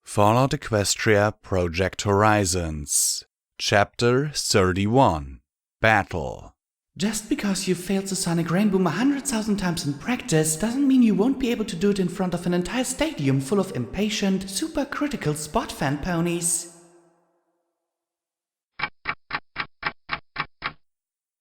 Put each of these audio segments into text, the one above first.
Fallout Equestria Project Horizons Chapter 31 Battle. Just because you failed the sonic rain boom 100,000 times in practice doesn't mean you won't be able to do it in front of an entire stadium full of impatient, super critical spot fan ponies.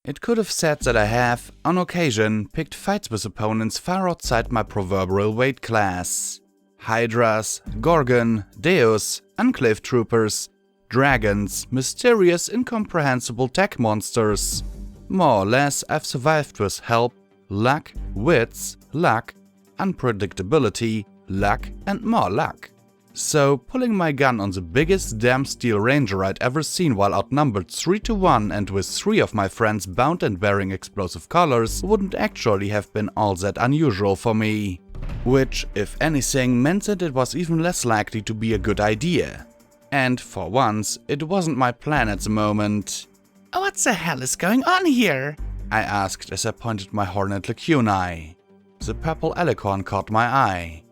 It could have said that I have, on occasion, picked fights with opponents far outside my proverbial weight class. Hydras, Gorgon, Deus, Enclave Troopers, dragons, mysterious, incomprehensible tech monsters. More or less, I've survived with help, luck, wits, luck, unpredictability, luck, and more luck. So, pulling my gun on the biggest damn steel ranger I'd ever seen while outnumbered 3-1 and with 3 of my friends bound and wearing explosive collars wouldn't actually have been all that unusual for me. Which, if anything, meant that it was even less likely to be a good idea. And, for once, it wasn't my plan at the moment. What the hell is going on here? I asked as I pointed my horn at Lacunae. The purple alicorn caught my eye.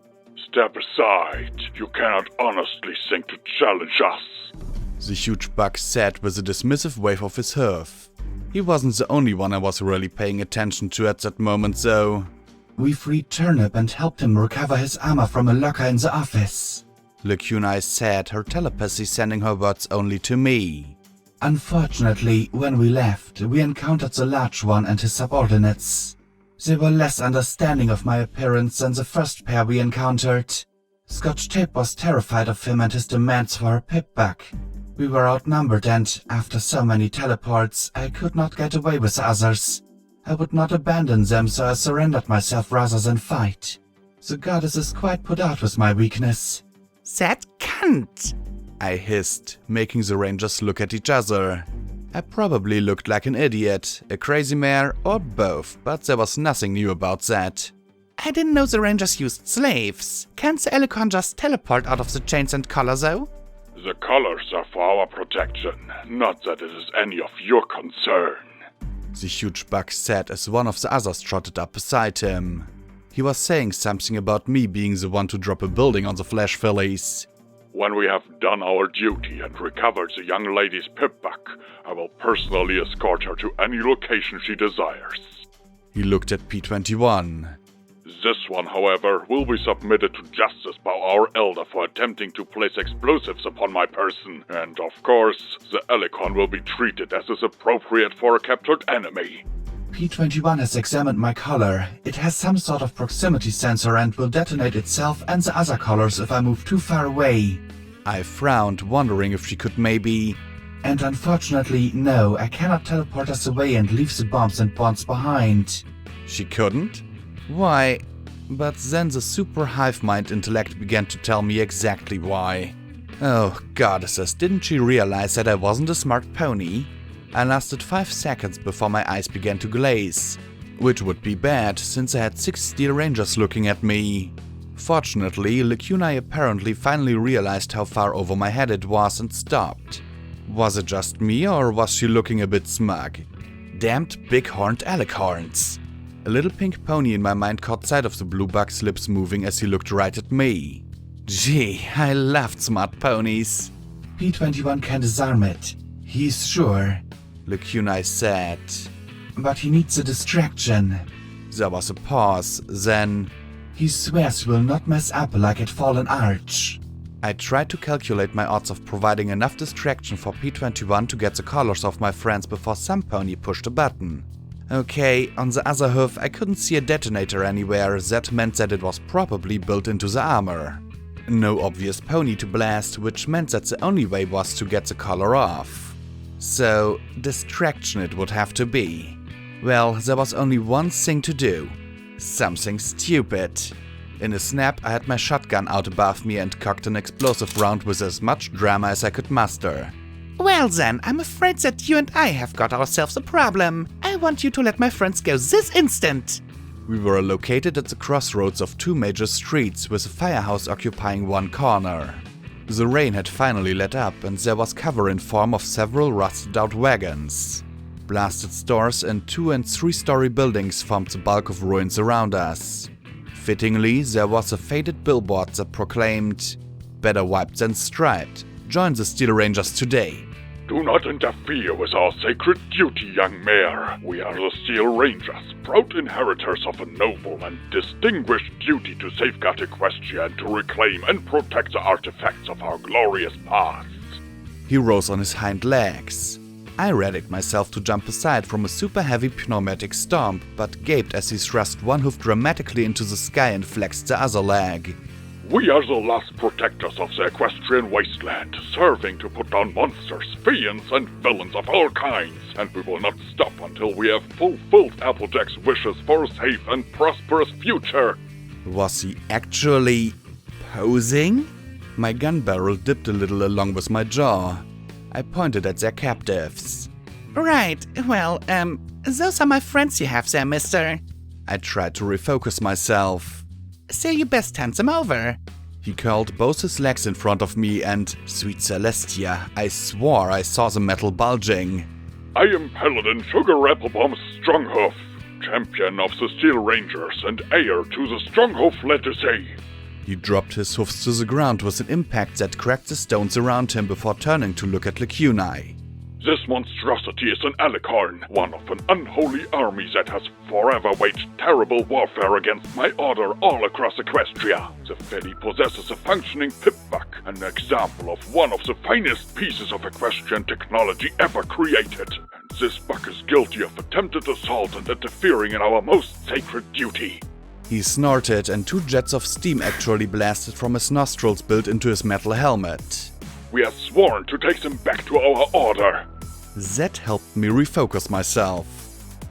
Step aside. You cannot honestly think to challenge us. The huge bug said with a dismissive wave of his hoof. He wasn't the only one I was really paying attention to at that moment, though. We freed Turnip and helped him recover his armor from a locker in the office, Lacunae said, her telepathy sending her words only to me. Unfortunately, when we left, we encountered the large one and his subordinates. They were less understanding of my appearance than the first pair we encountered. Scotch Tape was terrified of him and his demands for a pip back. We were outnumbered and, after so many teleports, I could not get away with the others. I would not abandon them, so I surrendered myself rather than fight. The goddess is quite put out with my weakness. That cunt! I hissed, making the rangers look at each other. I probably looked like an idiot, a crazy mare, or both, but there was nothing new about that. I didn't know the rangers used slaves. Can't the alicorn just teleport out of the chains and collar though? The collars are for our protection, not that it is any of your concern. The huge bug said as one of the others trotted up beside him. He was saying something about me being the one to drop a building on the Flash Fillies. When we have done our duty and recovered the young lady's pip back, I will personally escort her to any location she desires. He looked at P-21. This one, however, will be submitted to justice by our elder for attempting to place explosives upon my person, and of course, the alicorn will be treated as is appropriate for a captured enemy. P-21 has examined my collar. It has some sort of proximity sensor and will detonate itself and the other collars if I move too far away. I frowned, wondering if she could maybe... And unfortunately, no, I cannot teleport us away and leave the bombs and bonds behind. She couldn't? Why? But then the super hive mind intellect began to tell me exactly why. Oh, goddesses, didn't she realize that I wasn't a smart pony? I lasted 5 seconds before my eyes began to glaze. Which would be bad, since I had 6 steel rangers looking at me. Fortunately, Lacunae apparently finally realized how far over my head it was and stopped. Was it just me, or was she looking a bit smug? Damned big-horned alicorns! A little pink pony in my mind caught sight of the blue bug's lips moving as he looked right at me. Gee, I loved smart ponies. P-21 can disarm it. He's sure, Lacunae said. But he needs a distraction. There was a pause, then... He swears he will not mess up like at Fallen Arch. I tried to calculate my odds of providing enough distraction for P-21 to get the collars off my friends before some pony pushed a button. Okay, on the other hoof, I couldn't see a detonator anywhere. That meant that it was probably built into the armor. No obvious pony to blast, which meant that the only way was to get the collar off. So, distraction it would have to be. Well, there was only one thing to do. Something stupid. In a snap, I had my shotgun out above me and cocked an explosive round with as much drama as I could muster. Well then, I'm afraid that you and I have got ourselves a problem. I want you to let my friends go this instant. We were located at the crossroads of 2 major streets, with a firehouse occupying one corner. The rain had finally let up, and there was cover in form of several rusted-out wagons. Blasted stores and 2- and 3-story buildings formed the bulk of ruins around us. Fittingly, there was a faded billboard that proclaimed, better wiped than striped. Join the Steel Rangers today. Do not interfere with our sacred duty, young Mayor. We are the Steel Rangers, proud inheritors of a noble and distinguished duty to safeguard Equestria and to reclaim and protect the artifacts of our glorious past. He rose on his hind legs. I readied myself to jump aside from a super heavy pneumatic stomp, but gaped as he thrust one hoof dramatically into the sky and flexed the other leg. We are the last protectors of the Equestrian wasteland, serving to put down monsters, fiends, and villains of all kinds, and we will not stop until we have fulfilled Applejack's wishes for a safe and prosperous future. Was he actually posing? My gun barrel dipped a little along with my jaw. I pointed at their captives. Right, well, those are my friends you have there, mister. I tried to refocus myself. So you best hand them over. He curled both his legs in front of me and, sweet Celestia, I swore I saw the metal bulging. I am Paladin Sugar Applebaum's Stronghoof, champion of the Steel Rangers and heir to the Stronghoof legacy. He dropped his hoofs to the ground with an impact that cracked the stones around him before turning to look at Lacunai. This monstrosity is an alicorn, one of an unholy army that has forever waged terrible warfare against my order all across Equestria. The filly possesses a functioning pip-buck, an example of one of the finest pieces of equestrian technology ever created. And this buck is guilty of attempted assault and interfering in our most sacred duty. He snorted and 2 jets of steam actually blasted from his nostrils built into his metal helmet. We have sworn to take them back to our order. That helped me refocus myself.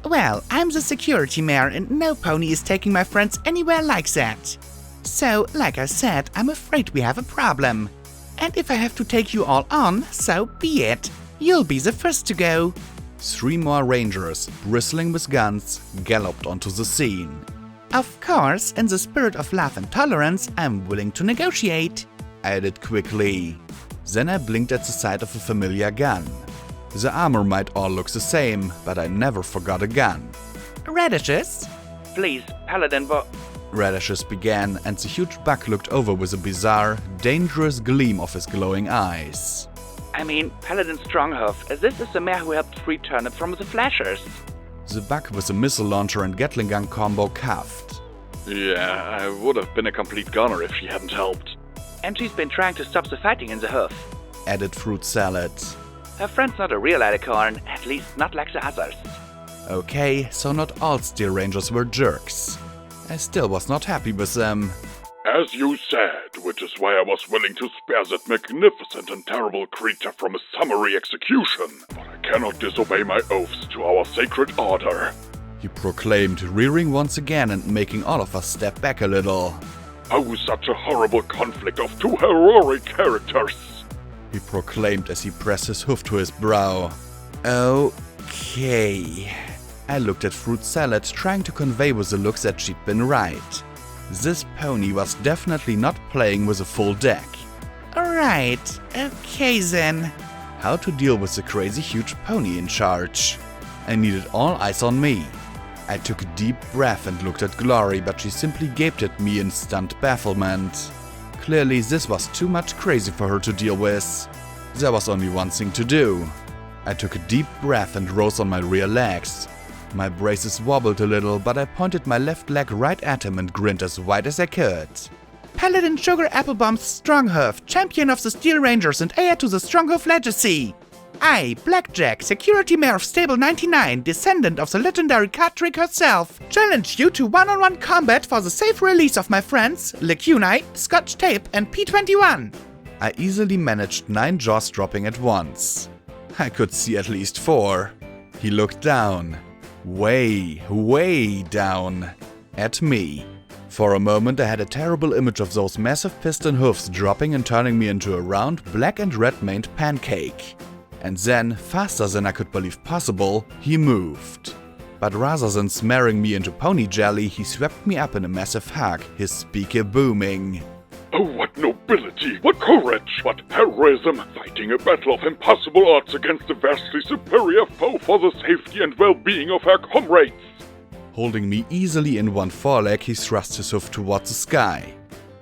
Well, I'm the security mayor and no pony is taking my friends anywhere like that. So, like I said, I'm afraid we have a problem. And if I have to take you all on, so be it. You'll be the first to go. 3 more rangers, bristling with guns, galloped onto the scene. Of course, in the spirit of love and tolerance, I'm willing to negotiate. I added quickly. Then I blinked at the sight of a familiar gun. The armor might all look the same, but I never forgot a gun. Radishes? Please, Paladin, Radishes began, and the huge buck looked over with a bizarre, dangerous gleam of his glowing eyes. I mean, Paladin Stronghoof, this is the mayor who helped free Turnip from the Flashers. The buck with a missile launcher and Gatling gun combo coughed. Yeah, I would have been a complete goner if she hadn't helped. And she's been trying to stop the fighting in the hoof. Added Fruit Salad. Her friend's not a real alicorn, at least not like the others. Okay, so not all Steel Rangers were jerks. I still was not happy with them. As you said, which is why I was willing to spare that magnificent and terrible creature from a summary execution. But I cannot disobey my oaths to our sacred order. He proclaimed, rearing once again and making all of us step back a little. How such a horrible conflict of 2 heroic characters? He proclaimed as he pressed his hoof to his brow. Okay. I looked at Fruit Salad, trying to convey with the looks that she'd been right. This pony was definitely not playing with a full deck. Alright, okay then. How to deal with the crazy huge pony in charge? I needed all eyes on me. I took a deep breath and looked at Glory, but she simply gaped at me in stunned bafflement. Clearly, this was too much crazy for her to deal with. There was only one thing to do. I took a deep breath and rose on my rear legs. My braces wobbled a little, but I pointed my left leg right at him and grinned as wide as I could. Paladin Sugar Applebaum's Stronghoof, champion of the Steel Rangers and heir to the Stronghoof legacy. I, Blackjack, security mayor of Stable 99, descendant of the legendary card trick herself, challenge you to one-on-one combat for the safe release of my friends, Lacunai, Scotch Tape, and P21. I easily managed 9 jaws dropping at once. I could see at least 4. He looked down. Way down. At me. For a moment I had a terrible image of those massive piston hoofs dropping and turning me into a round, black and red-maned pancake. And then, faster than I could believe possible, he moved. But rather than smearing me into pony jelly, he swept me up in a massive hug, his speaker booming. Oh, what nobility, what courage, what heroism, fighting a battle of impossible odds against a vastly superior foe for the safety and well-being of our comrades. Holding me easily in one foreleg, he thrust his hoof towards the sky.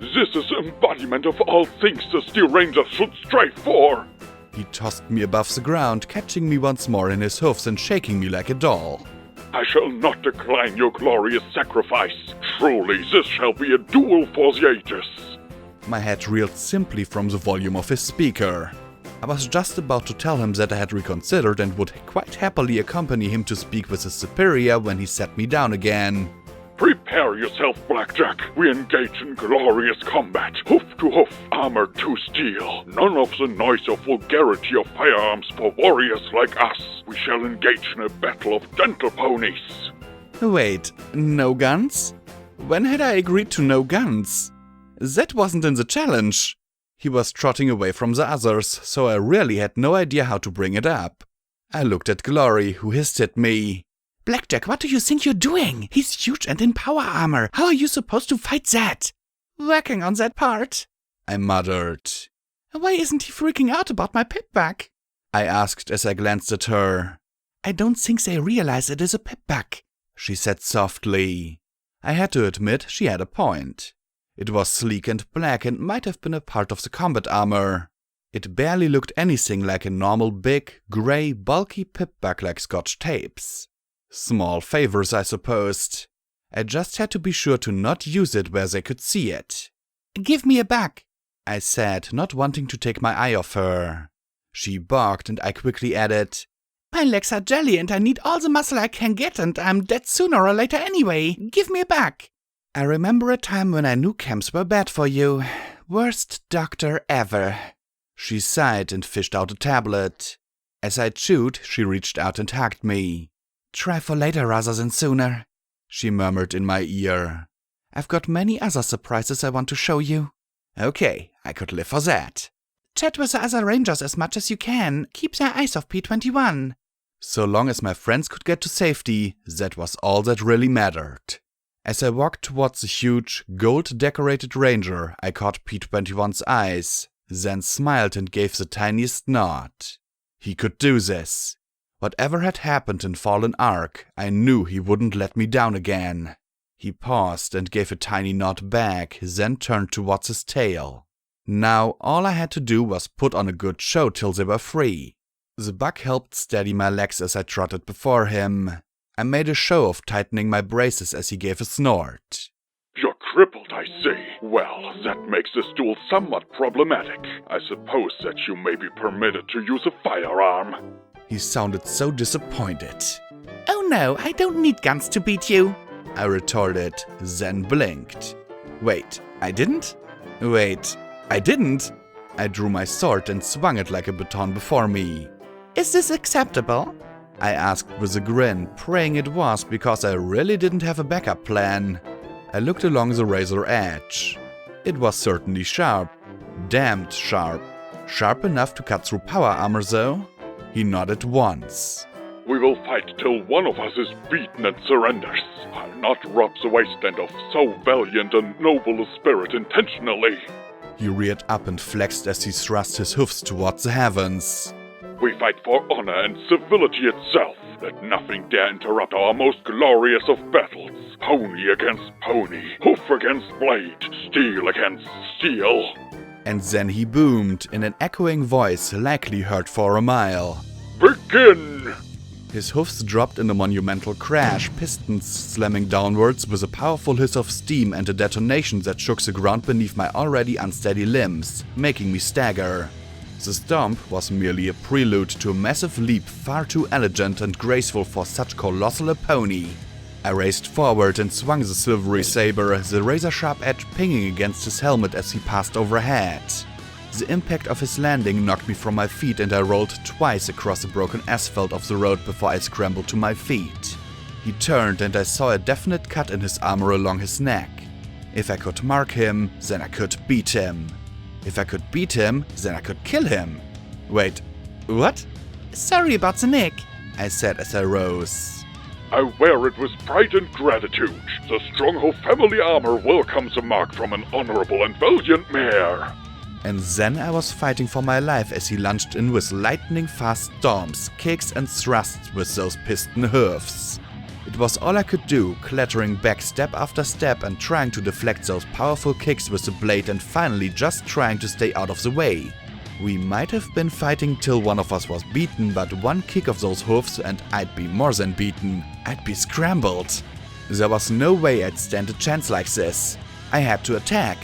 This is the embodiment of all things the Steel Rangers should strive for. He tossed me above the ground, catching me once more in his hoofs and shaking me like a doll. I shall not decline your glorious sacrifice. Truly, this shall be a duel for the ages. My head reeled simply from the volume of his speaker. I was just about to tell him that I had reconsidered and would quite happily accompany him to speak with his superior when he set me down again. Prepare yourself, Blackjack. We engage in glorious combat, hoof to hoof, armor to steel. None of the noise or vulgarity of firearms for warriors like us. We shall engage in a battle of gentle ponies. Wait, no guns? When had I agreed to no guns? That wasn't in the challenge. He was trotting away from the others, so I really had no idea how to bring it up. I looked at Glory, who hissed at me. Blackjack, what do you think you're doing? He's huge and in power armor. How are you supposed to fight that? Working on that part, I muttered. Why isn't he freaking out about my pip bug? I asked as I glanced at her. I don't think they realize it is a pip bug, she said softly. I had to admit she had a point. It was sleek and black and might have been a part of the combat armor. It barely looked anything like a normal big, grey, bulky pip bug like Scotch tapes. Small favors, I supposed. I just had to be sure to not use it where they could see it. Give me a bug, I said, not wanting to take my eye off her. She barked and I quickly added, My legs are jelly and I need all the muscle I can get and I'm dead sooner or later anyway. Give me a bug. I remember a time when I knew camps were bad for you. Worst doctor ever. She sighed and fished out a tablet. As I chewed, she reached out and hugged me. Try for later rather than sooner, she murmured in my ear. I've got many other surprises I want to show you. Okay, I could live for that. Chat with the other rangers as much as you can. Keep their eyes off P-21. So long as my friends could get to safety, that was all that really mattered. As I walked towards the huge, gold-decorated ranger, I caught P-21's eyes, then smiled and gave the tiniest nod. He could do this. Whatever had happened in Fallen Ark, I knew he wouldn't let me down again. He paused and gave a tiny nod back, then turned towards his tail. Now, all I had to do was put on a good show till they were free. The bug helped steady my legs as I trotted before him. I made a show of tightening my braces as he gave a snort. You're crippled, I see. Well, that makes this duel somewhat problematic. I suppose that you may be permitted to use a firearm. He sounded so disappointed. Oh no, I don't need guns to beat you, I retorted, then blinked. Wait, I didn't? Wait, I didn't? I drew my sword and swung it like a baton before me. Is this acceptable? I asked with a grin, praying it was because I really didn't have a backup plan. I looked along the razor edge. It was certainly sharp. Damned sharp. Sharp enough to cut through power armor though. He nodded once. We will fight till one of us is beaten and surrenders. I'll not rob the wasteland of so valiant and noble a spirit intentionally. He reared up and flexed as he thrust his hoofs towards the heavens. We fight for honor and civility itself. Let nothing dare interrupt our most glorious of battles. Pony against pony, hoof against blade, steel against steel. And then he boomed in an echoing voice likely heard for a mile. Begin! His hoofs dropped in a monumental crash, pistons slamming downwards with a powerful hiss of steam and a detonation that shook the ground beneath my already unsteady limbs, making me stagger. The stomp was merely a prelude to a massive leap far too elegant and graceful for such colossal a pony. I raced forward and swung the silvery saber, the razor-sharp edge pinging against his helmet as he passed overhead. The impact of his landing knocked me from my feet and I rolled twice across the broken asphalt of the road before I scrambled to my feet. He turned and I saw a definite cut in his armor along his neck. If I could mark him, then I could beat him. If I could beat him, then I could kill him. Wait, what? Sorry about the nick, I said as I rose. I wear it with pride and gratitude. The Stronghold family armor welcomes a mark from an honorable and valiant mare. And then I was fighting for my life as he lunged in with lightning-fast stomps, kicks and thrusts with those piston hoofs. It was all I could do, clattering back step after step and trying to deflect those powerful kicks with the blade and finally just trying to stay out of the way. We might have been fighting till one of us was beaten, but one kick of those hoofs and I'd be more than beaten. I'd be scrambled. There was no way I'd stand a chance like this. I had to attack.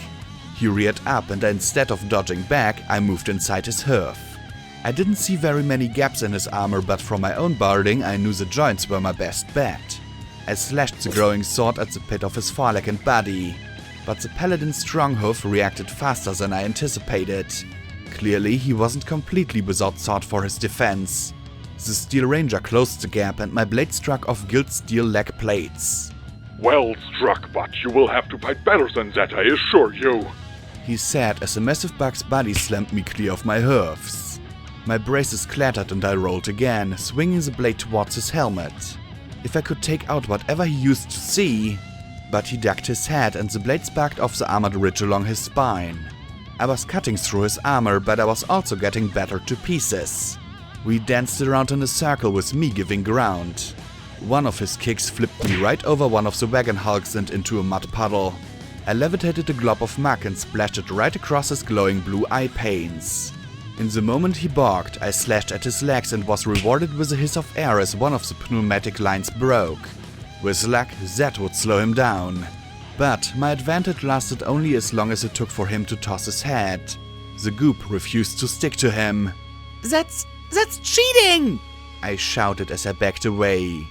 He reared up and instead of dodging back, I moved inside his hoof. I didn't see very many gaps in his armor, but from my own barding I knew the joints were my best bet. I slashed the growing sword at the pit of his foreleg and body. But the paladin's stronghoof reacted faster than I anticipated. Clearly, he wasn't completely without thought for his defense. The steel ranger closed the gap and my blade struck off gilt steel leg plates. Well struck, but you will have to fight better than that, I assure you, he said as a massive bug's body slammed me clear of my hoofs. My braces clattered and I rolled again, swinging the blade towards his helmet. If I could take out whatever he used to see... But he ducked his head and the blade sparked off the armored ridge along his spine. I was cutting through his armor, but I was also getting battered to pieces. We danced around in a circle with me giving ground. One of his kicks flipped me right over one of the wagon hulks and into a mud puddle. I levitated a glob of muck and splashed it right across his glowing blue eye panes. In the moment he balked, I slashed at his legs and was rewarded with a hiss of air as one of the pneumatic lines broke. With luck, that would slow him down. But my advantage lasted only as long as it took for him to toss his head. The goop refused to stick to him. That's cheating! I shouted as I backed away.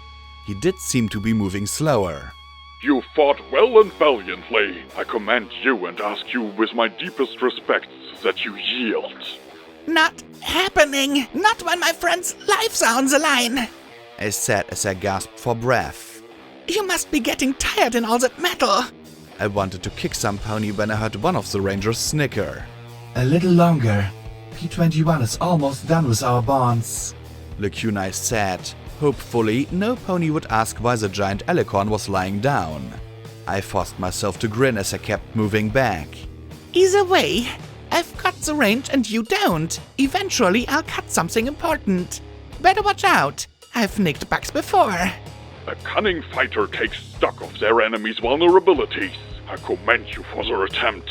He did seem to be moving slower. You fought well and valiantly. I commend you and ask you with my deepest respects that you yield. Not happening! Not when my friend's lives are on the line! I said as I gasped for breath. You must be getting tired in all that metal! I wanted to kick some pony when I heard one of the rangers snicker. A little longer. P21 is almost done with our bonds. Lacunai said. Hopefully, no pony would ask why the giant alicorn was lying down. I forced myself to grin as I kept moving back. Either way, I've got the range and you don't. Eventually, I'll cut something important. Better watch out. I've nicked bugs before. A cunning fighter takes stock of their enemy's vulnerabilities. I commend you for your attempt,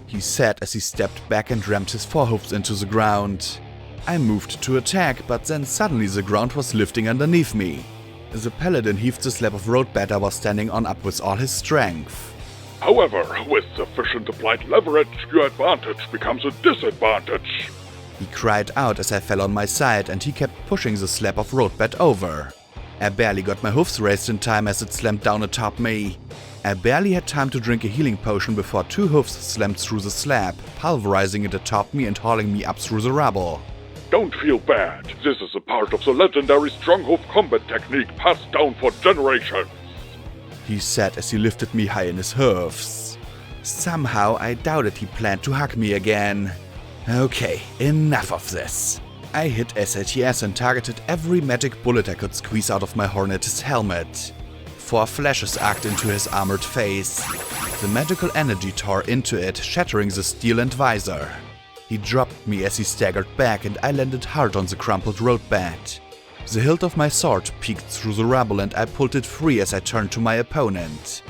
he said as he stepped back and rammed his forehoofs into the ground. I moved to attack, but then suddenly the ground was lifting underneath me. The paladin heaved the slab of road bed I was standing on up with all his strength. However, with sufficient applied leverage, your advantage becomes a disadvantage, he cried out as I fell on my side and he kept pushing the slab of road bed over. I barely got my hoofs raised in time as it slammed down atop me. I barely had time to drink a healing potion before two hoofs slammed through the slab, pulverizing it atop me and hauling me up through the rubble. Don't feel bad. This is a part of the legendary Stronghoof combat technique passed down for generations, he said as he lifted me high in his hoofs. Somehow I doubted he planned to hug me again. Okay, enough of this. I hit SATS and targeted every magic bullet I could squeeze out of my Hornet's helmet. 4 flashes arced into his armored face. The magical energy tore into it, shattering the steel and visor. He dropped me as he staggered back and I landed hard on the crumpled road bed. The hilt of my sword peeked through the rubble and I pulled it free as I turned to my opponent.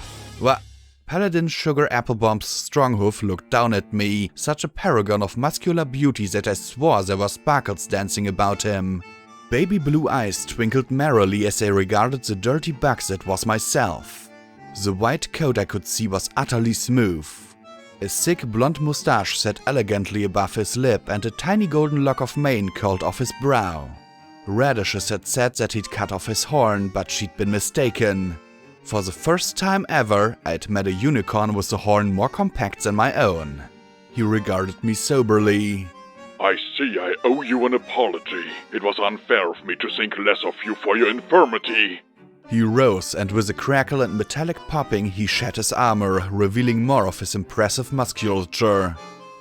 Paladin Sugar Applebomb's Stronghoof looked down at me, such a paragon of muscular beauty that I swore there were sparkles dancing about him. Baby blue eyes twinkled merrily as I regarded the dirty bugs that was myself. The white coat I could see was utterly smooth. A thick blonde moustache sat elegantly above his lip and a tiny golden lock of mane curled off his brow. Radishes had said that he'd cut off his horn, but she'd been mistaken. For the first time ever, I'd met a unicorn with a horn more compact than my own. He regarded me soberly. I see I owe you an apology. It was unfair of me to think less of you for your infirmity. He rose and with a crackle and metallic popping he shed his armor, revealing more of his impressive musculature.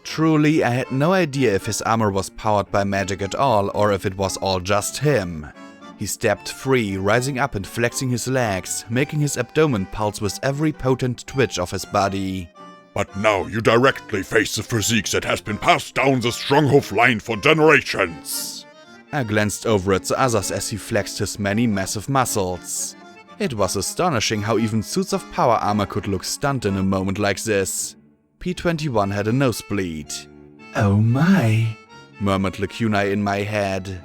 Truly, I had no idea if his armor was powered by magic at all or if it was all just him. He stepped free, rising up and flexing his legs, making his abdomen pulse with every potent twitch of his body. But now you directly face the physique that has been passed down the Stronghoof line for generations. I glanced over at the others as he flexed his many massive muscles. It was astonishing how even suits of power armor could look stunned in a moment like this. P-21 had a nosebleed. Oh my, murmured Lacuna in my head.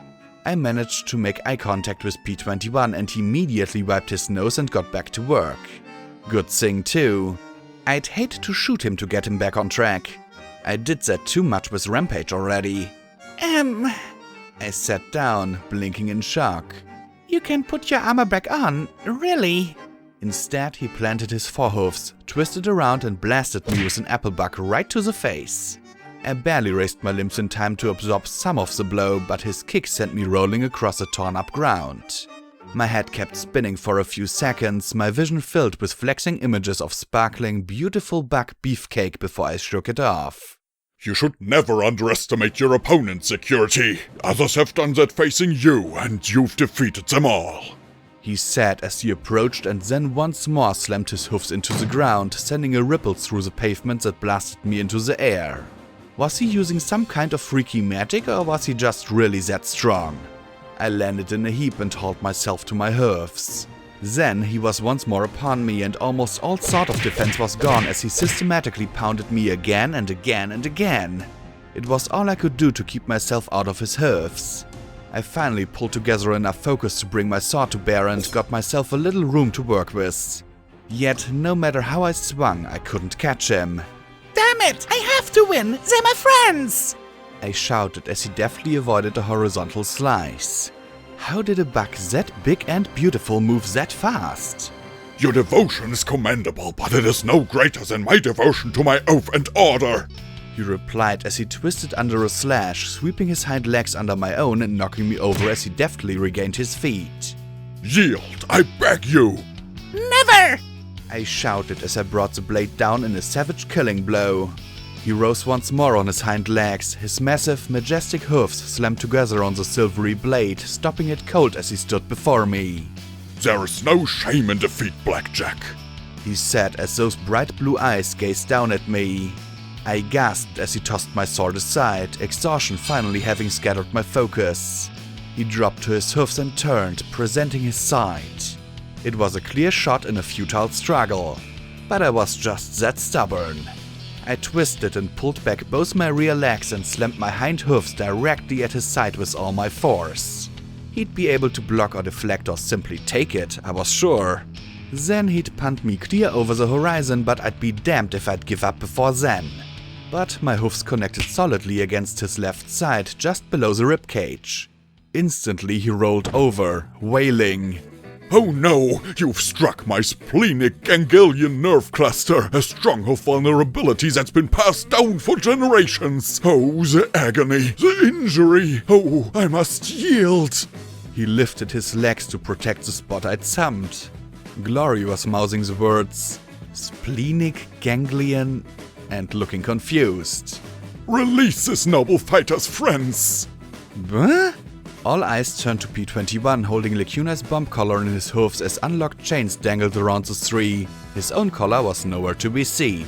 I managed to make eye contact with P-21 and he immediately wiped his nose and got back to work. Good thing too. I'd hate to shoot him to get him back on track. I did that too much with Rampage already. I sat down, blinking in shock. You can put your armor back on, really? Instead, he planted his forehoofs, twisted around and blasted me with an apple buck right to the face. I barely raised my limbs in time to absorb some of the blow, but his kick sent me rolling across the torn-up ground. My head kept spinning for a few seconds, my vision filled with flexing images of sparkling, beautiful buck beefcake before I shook it off. You should never underestimate your opponent's security. Others have done that facing you, and you've defeated them all. He said as he approached and then once more slammed his hoofs into the ground, sending a ripple through the pavement that blasted me into the air. Was he using some kind of freaky magic or was he just really that strong? I landed in a heap and hauled myself to my hoofs. Then he was once more upon me and almost all sort of defense was gone as he systematically pounded me again and again and again. It was all I could do to keep myself out of his hoofs. I finally pulled together enough focus to bring my sword to bear and got myself a little room to work with. Yet, no matter how I swung, I couldn't catch him. Damn it! I have to win! They're my friends! I shouted as he deftly avoided a horizontal slice. How did a buck that big and beautiful move that fast? Your devotion is commendable, but it is no greater than my devotion to my oath and order, he replied as he twisted under a slash, sweeping his hind legs under my own and knocking me over as he deftly regained his feet. Yield, I beg you! Never! I shouted as I brought the blade down in a savage killing blow. He rose once more on his hind legs, his massive, majestic hoofs slammed together on the silvery blade, stopping it cold as he stood before me. There is no shame in defeat, Blackjack, he said as those bright blue eyes gazed down at me. I gasped as he tossed my sword aside, exhaustion finally having scattered my focus. He dropped to his hoofs and turned, presenting his side. It was a clear shot in a futile struggle, but I was just that stubborn. I twisted and pulled back both my rear legs and slammed my hind hoofs directly at his side with all my force. He'd be able to block or deflect or simply take it, I was sure. Then he'd punt me clear over the horizon, but I'd be damned if I'd give up before then. But my hoofs connected solidly against his left side, just below the ribcage. Instantly he rolled over, wailing. Oh no, you've struck my splenic ganglion nerve cluster, a stronghold vulnerability that's been passed down for generations. Oh, the agony, the injury. Oh, I must yield. He lifted his legs to protect the spot I'd summed. Glory was mouthing the words, splenic ganglion, and looking confused. Release this noble fighter's friends. Huh? All eyes turned to P-21, holding Lacuna's bomb collar in his hoofs as unlocked chains dangled around the three. His own collar was nowhere to be seen.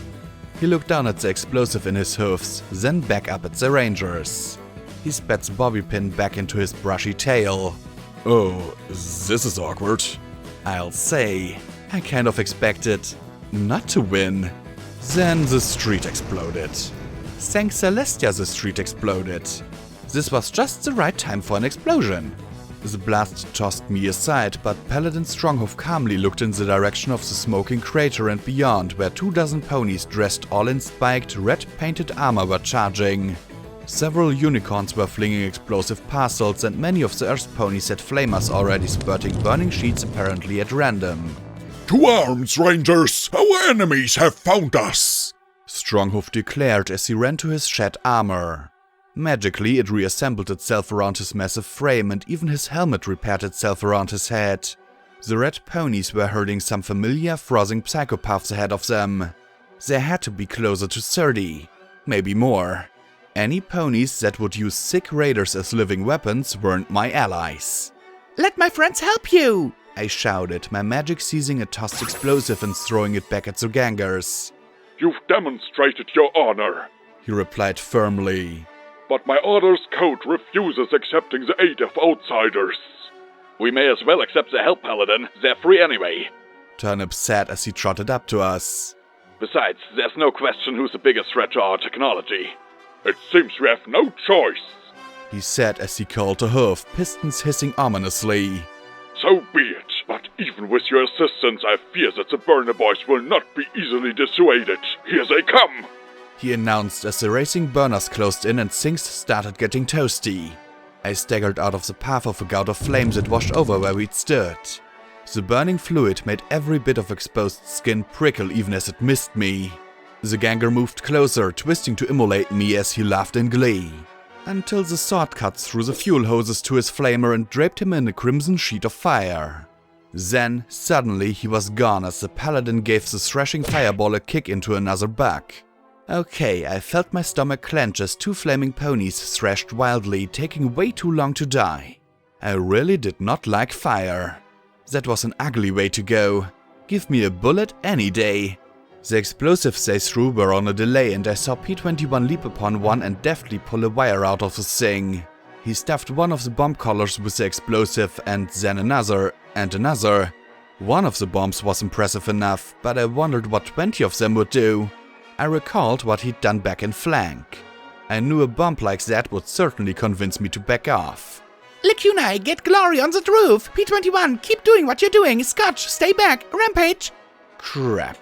He looked down at the explosive in his hoofs, then back up at the Rangers. He spat the bobby pin back into his brushy tail. Oh, this is awkward. I'll say, I kind of expected not to win. Then the street exploded. Thanks Celestia, the street exploded. This was just the right time for an explosion. The blast tossed me aside, but Paladin Stronghoof calmly looked in the direction of the smoking crater and beyond, where 24 ponies dressed all in spiked, red-painted armor were charging. Several unicorns were flinging explosive parcels, and many of the Earth ponies had flamers already spurting burning sheets apparently at random. To arms, Rangers! Our enemies have found us! Stronghoof declared as he ran to his shed armor. Magically, it reassembled itself around his massive frame, and even his helmet repaired itself around his head. The red ponies were herding some familiar, frothing psychopaths ahead of them. They had to be closer to 30, maybe more. Any ponies that would use sick raiders as living weapons weren't my allies. Let my friends help you! I shouted, my magic seizing a tossed explosive and throwing it back at the gangers. You've demonstrated your honor, he replied firmly. But my order's code refuses accepting the aid of outsiders. We may as well accept the help, Paladin. They're free anyway. Turnip said as he trotted up to us. Besides, there's no question who's the biggest threat to our technology. It seems we have no choice, He said as he called to hoof, pistons hissing ominously. So be it, but even with your assistance, I fear that the Burner Boys will not be easily dissuaded. Here they come! He announced as the racing burners closed in and things started getting toasty. I staggered out of the path of a gout of flames that washed over where we'd stood. The burning fluid made every bit of exposed skin prickle even as it missed me. The ganger moved closer, twisting to immolate me as he laughed in glee. Until the sword cut through the fuel hoses to his flamer and draped him in a crimson sheet of fire. Then, suddenly, he was gone as the paladin gave the thrashing fireball a kick into another buck. Okay, I felt my stomach clench as two flaming ponies thrashed wildly, taking way too long to die. I really did not like fire. That was an ugly way to go. Give me a bullet any day. The explosives they threw were on a delay and I saw P-21 leap upon one and deftly pull a wire out of the thing. He stuffed one of the bomb collars with the explosive and then another and another. One of the bombs was impressive enough, but I wondered what 20 of them would do. I recalled what he'd done back in flank. I knew a bomb like that would certainly convince me to back off. Lacuna, get Glory on that roof! P-21, keep doing what you're doing! Scotch, stay back! Rampage! Crap.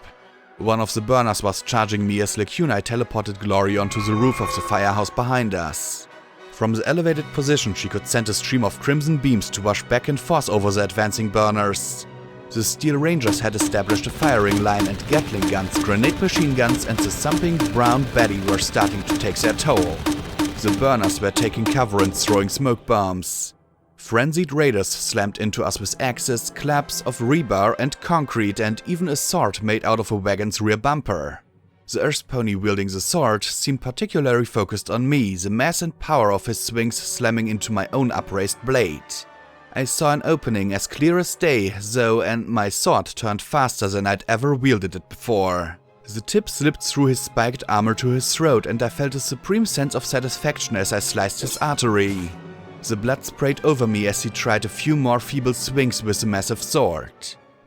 One of the burners was charging me as Lacuna teleported Glory onto the roof of the firehouse behind us. From the elevated position she could send a stream of crimson beams to wash back and forth over the advancing burners. The Steel Rangers had established a firing line and Gatling guns, grenade machine guns and the thumping brown Betty were starting to take their toll. The burners were taking cover and throwing smoke bombs. Frenzied raiders slammed into us with axes, claps of rebar and concrete and even a sword made out of a wagon's rear bumper. The Earth pony wielding the sword seemed particularly focused on me, the mass and power of his swings slamming into my own upraised blade. I saw an opening as clear as day, though, and my sword turned faster than I'd ever wielded it before. The tip slipped through his spiked armor to his throat and I felt a supreme sense of satisfaction as I sliced his artery. The blood sprayed over me as he tried a few more feeble swings with the massive sword.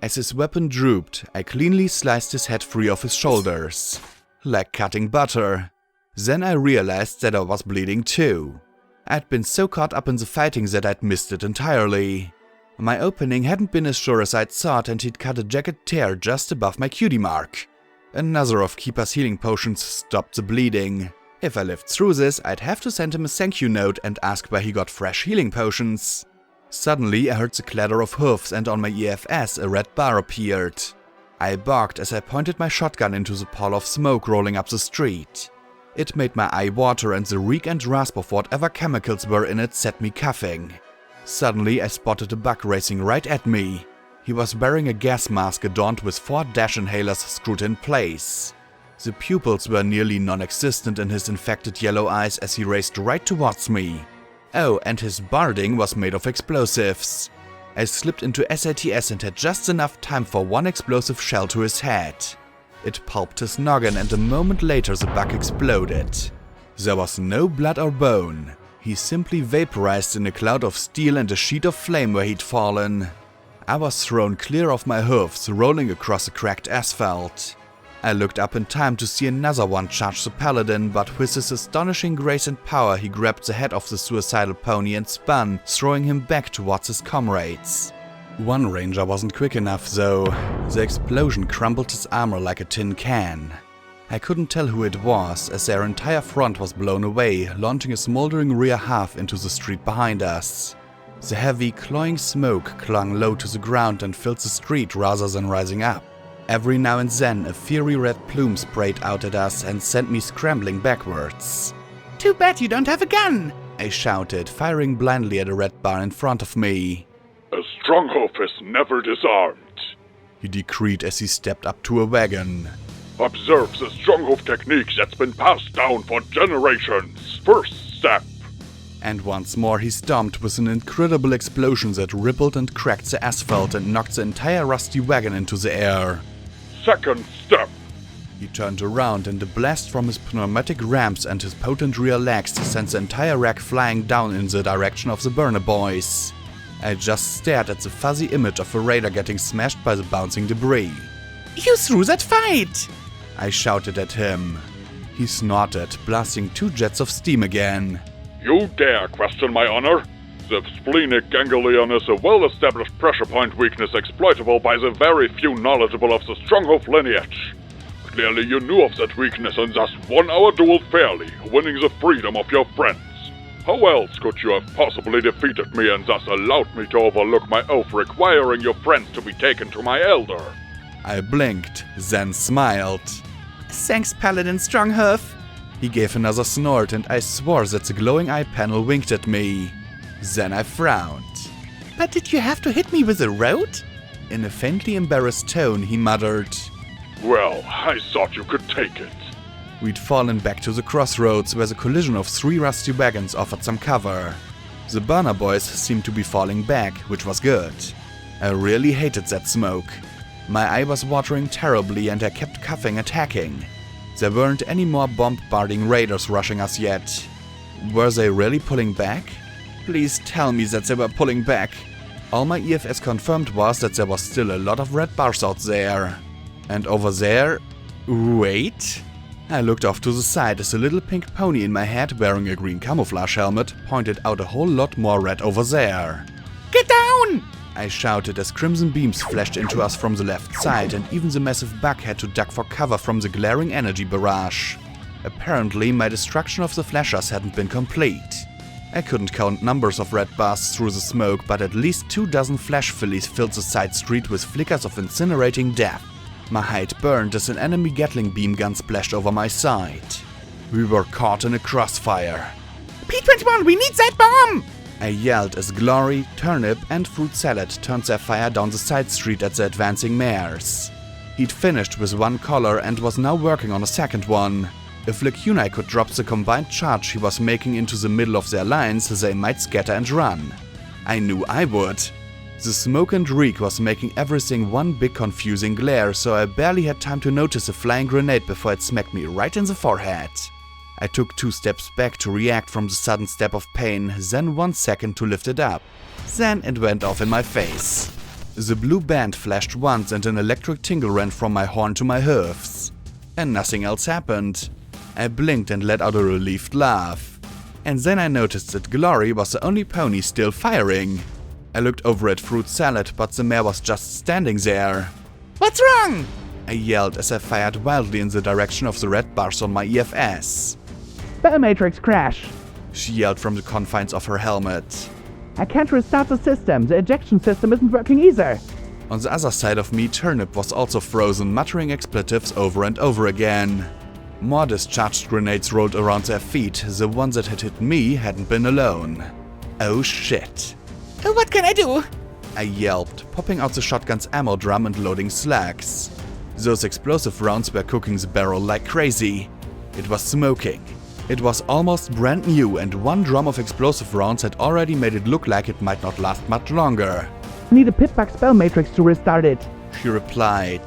As his weapon drooped, I cleanly sliced his head free of his shoulders. Like cutting butter. Then I realized that I was bleeding too. I'd been so caught up in the fighting that I'd missed it entirely. My opening hadn't been as sure as I'd thought and he'd cut a jagged tear just above my cutie mark. Another of Keeper's healing potions stopped the bleeding. If I lived through this, I'd have to send him a thank you note and ask where he got fresh healing potions. Suddenly I heard the clatter of hoofs and on my EFS a red bar appeared. I barked as I pointed my shotgun into the pall of smoke rolling up the street. It made my eye water and the reek and rasp of whatever chemicals were in it set me coughing. Suddenly I spotted a buck racing right at me. He was wearing a gas mask adorned with 4 dash inhalers screwed in place. The pupils were nearly non-existent in his infected yellow eyes as he raced right towards me. Oh, and his barding was made of explosives. I slipped into SATS and had just enough time for one explosive shell to his head. It pulped his noggin and a moment later the buck exploded. There was no blood or bone. He simply vaporized in a cloud of steel and a sheet of flame where he'd fallen. I was thrown clear of my hoofs, rolling across the cracked asphalt. I looked up in time to see another one charge the paladin, but with his astonishing grace and power he grabbed the head of the suicidal pony and spun, throwing him back towards his comrades. One ranger wasn't quick enough though. The explosion crumbled his armor like a tin can. I couldn't tell who it was, as their entire front was blown away, launching a smoldering rear half into the street behind us. The heavy, cloying smoke clung low to the ground and filled the street rather than rising up. Every now and then a fiery red plume sprayed out at us and sent me scrambling backwards. Too bad you don't have a gun! I shouted, firing blindly at a red bar in front of me. A Stronghoof is never disarmed, He decreed as he stepped up to a wagon. Observe the Stronghoof technique that's been passed down for generations. First step. And once more he stomped with an incredible explosion that rippled and cracked the asphalt and knocked the entire rusty wagon into the air. Second step. He turned around and a blast from his pneumatic ramps and his potent rear legs sent the entire wreck flying down in the direction of the burner boys. I just stared at the fuzzy image of a raider getting smashed by the bouncing debris. You threw that fight! I shouted at him. He snorted, blasting 2 jets of steam again. You dare question my honor? The splenic ganglion is a well-established pressure point weakness exploitable by the very few knowledgeable of the Stronghoof lineage. Clearly you knew of that weakness and thus won our duel fairly, winning the freedom of your friends. How else could you have possibly defeated me and thus allowed me to overlook my oath requiring your friends to be taken to my elder? I blinked, then smiled. Thanks, Paladin Stronghoof. He gave another snort and I swore that the glowing eye panel winked at me. Then I frowned. But did you have to hit me with a rod? In a faintly embarrassed tone, he muttered. Well, I thought you could take it. We'd fallen back to the crossroads where the collision of 3 rusty wagons offered some cover. The burner boys seemed to be falling back, which was good. I really hated that smoke. My eye was watering terribly and I kept coughing, attacking. There weren't any more bombarding raiders rushing us yet. Were they really pulling back? Please tell me that they were pulling back. All my EFS confirmed was that there was still a lot of red bars out there. And over there... Wait? I looked off to the side as a little pink pony in my head wearing a green camouflage helmet pointed out a whole lot more red over there. Get down! I shouted as crimson beams flashed into us from the left side and even the massive bug had to duck for cover from the glaring energy barrage. Apparently my destruction of the flashers hadn't been complete. I couldn't count numbers of red bars through the smoke, but at least 24 flash fillies filled the side street with flickers of incinerating death. My hide burned as an enemy Gatling beam gun splashed over my side. We were caught in a crossfire. P-21, we need that bomb! I yelled as Glory, Turnip and Fruit Salad turned their fire down the side street at the advancing mares. He'd finished with 1 collar and was now working on a second one. If Lacuni could drop the combined charge he was making into the middle of their lines, they might scatter and run. I knew I would. The smoke and reek was making everything one big confusing glare, so I barely had time to notice a flying grenade before it smacked me right in the forehead. I took 2 steps back to react from the sudden stab of pain, then 1 second to lift it up. Then it went off in my face. The blue band flashed once and an electric tingle ran from my horn to my hoofs. And nothing else happened. I blinked and let out a relieved laugh. And then I noticed that Glory was the only pony still firing. I looked over at Fruit Salad, but the mare was just standing there. What's wrong? I yelled as I fired wildly in the direction of the red bars on my EFS. Spell matrix crash. She yelled from the confines of her helmet. I can't restart the system. The ejection system isn't working either. On the other side of me, Turnip was also frozen, muttering expletives over and over again. More discharged grenades rolled around their feet. The ones that had hit me hadn't been alone. Oh shit. What can I do? I yelped, popping out the shotgun's ammo drum and loading slugs. Those explosive rounds were cooking the barrel like crazy. It was smoking. It was almost brand new and 1 drum of explosive rounds had already made it look like it might not last much longer. I need a pit-bug spell matrix to restart it. She replied.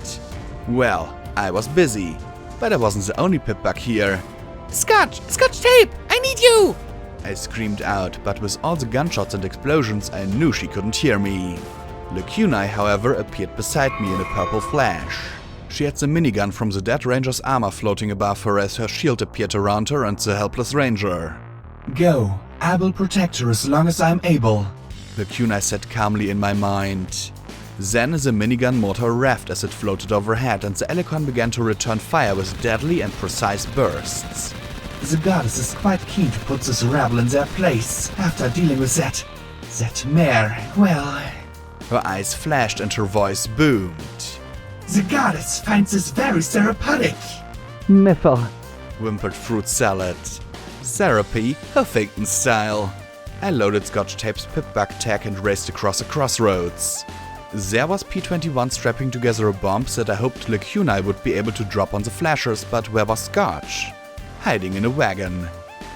Well, I was busy. But I wasn't the only pip-bug here. Scotch tape! I need you! I screamed out, but with all the gunshots and explosions, I knew she couldn't hear me. Lacuni, however, appeared beside me in a purple flash. She had the minigun from the dead ranger's armor floating above her as her shield appeared around her and the helpless ranger. Go. I will protect her as long as I am able, Lacuni said calmly in my mind. Then the minigun mortar revved as it floated overhead and the Elikon began to return fire with deadly and precise bursts. The goddess is quite keen to put this rabble in their place after dealing with that mare. Well... Her eyes flashed and her voice boomed. The goddess finds this very therapeutic. Miffle, whimpered Fruit Salad. Therapy, Huffington style. I loaded Scotch Tape's pip-bug tag and raced across the crossroads. There was P-21 strapping together a bomb that I hoped Lacuni would be able to drop on the flashers, but where was Scotch? Hiding in a wagon.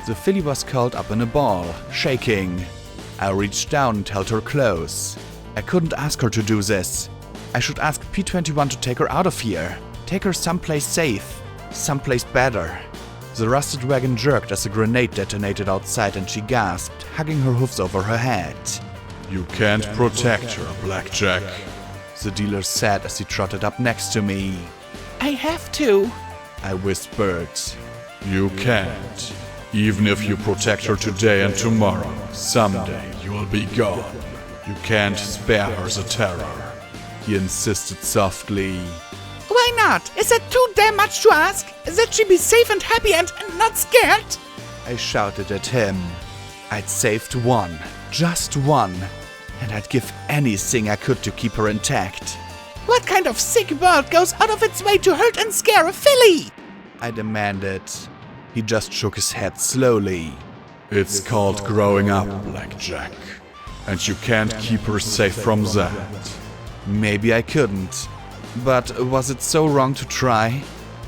The filly was curled up in a ball, shaking. I reached down and held her close. I couldn't ask her to do this. I should ask P-21 to take her out of here. Take her someplace safe. Someplace better. The rusted wagon jerked as a grenade detonated outside and she gasped, hugging her hoofs over her head. You can't protect her, Blackjack, the dealer said as he trotted up next to me. I have to. I whispered. You can't. Even if you protect her today and tomorrow, someday you will be gone. You can't spare her the terror, he insisted softly. Why not? Is that too damn much to ask? That she be safe and happy and not scared? I shouted at him. I'd saved one, just one, and I'd give anything I could to keep her intact. What kind of sick bird goes out of its way to hurt and scare a filly? I demanded. He just shook his head slowly. It's called growing up, Blackjack. And you can't keep her safe from that. Maybe I couldn't. But was it so wrong to try?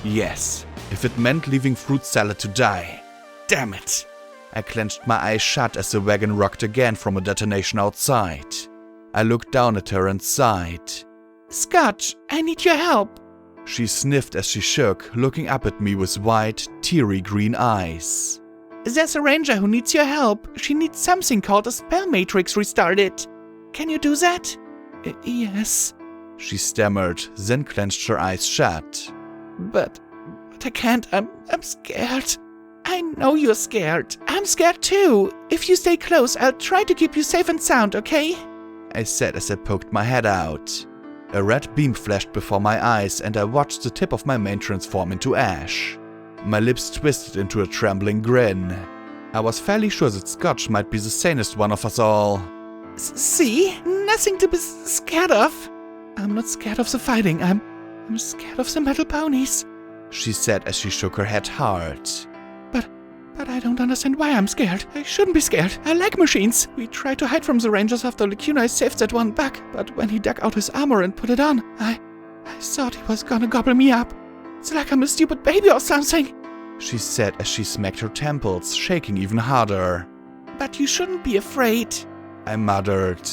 Yes, if it meant leaving Fruit Salad to die. Damn it! I clenched my eyes shut as the wagon rocked again from a detonation outside. I looked down at her and sighed. Scotch, I need your help. She sniffed as she shook, looking up at me with wide, teary green eyes. There's a ranger who needs your help. She needs something called a spell matrix restarted. Can you do that? Yes, she stammered, then clenched her eyes shut. But I can't. I'm scared. I know you're scared. I'm scared too. If you stay close, I'll try to keep you safe and sound, okay? I said as I poked my head out. A red beam flashed before my eyes and I watched the tip of my mane transform into ash. My lips twisted into a trembling grin. I was fairly sure that Scotch might be the sanest one of us all. See? Nothing to be scared of. I'm not scared of the fighting. I'm scared of the metal ponies, she said as she shook her head hard. But I don't understand why I'm scared. I shouldn't be scared. I like machines. We tried to hide from the Rangers after Lecunai saved that one bug, but when he dug out his armor and put it on, I thought he was gonna gobble me up. It's like I'm a stupid baby or something, she said as she smacked her temples, shaking even harder. But you shouldn't be afraid, I muttered.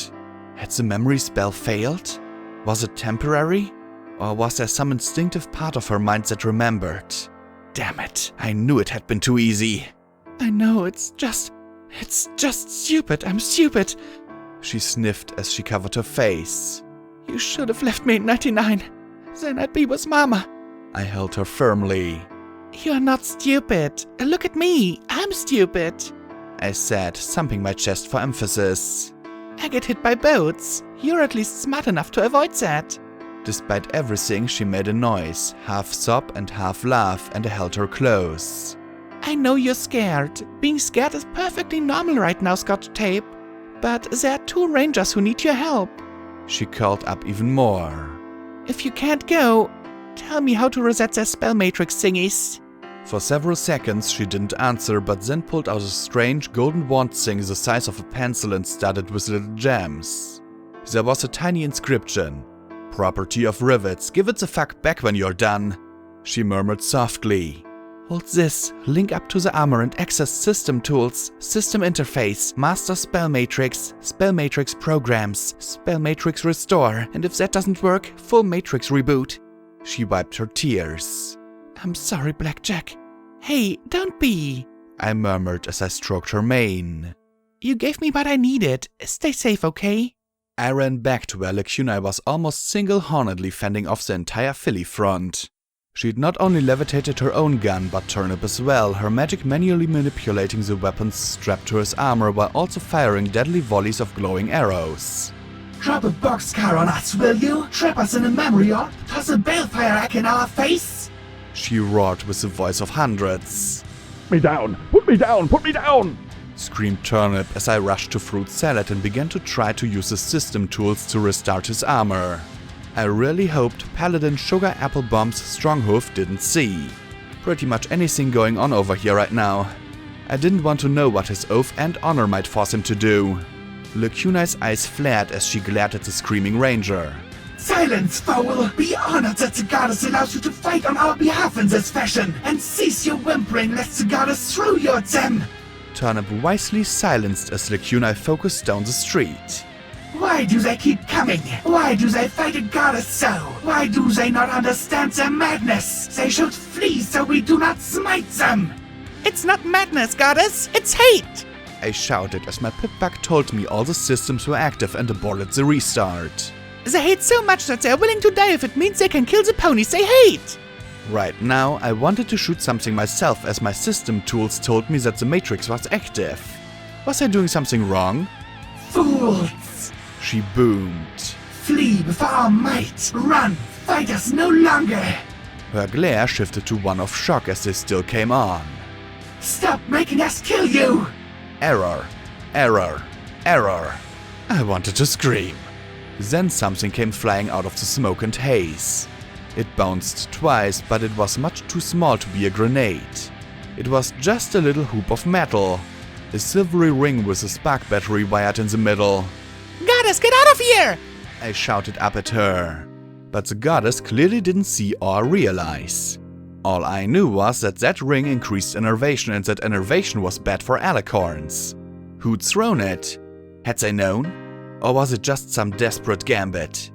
Had the memory spell failed? Was it temporary? Or was there some instinctive part of her mind that remembered? Damn it, I knew it had been too easy. I know, it's just stupid. I'm stupid, she sniffed as she covered her face. You should have left me in 99. Then I'd be with Mama. I held her firmly. You're not stupid. Look at me. I'm stupid, I said, thumping my chest for emphasis. I get hit by boats. You're at least smart enough to avoid that. Despite everything, she made a noise, half sob and half laugh, and I held her close. I know you're scared. Being scared is perfectly normal right now, Scotch Tape. But there are 2 rangers who need your help. She curled up even more. If you can't go, tell me how to reset their spell matrix thingies. For several seconds she didn't answer, but then pulled out a strange golden wand thing the size of a pencil and studded with little gems. There was a tiny inscription. Property of rivets, give it the fuck back when you're done, she murmured softly. Hold this, link up to the armor and access system tools, system interface, master spell matrix programs, spell matrix restore, and if that doesn't work, full matrix reboot. She wiped her tears. I'm sorry, Blackjack. Hey, don't be, I murmured as I stroked her mane. You gave me what I needed. Stay safe, okay? I ran back to where Lecunai was almost single-handedly fending off the entire filly front. She'd not only levitated her own gun, but Turnip as well, her magic manually manipulating the weapons strapped to his armor while also firing deadly volleys of glowing arrows. Drop a boxcar on us, will you? Trap us in a memory orb? Toss a balefire rack in our face? She roared with the voice of hundreds. Put me down! Put me down! Put me down! Screamed Turnip as I rushed to Fruit Salad and began to try to use the system tools to restart his armor. I really hoped Paladin Sugar Apple Bomb's Stronghoof didn't see. Pretty much anything going on over here right now. I didn't want to know what his oath and honor might force him to do. Lecunai's eyes flared as she glared at the screaming ranger. Silence, fool! Be honored that the goddess allows you to fight on our behalf in this fashion, and cease your whimpering lest the goddess throw you at them! Turnip wisely silenced as Lecunai focused down the street. Why do they keep coming? Why do they fight a goddess so? Why do they not understand their madness? They should flee so we do not smite them! It's not madness, goddess! It's hate! I shouted as my pip-bug told me all the systems were active and aborted the restart. They hate so much that they are willing to die if it means they can kill the ponies they hate! Right now, I wanted to shoot something myself as my system tools told me that the matrix was active. Was I doing something wrong? Fools! She boomed. Flee before our might! Run! Fight us no longer! Her glare shifted to one of shock as they still came on. Stop making us kill you! Error. Error. Error. I wanted to scream. Then something came flying out of the smoke and haze. It bounced twice, but it was much too small to be a grenade. It was just a little hoop of metal. A silvery ring with a spark battery wired in the middle. Goddess, get out of here! I shouted up at her. But the goddess clearly didn't see or realize. All I knew was that ring increased innervation and that innervation was bad for alicorns. Who'd thrown it? Had they known? Or was it just some desperate gambit?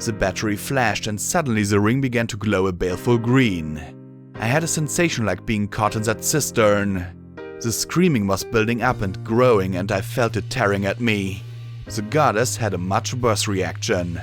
The battery flashed and suddenly the ring began to glow a baleful green. I had a sensation like being caught in that cistern. The screaming was building up and growing and I felt it tearing at me. The goddess had a much worse reaction.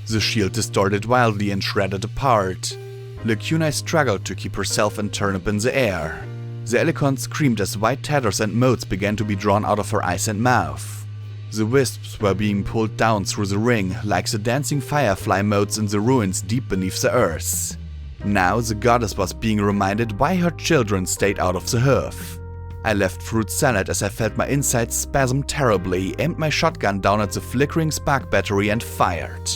The shield distorted wildly and shredded apart. Lacuna struggled to keep herself and turnip in the air. The alicorn screamed as white tatters and motes began to be drawn out of her eyes and mouth. The wisps were being pulled down through the ring like the dancing firefly motes in the ruins deep beneath the earth. Now the goddess was being reminded why her children stayed out of the hearth. I left fruit salad as I felt my insides spasm terribly, aimed my shotgun down at the flickering spark battery and fired.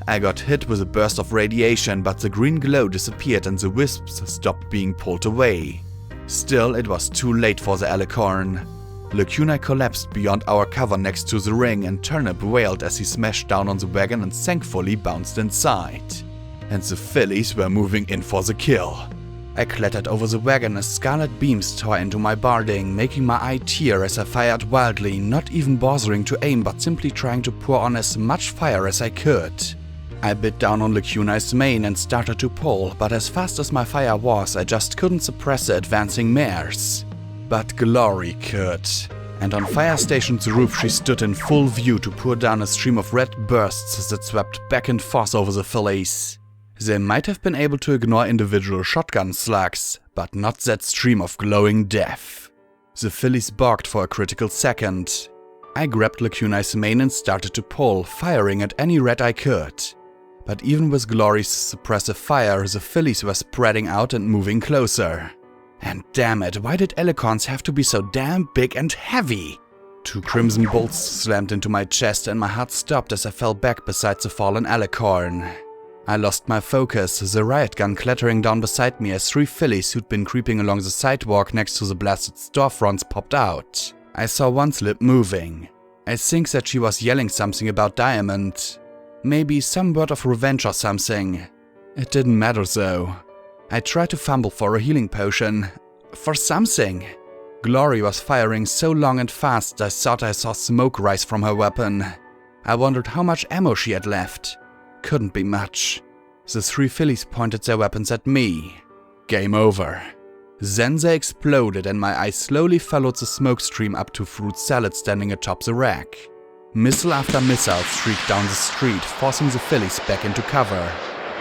I got hit with a burst of radiation, but the green glow disappeared and the wisps stopped being pulled away. Still, it was too late for the alicorn. Lacuna collapsed beyond our cover next to the ring and Turnip wailed as he smashed down on the wagon and thankfully bounced inside. And the fillies were moving in for the kill. I clattered over the wagon as scarlet beams tore into my barding, making my eye tear as I fired wildly, not even bothering to aim but simply trying to pour on as much fire as I could. I bit down on Lacuna's mane and started to pull, but as fast as my fire was, I just couldn't suppress the advancing mares. But Glory could. And on Fire Station's roof she stood in full view to pour down a stream of red bursts that swept back and forth over the fillies. They might have been able to ignore individual shotgun slugs, but not that stream of glowing death. The fillies barked for a critical second. I grabbed Lacuna's mane and started to pull, firing at any rat I could. But even with Glory's suppressive fire, the fillies were spreading out and moving closer. And damn it, why did alicorns have to be so damn big and heavy? 2 crimson bolts slammed into my chest and my heart stopped as I fell back beside the fallen alicorn. I lost my focus, the riot gun clattering down beside me as 3 fillies who'd been creeping along the sidewalk next to the blasted storefronts popped out. I saw one's lip moving. I think that she was yelling something about Diamond. Maybe some word of revenge or something. It didn't matter though. I tried to fumble for a healing potion. For something. Glory was firing so long and fast I thought I saw smoke rise from her weapon. I wondered how much ammo she had left. Couldn't be much. The 3 fillies pointed their weapons at me. Game over. Then they exploded and my eyes slowly followed the smoke stream up to Fruit Salad standing atop the rack. Missile after missile streaked down the street, forcing the fillies back into cover.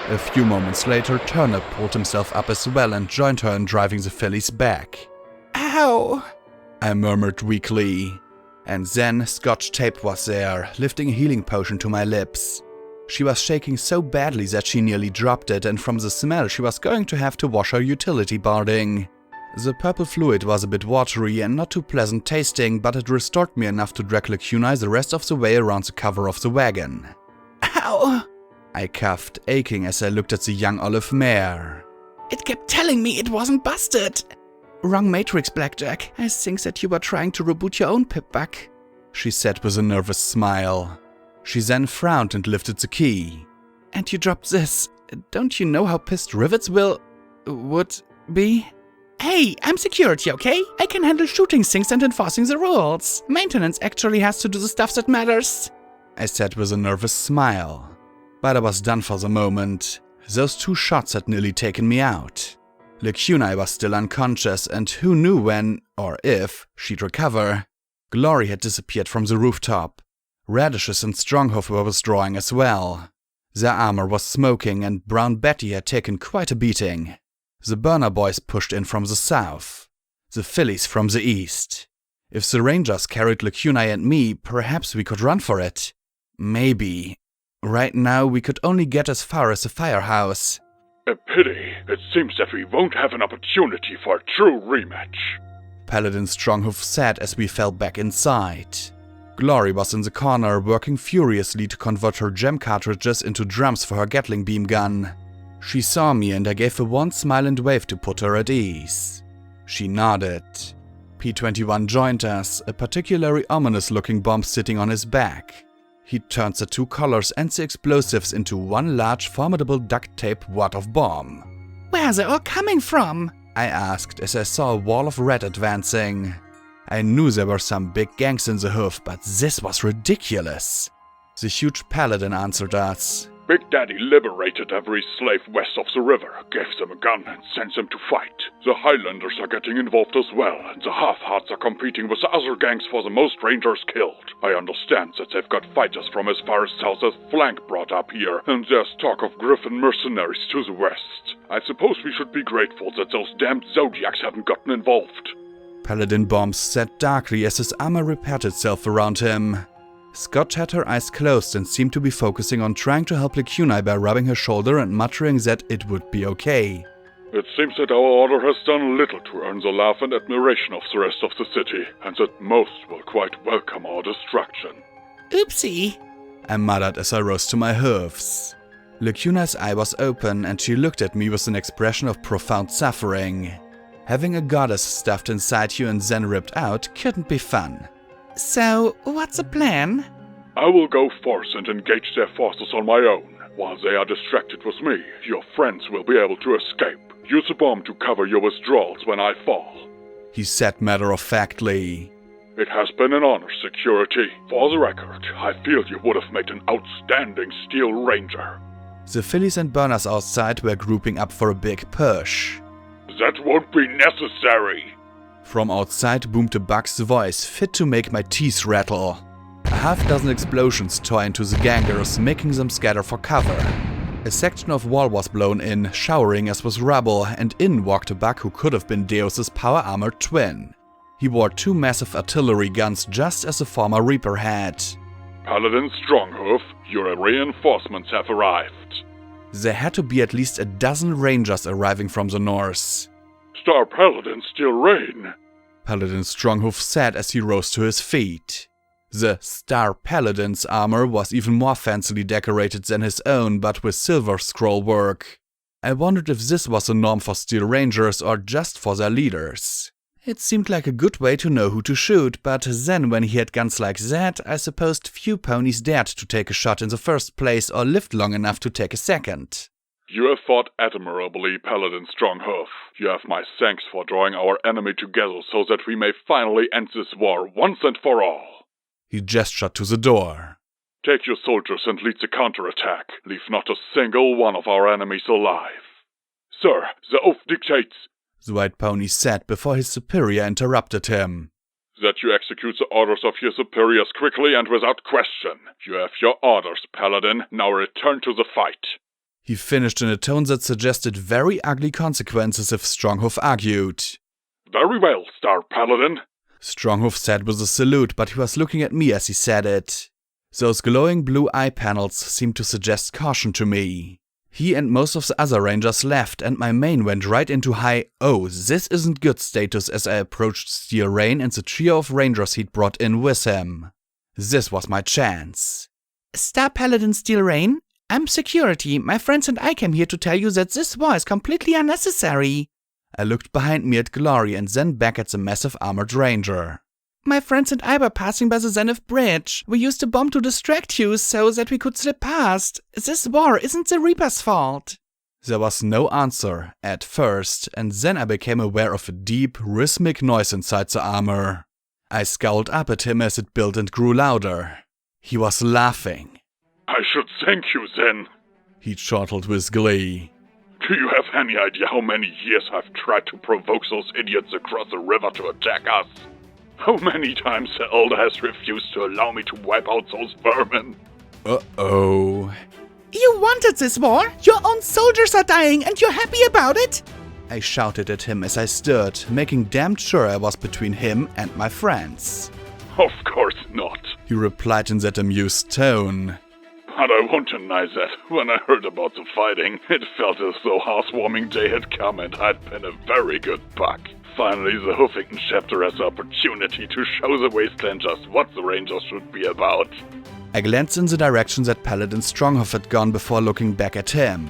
A few moments later, Turnip pulled himself up as well and joined her in driving the fillies back. Ow! I murmured weakly. And then Scotch Tape was there, lifting a healing potion to my lips. She was shaking so badly that she nearly dropped it, and from the smell she was going to have to wash her utility barding. The purple fluid was a bit watery and not too pleasant tasting, but it restored me enough to drag Lacuna the rest of the way around the cover of the wagon. Ow! I coughed, aching as I looked at the young olive mare. It kept telling me it wasn't busted. Wrong matrix, Blackjack. I think that you were trying to reboot your own pip-bug, she said with a nervous smile. She then frowned and lifted the key. And you dropped this. Don't you know how pissed rivets would be? Hey, I'm security, okay? I can handle shooting things and enforcing the rules. Maintenance actually has to do the stuff that matters, I said with a nervous smile. But I was done for the moment. Those 2 shots had nearly taken me out. Lacuna was still unconscious, and who knew when, or if, she'd recover. Glory had disappeared from the rooftop. Radishes and Stronghoof were withdrawing as well. Their armor was smoking and Brown Betty had taken quite a beating. The Burner Boys pushed in from the south. The Phillies from the east. If the Rangers carried Lacunae and me, perhaps we could run for it. Maybe. Right now we could only get as far as the firehouse. A pity. It seems that we won't have an opportunity for a true rematch. Paladin Stronghoof said as we fell back inside. Glory was in the corner working furiously to convert her gem cartridges into drums for her Gatling beam gun. She saw me and I gave her one smile and wave to put her at ease. She nodded. P-21 joined us, a particularly ominous-looking bomb sitting on his back. He turned the two collars and the explosives into one large, formidable duct-tape wad of bomb. Where are they all coming from? I asked as I saw a wall of red advancing. I knew there were some big gangs in the hoof, but this was ridiculous. The huge paladin answered us. Big Daddy liberated every slave west of the river, gave them a gun and sent them to fight. The Highlanders are getting involved as well, and the Half-Hearts are competing with the other gangs for the most Rangers killed. I understand that they've got fighters from as far south as Flank brought up here, and there's talk of Griffin mercenaries to the west. I suppose we should be grateful that those damned Zodiacs haven't gotten involved. Paladin Bombs said darkly as his armor repaired itself around him. Scott had her eyes closed and seemed to be focusing on trying to help Lacunae by rubbing her shoulder and muttering that it would be okay. It seems that our order has done little to earn the love and admiration of the rest of the city, and that most will quite welcome our destruction. Oopsie, I muttered as I rose to my hoofs. Lacunae's eye was open and she looked at me with an expression of profound suffering. Having a goddess stuffed inside you and then ripped out couldn't be fun. So, what's the plan? I will go forth and engage their forces on my own. While they are distracted with me, your friends will be able to escape. Use a bomb to cover your withdrawals when I fall. He said matter-of-factly. It has been an honor, Security. For the record, I feel you would have made an outstanding Steel Ranger. The Phillies and Burners outside were grouping up for a big push. That won't be necessary. From outside boomed a Buck's voice fit to make my teeth rattle. A half-dozen explosions tore into the gangers, making them scatter for cover. A section of wall was blown in, showering us with rubble, and in walked a Buck who could have been Deus's power-armored twin. He wore two massive artillery guns just as the former Reaper had. Paladin Stronghoof, your reinforcements have arrived. There had to be at least a dozen Rangers arriving from the north. Star Paladin still reign, Paladin Stronghoof said as he rose to his feet. The Star Paladin's armor was even more fancily decorated than his own, but with silver scroll work. I wondered if this was the norm for Steel Rangers or just for their leaders. It seemed like a good way to know who to shoot, but then when he had guns like that, I supposed few ponies dared to take a shot in the first place or lived long enough to take a second. You have fought admirably, Paladin Stronghoof. You have my thanks for drawing our enemy together so that we may finally end this war once and for all. He gestured to the door. Take your soldiers and lead the counterattack. Leave not a single one of our enemies alive. Sir, the oath dictates, the white pony said before his superior interrupted him, that you execute the orders of your superiors quickly and without question. You have your orders, Paladin. Now return to the fight. He finished in a tone that suggested very ugly consequences if Stronghoof argued. Very well, Star Paladin, Stronghoof said with a salute, but he was looking at me as he said it. Those glowing blue eye panels seemed to suggest caution to me. He and most of the other Rangers left, and my mane went right into high "oh, this isn't good" status as I approached Steel Rain and the trio of Rangers he'd brought in with him. This was my chance. Star Paladin Steel Rain? I'm Security. My friends and I came here to tell you that this war is completely unnecessary. I looked behind me at Glory and then back at the massive armored ranger. My friends and I were passing by the Zenith Bridge. We used a bomb to distract you so that we could slip past. This war isn't the Reaper's fault. There was no answer, at first, and then I became aware of a deep, rhythmic noise inside the armor. I scowled up at him as it built and grew louder. He was laughing. I should thank you then, he chortled with glee. Do you have any idea how many years I've tried to provoke those idiots across the river to attack us? How many times the Elder has refused to allow me to wipe out those vermin? Uh-oh. You wanted this war? Your own soldiers are dying and you're happy about it? I shouted at him as I stood, making damn sure I was between him and my friends. Of course not. He replied in that amused tone. But I won't deny that when I heard about the fighting, it felt as though housewarming day had come and I'd been a very good buck. Finally, the Fanfiction chapter has the opportunity to show the Wasteland just what the Rangers should be about. I glanced in the direction that Paladin Stronghof had gone before looking back at him.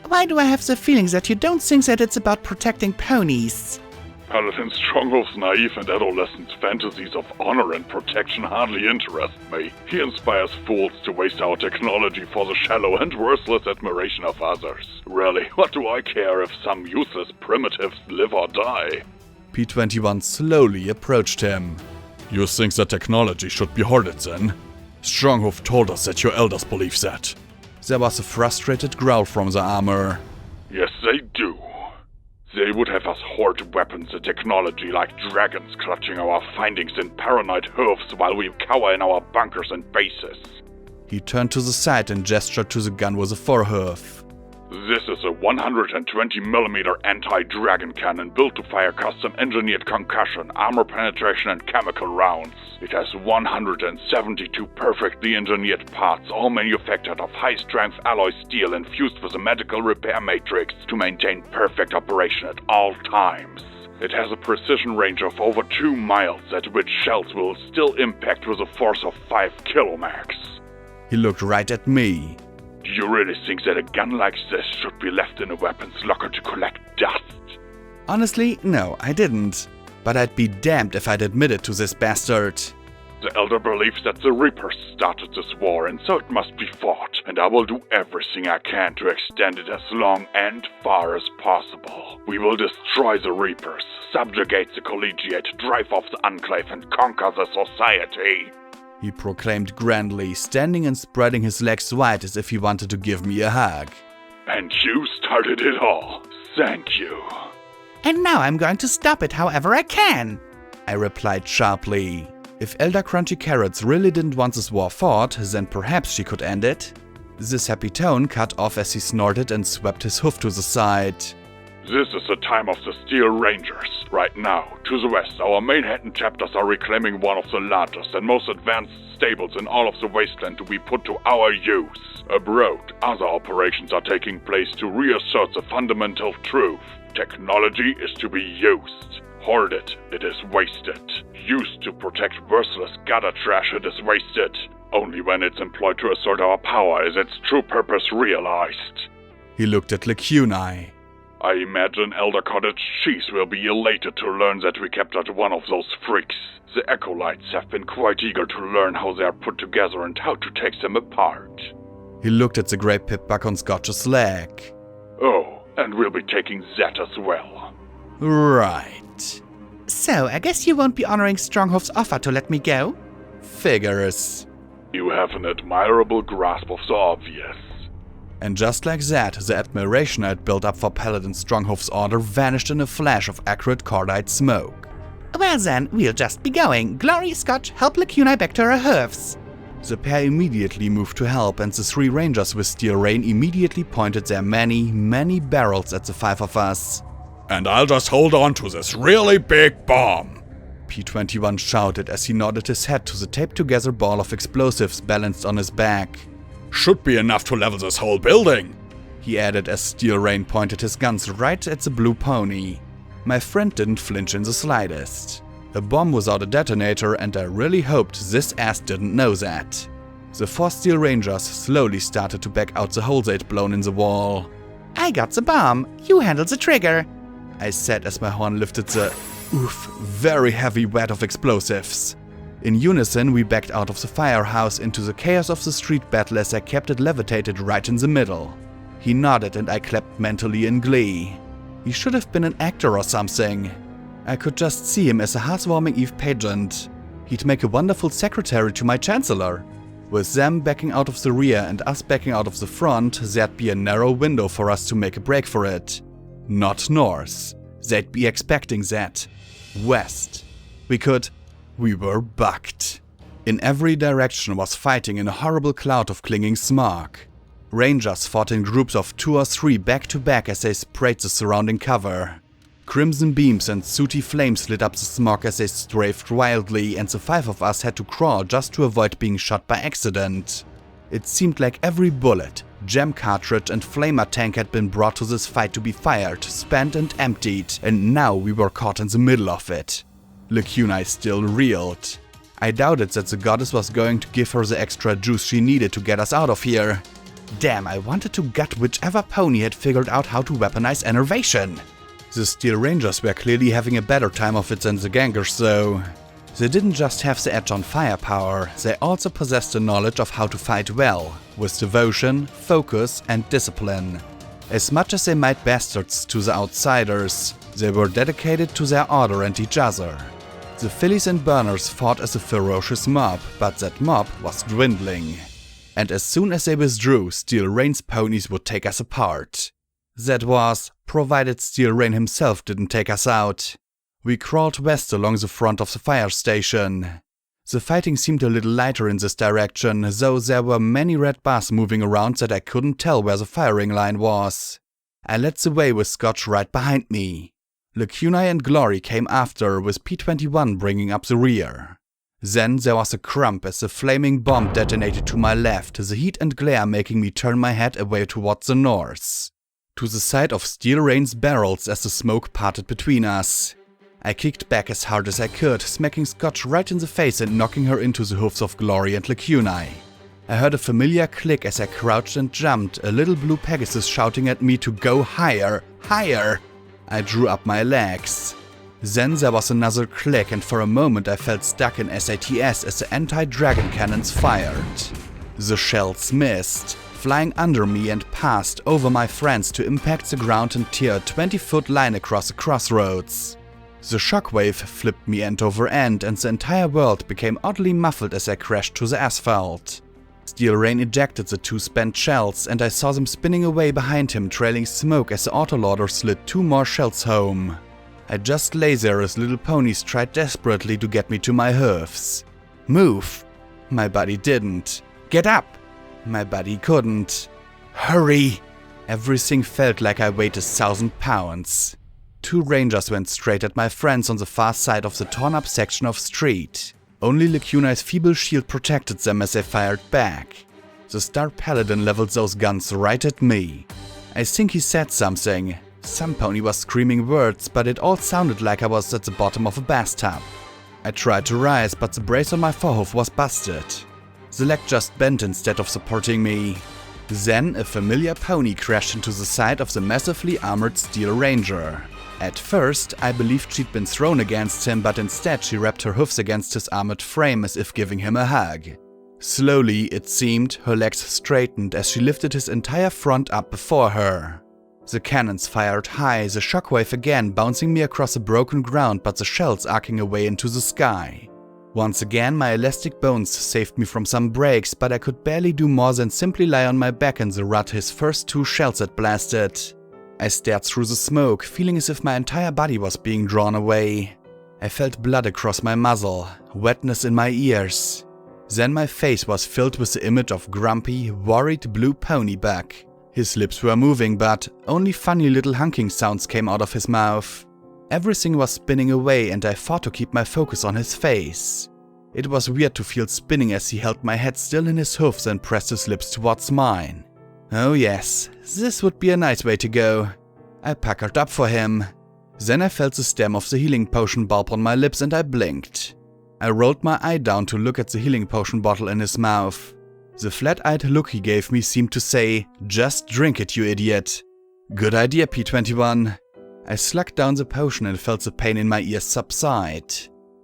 Why do I have the feeling that you don't think that it's about protecting ponies? Paladin Stronghof's naive and adolescent fantasies of honor and protection hardly interest me. He inspires fools to waste our technology for the shallow and worthless admiration of others. Really, what do I care if some useless primitives live or die? P21 slowly approached him. You think that technology should be hoarded then? Stronghof told us that your elders believe that. There was a frustrated growl from the armor. Yes, they do. They would have us hoard weapons and technology like dragons clutching our findings in paranoid hooves while we cower in our bunkers and bases. He turned to the side and gestured to the gun with a forehoof. This is a 120mm anti-dragon cannon built to fire custom-engineered concussion, armor penetration, and chemical rounds. It has 172 perfectly engineered parts, all manufactured of high-strength alloy steel infused with a medical repair matrix to maintain perfect operation at all times. It has a precision range of over 2 miles, at which shells will still impact with a force of 5 kilomax. He looked right at me. Do you really think that a gun like this should be left in a weapons locker to collect dust? Honestly, no, I didn't. But I'd be damned if I'd admitted to this bastard. The Elder believes that the Reapers started this war, and so it must be fought, and I will do everything I can to extend it as long and far as possible. We will destroy the Reapers, subjugate the Collegiate, drive off the Enclave, and conquer the Society. He proclaimed grandly, standing and spreading his legs wide as if he wanted to give me a hug. And you started it all. Thank you. And now I'm going to stop it however I can. I replied sharply. If Elder Crunchy Carrots really didn't want this war fought, then perhaps she could end it. This happy tone cut off as he snorted and swept his hoof to the side. This is the time of the Steel Rangers. Right now, to the west, our Manhattan chapters are reclaiming one of the largest and most advanced stables in all of the wasteland to be put to our use. Abroad, other operations are taking place to reassert the fundamental truth. Technology is to be used. Hoarded, it is wasted. Used to protect worthless gutter trash, it is wasted. Only when it's employed to assert our power is its true purpose realized. He looked at Lecunai. I imagine Elder Cottage Cheese will be elated to learn that we captured one of those freaks. The Acolytes have been quite eager to learn how they are put together and how to take them apart. He looked at the grey pipbuck on Scotch's leg. Oh, and we'll be taking that as well. Right. So, I guess you won't be honoring Stronghof's offer to let me go? Figures. You have an admirable grasp of the obvious. And just like that, the admiration I'd built up for Paladin Stronghof's order vanished in a flash of acrid cordite smoke. Well then, we'll just be going. Glory, Scotch, help Lecunai back to her hoofs. The pair immediately moved to help, and the 3 rangers with Steel Rain immediately pointed their many, many barrels at the 5 of us. And I'll just hold on to this really big bomb. P21 shouted as he nodded his head to the taped-together ball of explosives balanced on his back. Should be enough to level this whole building, he added as Steel Rain pointed his guns right at the blue pony. My friend didn't flinch in the slightest. A bomb without a detonator, and I really hoped this ass didn't know that. The 4 Steel Rangers slowly started to back out the holes they'd blown in the wall. I got the bomb. You handle the trigger, I said as my horn lifted the, very heavy wad of explosives. In unison, we backed out of the firehouse into the chaos of the street battle as I kept it levitated right in the middle. He nodded and I clapped mentally in glee. He should have been an actor or something. I could just see him as a heartwarming Eve pageant. He'd make a wonderful secretary to my chancellor. With them backing out of the rear and us backing out of the front, there'd be a narrow window for us to make a break for it. Not north. They'd be expecting that. West. We could We were bucked. In every direction was fighting in a horrible cloud of clinging smog. Rangers fought in groups of 2 or 3 back to back as they sprayed the surrounding cover. Crimson beams and sooty flames lit up the smog as they strafed wildly, and the 5 of us had to crawl just to avoid being shot by accident. It seemed like every bullet, gem cartridge and flamer tank had been brought to this fight to be fired, spent and emptied, and now we were caught in the middle of it. Lacuna still reeled. I doubted that the goddess was going to give her the extra juice she needed to get us out of here. Damn, I wanted to gut whichever pony had figured out how to weaponize enervation. The Steel Rangers were clearly having a better time of it than the gangers though. They didn't just have the edge on firepower, they also possessed the knowledge of how to fight well, with devotion, focus and discipline. As much as they might bastards to the outsiders, they were dedicated to their order and each other. The Phillies and Burners fought as a ferocious mob, but that mob was dwindling. And as soon as they withdrew, Steel Rain's ponies would take us apart. That was, provided Steel Rain himself didn't take us out. We crawled west along the front of the fire station. The fighting seemed a little lighter in this direction, though there were many red bars moving around that I couldn't tell where the firing line was. I led the way with Scotch right behind me. Lacuna and Glory came after, with P-21 bringing up the rear. Then there was a crump as the flaming bomb detonated to my left, the heat and glare making me turn my head away towards the north, to the side of Steel Rain's barrels as the smoke parted between us. I kicked back as hard as I could, smacking Scotch right in the face and knocking her into the hoofs of Glory and Lacuna. I heard a familiar click as I crouched and jumped, a little blue Pegasus shouting at me to go higher, higher. I drew up my legs. Then there was another click, and for a moment I felt stuck in SATS as the anti-dragon cannons fired. The shells missed, flying under me and passed over my friends to impact the ground and tear a 20-foot line across the crossroads. The shockwave flipped me end over end, and the entire world became oddly muffled as I crashed to the asphalt. Steel Rain ejected the 2 spent shells, and I saw them spinning away behind him, trailing smoke as the autoloader slid 2 more shells home. I just lay there as little ponies tried desperately to get me to my hoofs. Move! My body didn't. Get up! My body couldn't. Hurry! Everything felt like I weighed 1,000 pounds. 2 Rangers went straight at my friends on the far side of the torn-up section of street. Only Lacuna's feeble shield protected them as they fired back. The Star Paladin leveled those guns right at me. I think he said something. Some pony was screaming words, but it all sounded like I was at the bottom of a bathtub. I tried to rise, but the brace on my forehoof was busted. The leg just bent instead of supporting me. Then a familiar pony crashed into the side of the massively armored Steel Ranger. At first, I believed she'd been thrown against him, but instead she wrapped her hoofs against his armored frame as if giving him a hug. Slowly, it seemed, her legs straightened as she lifted his entire front up before her. The cannons fired high, the shockwave again bouncing me across the broken ground, but the shells arcing away into the sky. Once again, my elastic bones saved me from some breaks, but I could barely do more than simply lie on my back in the rut his first 2 shells had blasted. I stared through the smoke, feeling as if my entire body was being drawn away. I felt blood across my muzzle, wetness in my ears. Then my face was filled with the image of grumpy, worried blue pony Buck. His lips were moving, but only funny little hunking sounds came out of his mouth. Everything was spinning away, and I fought to keep my focus on his face. It was weird to feel spinning as he held my head still in his hoofs and pressed his lips towards mine. Oh yes, this would be a nice way to go. I puckered up for him. Then I felt the stem of the healing potion bulb on my lips and I blinked. I rolled my eye down to look at the healing potion bottle in his mouth. The flat-eyed look he gave me seemed to say, "Just drink it, you idiot." Good idea, P-21. I slugged down the potion and felt the pain in my ears subside.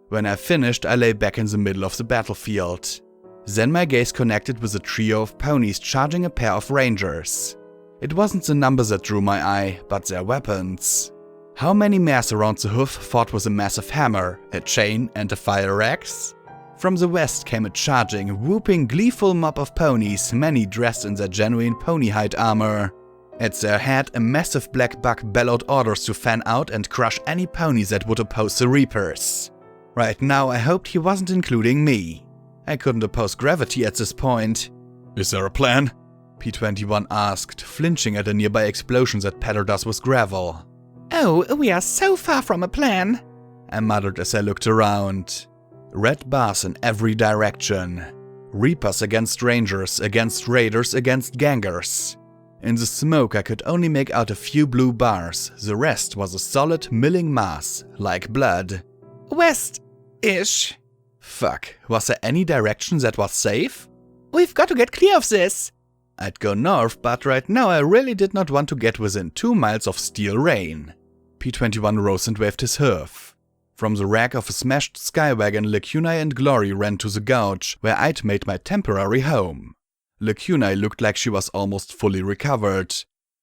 When I finished, I lay back in the middle of the battlefield. Then my gaze connected with a trio of ponies charging a pair of rangers. It wasn't the numbers that drew my eye, but their weapons. How many mares around the hoof fought with a massive hammer, a chain and a fire axe? From the west came a charging, whooping, gleeful mob of ponies, many dressed in their genuine pony hide armor. At their head, a massive black buck bellowed orders to fan out and crush any ponies that would oppose the Reapers. Right now, I hoped he wasn't including me. I couldn't oppose gravity at this point. Is there a plan? P-21 asked, flinching at a nearby explosion that pattered us with gravel. Oh, we are so far from a plan, I muttered as I looked around. Red bars in every direction. Reapers against rangers, against raiders, against gangers. In the smoke I could only make out a few blue bars, the rest was a solid milling mass, like blood. West-ish. Fuck, was there any direction that was safe? We've got to get clear of this. I'd go north, but right now I really did not want to get within 2 miles of steel rain. P-21 rose and waved his hoof. From the wreck of a smashed skywagon, Lacunai and Glory ran to the gouge, where I'd made my temporary home. Lacunai looked like she was almost fully recovered,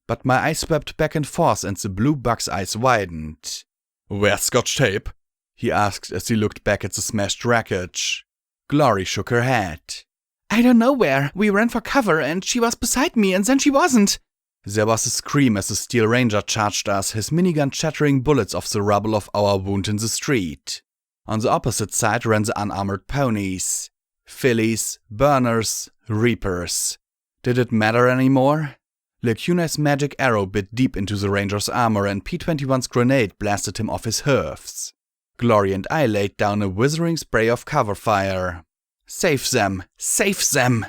but my eyes swept back and forth and the blue bug's eyes widened. Where's Scotch tape? He asked as he looked back at the smashed wreckage. Glory shook her head. I don't know where. We ran for cover and she was beside me and then she wasn't. There was a scream as the Steel Ranger charged us, his minigun chattering bullets off the rubble of our wound in the street. On the opposite side ran the unarmored ponies. Fillies, burners, reapers. Did it matter anymore? Lacunai's magic arrow bit deep into the Ranger's armor and P-21's grenade blasted him off his hoofs. Glory and I laid down a withering spray of cover fire. Save them! Save them!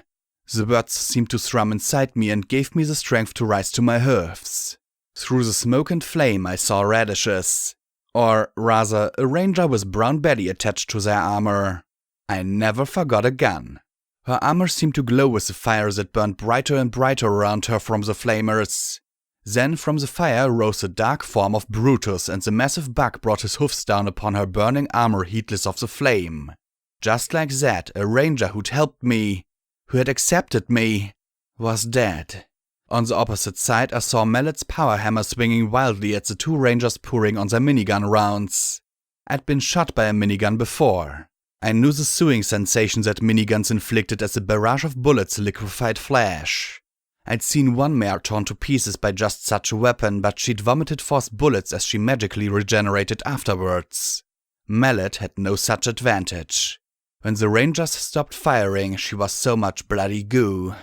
The words seemed to thrum inside me and gave me the strength to rise to my hoofs. Through the smoke and flame I saw radishes. Or rather, a ranger with brown belly attached to their armor. I never forgot a gun. Her armor seemed to glow with the fire that burned brighter and brighter around her from the flamers. Then from the fire rose the dark form of Brutus, and the massive bug brought his hoofs down upon her burning armor heedless of the flame. Just like that, a ranger who'd helped me, who had accepted me, was dead. On the opposite side I saw Mallet's power hammer swinging wildly at the 2 rangers pouring on their minigun rounds. I'd been shot by a minigun before. I knew the sewing sensation that miniguns inflicted as a barrage of bullets liquefied flesh. I'd seen one mare torn to pieces by just such a weapon, but she'd vomited forth bullets as she magically regenerated afterwards. Mallet had no such advantage. When the rangers stopped firing, she was so much bloody goo.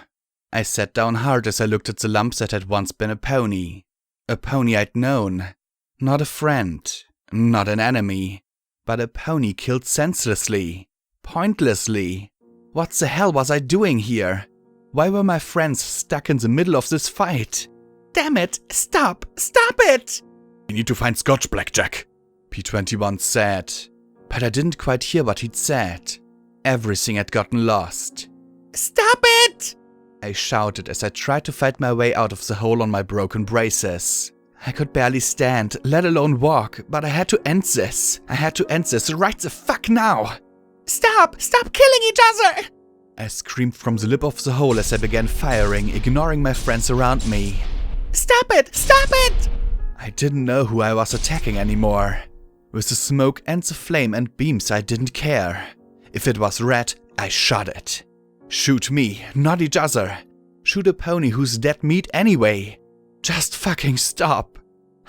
I sat down hard as I looked at the lump that had once been a pony. A pony I'd known. Not a friend, not an enemy, but a pony killed senselessly, pointlessly. What the hell was I doing here? Why were my friends stuck in the middle of this fight? Damn it! Stop! Stop it! We need to find Scotch, Blackjack, P-21 said. But I didn't quite hear what he'd said. Everything had gotten lost. Stop it! I shouted as I tried to fight my way out of the hole on my broken braces. I could barely stand, let alone walk, but I had to end this. I had to end this right the fuck now. Stop! Stop killing each other! I screamed from the lip of the hole as I began firing, ignoring my friends around me. Stop it! Stop it! I didn't know who I was attacking anymore. With the smoke and the flame and beams, I didn't care. If it was red, I shot it. Shoot me, not each other. Shoot a pony who's dead meat anyway. Just fucking stop.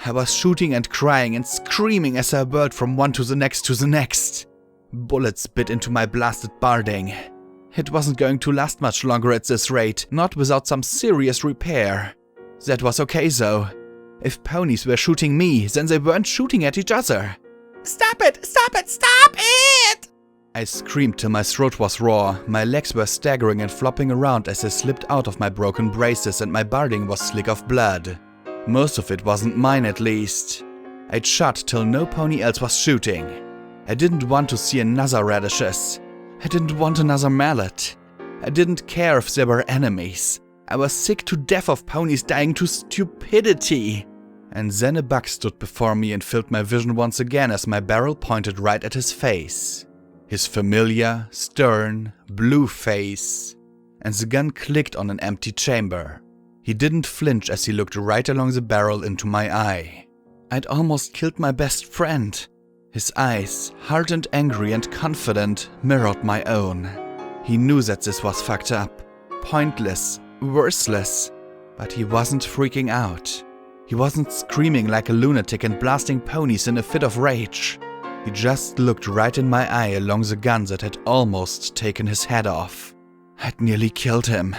I was shooting and crying and screaming as I whirled from one to the next to the next. Bullets bit into my blasted barding. It wasn't going to last much longer at this rate, not without some serious repair. That was okay though. If ponies were shooting me, then they weren't shooting at each other. Stop it! Stop it! Stop it! I screamed till my throat was raw, my legs were staggering and flopping around as I slipped out of my broken braces and my barding was slick of blood. Most of it wasn't mine at least. I'd shot till no pony else was shooting. I didn't want to see another radishes. I didn't want another mallet. I didn't care if there were enemies. I was sick to death of ponies dying to stupidity. And then a bug stood before me and filled my vision once again as my barrel pointed right at his face. His familiar, stern, blue face. And the gun clicked on an empty chamber. He didn't flinch as he looked right along the barrel into my eye. I'd almost killed my best friend. His eyes, hard and angry and confident, mirrored my own. He knew that this was fucked up, pointless, worthless, but he wasn't freaking out. He wasn't screaming like a lunatic and blasting ponies in a fit of rage. He just looked right in my eye along the gun that had almost taken his head off. I'd nearly killed him.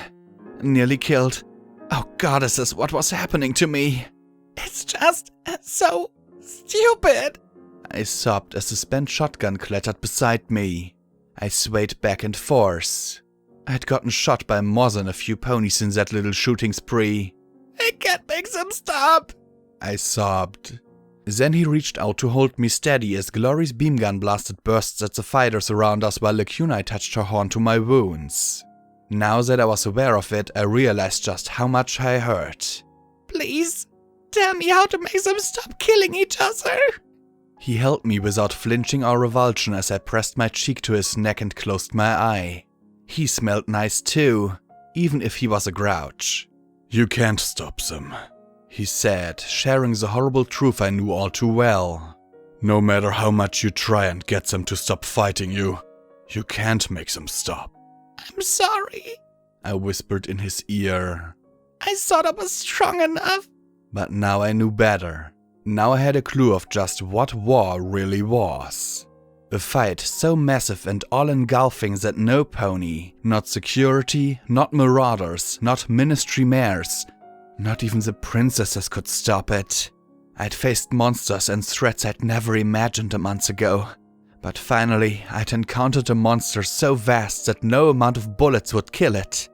Nearly killed. Oh goddesses, what was happening to me? It's just so stupid. I sobbed as the spent shotgun clattered beside me. I swayed back and forth. I'd gotten shot by more than a few ponies in that little shooting spree. I can't make them stop, I sobbed. Then he reached out to hold me steady as Glory's beamgun blasted bursts at the fighters around us while Lacuna touched her horn to my wounds. Now that I was aware of it, I realized just how much I hurt. Please, tell me how to make them stop killing each other. He held me without flinching or revulsion as I pressed my cheek to his neck and closed my eye. He smelled nice too, even if he was a grouch. You can't stop them, he said, sharing the horrible truth I knew all too well. No matter how much you try and get them to stop fighting you, you can't make them stop. I'm sorry, I whispered in his ear. I thought I was strong enough. But now I knew better. Now I had a clue of just what war really was. A fight so massive and all-engulfing that no pony, not security, not marauders, not ministry mares, not even the princesses could stop it. I'd faced monsters and threats I'd never imagined a month ago. But finally, I'd encountered a monster so vast that no amount of bullets would kill it.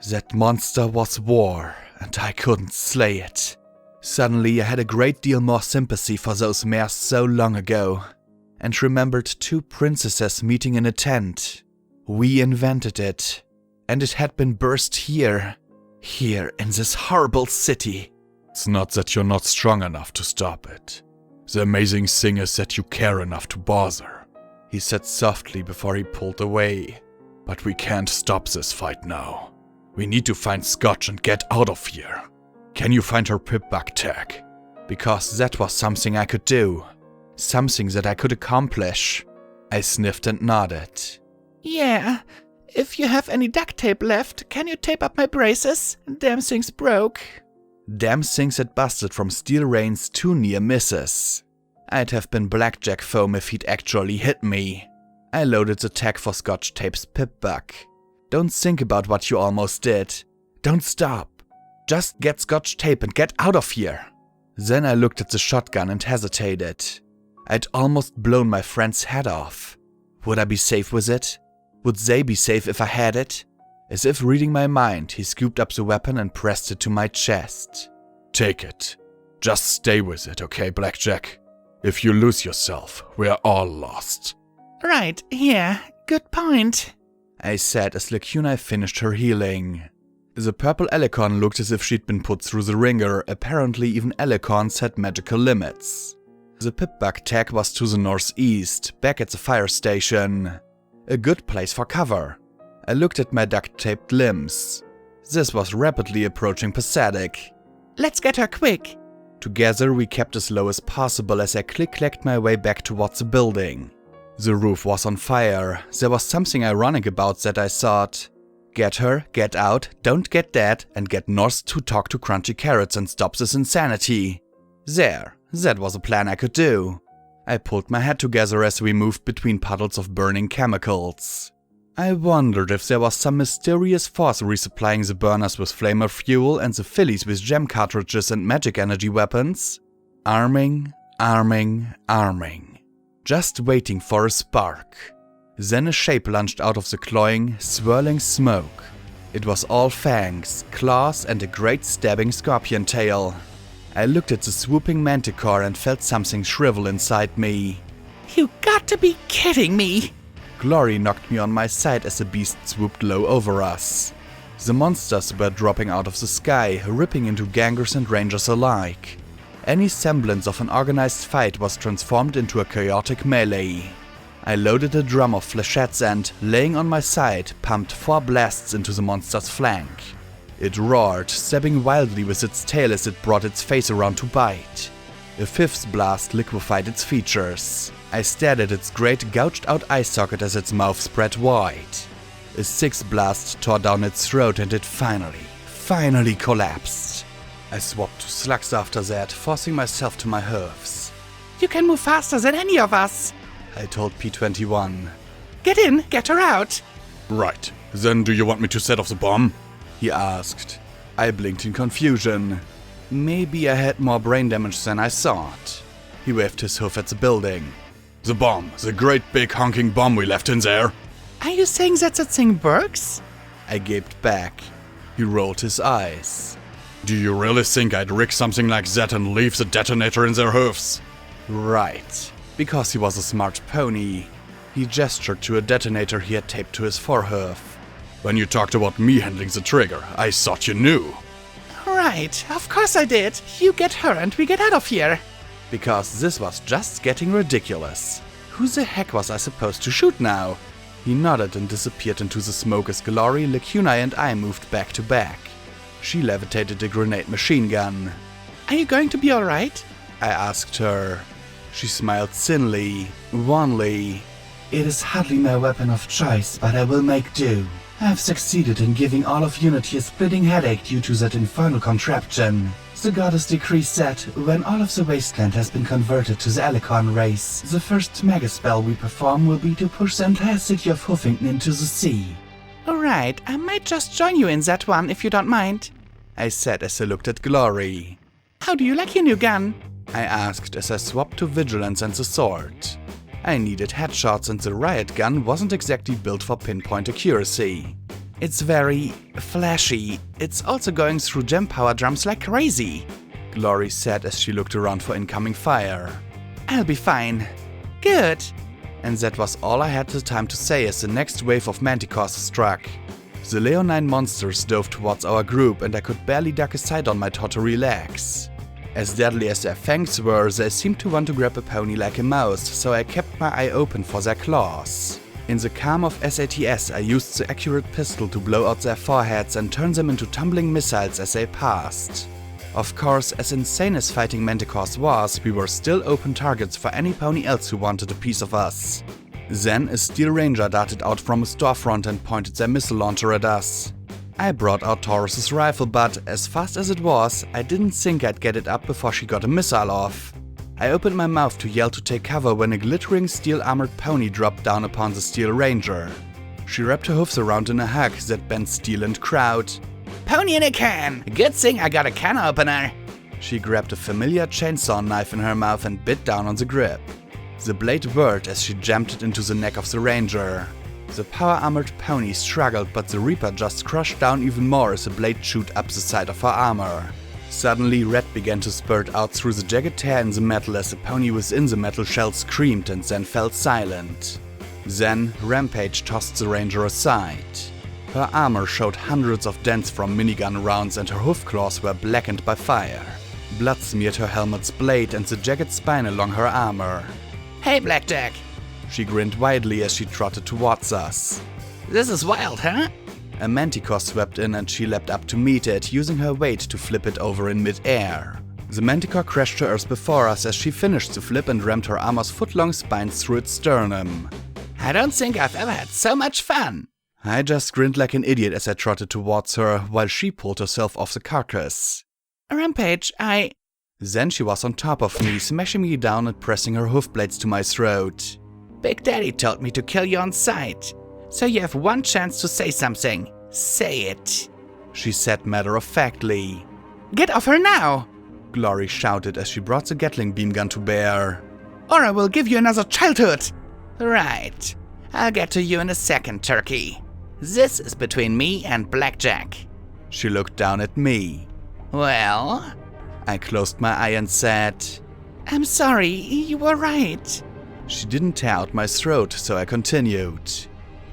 That monster was war, and I couldn't slay it. Suddenly, I had a great deal more sympathy for those mares so long ago, and remembered two princesses meeting in a tent. We invented it, and it had been birthed here in this horrible city. It's not that you're not strong enough to stop it. The amazing thing is that you care enough to bother, he said softly before he pulled away. But we can't stop this fight now. We need to find Scotch and get out of here. Can you find her pip-bug tag? Because that was something I could do. Something that I could accomplish. I sniffed and nodded. Yeah, if you have any duct tape left, can you tape up my braces? Damn things broke. Damn things had busted from steel reins two near misses. I'd have been blackjack foam if he'd actually hit me. I loaded the tag for Scotch Tape's pip-bug. Don't think about what you almost did. Don't stop. Just get Scotch Tape and get out of here. Then I looked at the shotgun and hesitated. I'd almost blown my friend's head off. Would I be safe with it? Would they be safe if I had it? As if reading my mind, he scooped up the weapon and pressed it to my chest. Take it. Just stay with it, okay, Blackjack? If you lose yourself, we're all lost. Right, yeah, good point, I said as Lacuna finished her healing. The purple alicorn looked as if she'd been put through the ringer. Apparently even alicorns had magical limits. The pip-bug tag was to the northeast, back at the fire station. A good place for cover. I looked at my duct-taped limbs. This was rapidly approaching pathetic. Let's get her quick. Together we kept as low as possible as I click-clacked my way back towards the building. The roof was on fire. There was something ironic about that, I thought. Get her, get out, don't get dead, and get north to talk to Crunchy Carrots and stop this insanity. There, that was a plan I could do. I pulled my head together as we moved between puddles of burning chemicals. I wondered if there was some mysterious force resupplying the burners with flamer fuel and the fillies with gem cartridges and magic energy weapons. Arming. Just waiting for a spark. Then a shape lunged out of the cloying, swirling smoke. It was all fangs, claws, and a great stabbing scorpion tail. I looked at the swooping manticore and felt something shrivel inside me. You got to be kidding me! Glory knocked me on my side as the beast swooped low over us. The monsters were dropping out of the sky, ripping into gangers and rangers alike. Any semblance of an organized fight was transformed into a chaotic melee. I loaded a drum of flechettes and, laying on my side, pumped 4 blasts into the monster's flank. It roared, stabbing wildly with its tail as it brought its face around to bite. A 5th blast liquefied its features. I stared at its great gouged-out eye socket as its mouth spread wide. A 6th blast tore down its throat and it finally collapsed. I swapped to slugs after that, forcing myself to my hooves. You can move faster than any of us! I told P21. Get in, get her out. Right. Then do you want me to set off the bomb? He asked. I blinked in confusion. Maybe I had more brain damage than I thought. He waved his hoof at the building. The bomb. The great big honking bomb we left in there. Are you saying that thing works? I gaped back. He rolled his eyes. Do you really think I'd rig something like that and leave the detonator in their hoofs? Right. Because he was a smart pony. He gestured to a detonator he had taped to his forehoof. When you talked about me handling the trigger, I thought you knew. Right, of course I did. You get her and we get out of here. Because this was just getting ridiculous. Who the heck was I supposed to shoot now? He nodded and disappeared into the smoke as Glory, Lacuna and I moved back to back. She levitated a grenade machine gun. Are you going to be alright? I asked her. She smiled thinly, wanly. It is hardly my weapon of choice, but I will make do. I have succeeded in giving all of Unity a splitting headache due to that infernal contraption. The goddess decrees that, when all of the wasteland has been converted to the Alicon race, the first mega spell we perform will be to push the entire city of Huffington into the sea. Alright, I might just join you in that one if you don't mind, I said as I looked at Glory. How do you like your new gun? I asked as I swapped to Vigilance and the sword. I needed headshots and the riot gun wasn't exactly built for pinpoint accuracy. It's very flashy. It's also going through gem power drums like crazy, Glory said as she looked around for incoming fire. I'll be fine. Good. And that was all I had the time to say as the next wave of manticores struck. The leonine monsters dove towards our group and I could barely duck aside on my tottery legs. As deadly as their fangs were, they seemed to want to grab a pony like a mouse, so I kept my eye open for their claws. In the calm of SATS, I used the accurate pistol to blow out their foreheads and turn them into tumbling missiles as they passed. Of course, as insane as fighting manticores was, we were still open targets for any pony else who wanted a piece of us. Then a steel ranger darted out from a storefront and pointed their missile launcher at us. I brought out Taurus's rifle, but as fast as it was, I didn't think I'd get it up before she got a missile off. I opened my mouth to yell to take cover when a glittering steel-armored pony dropped down upon the steel ranger. She wrapped her hoofs around in a hug that bent steel and crowd. Pony in a can! Good thing I got a can opener! She grabbed a familiar chainsaw knife in her mouth and bit down on the grip. The blade whirred as she jammed it into the neck of the ranger. The power-armored pony struggled, but the Reaper just crushed down even more as the blade chewed up the side of her armor. Suddenly, red began to spurt out through the jagged tear in the metal as the pony within the metal shell screamed and then fell silent. Then, Rampage tossed the ranger aside. Her armor showed hundreds of dents from minigun rounds and her hoof claws were blackened by fire. Blood smeared her helmet's blade and the jagged spine along her armor. Hey, Blackjack! She grinned widely as she trotted towards us. This is wild, huh? A manticore swept in and she leapt up to meet it, using her weight to flip it over in mid-air. The manticore crashed to earth before us as she finished the flip and rammed her armor's foot-long spines through its sternum. I don't think I've ever had so much fun! I just grinned like an idiot as I trotted towards her, while she pulled herself off the carcass. Rampage, Then she was on top of me, smashing me down and pressing her hoof blades to my throat. Big Daddy told me to kill you on sight. So you have one chance to say something. Say it. She said matter-of-factly. Get off her now! Glory shouted as she brought the Gatling beam gun to bear. Or I will give you another childhood! Right. I'll get to you in a second, Turkey. This is between me and Blackjack. She looked down at me. Well? I closed my eye and said, I'm sorry, you were right. She didn't tear out my throat, so I continued.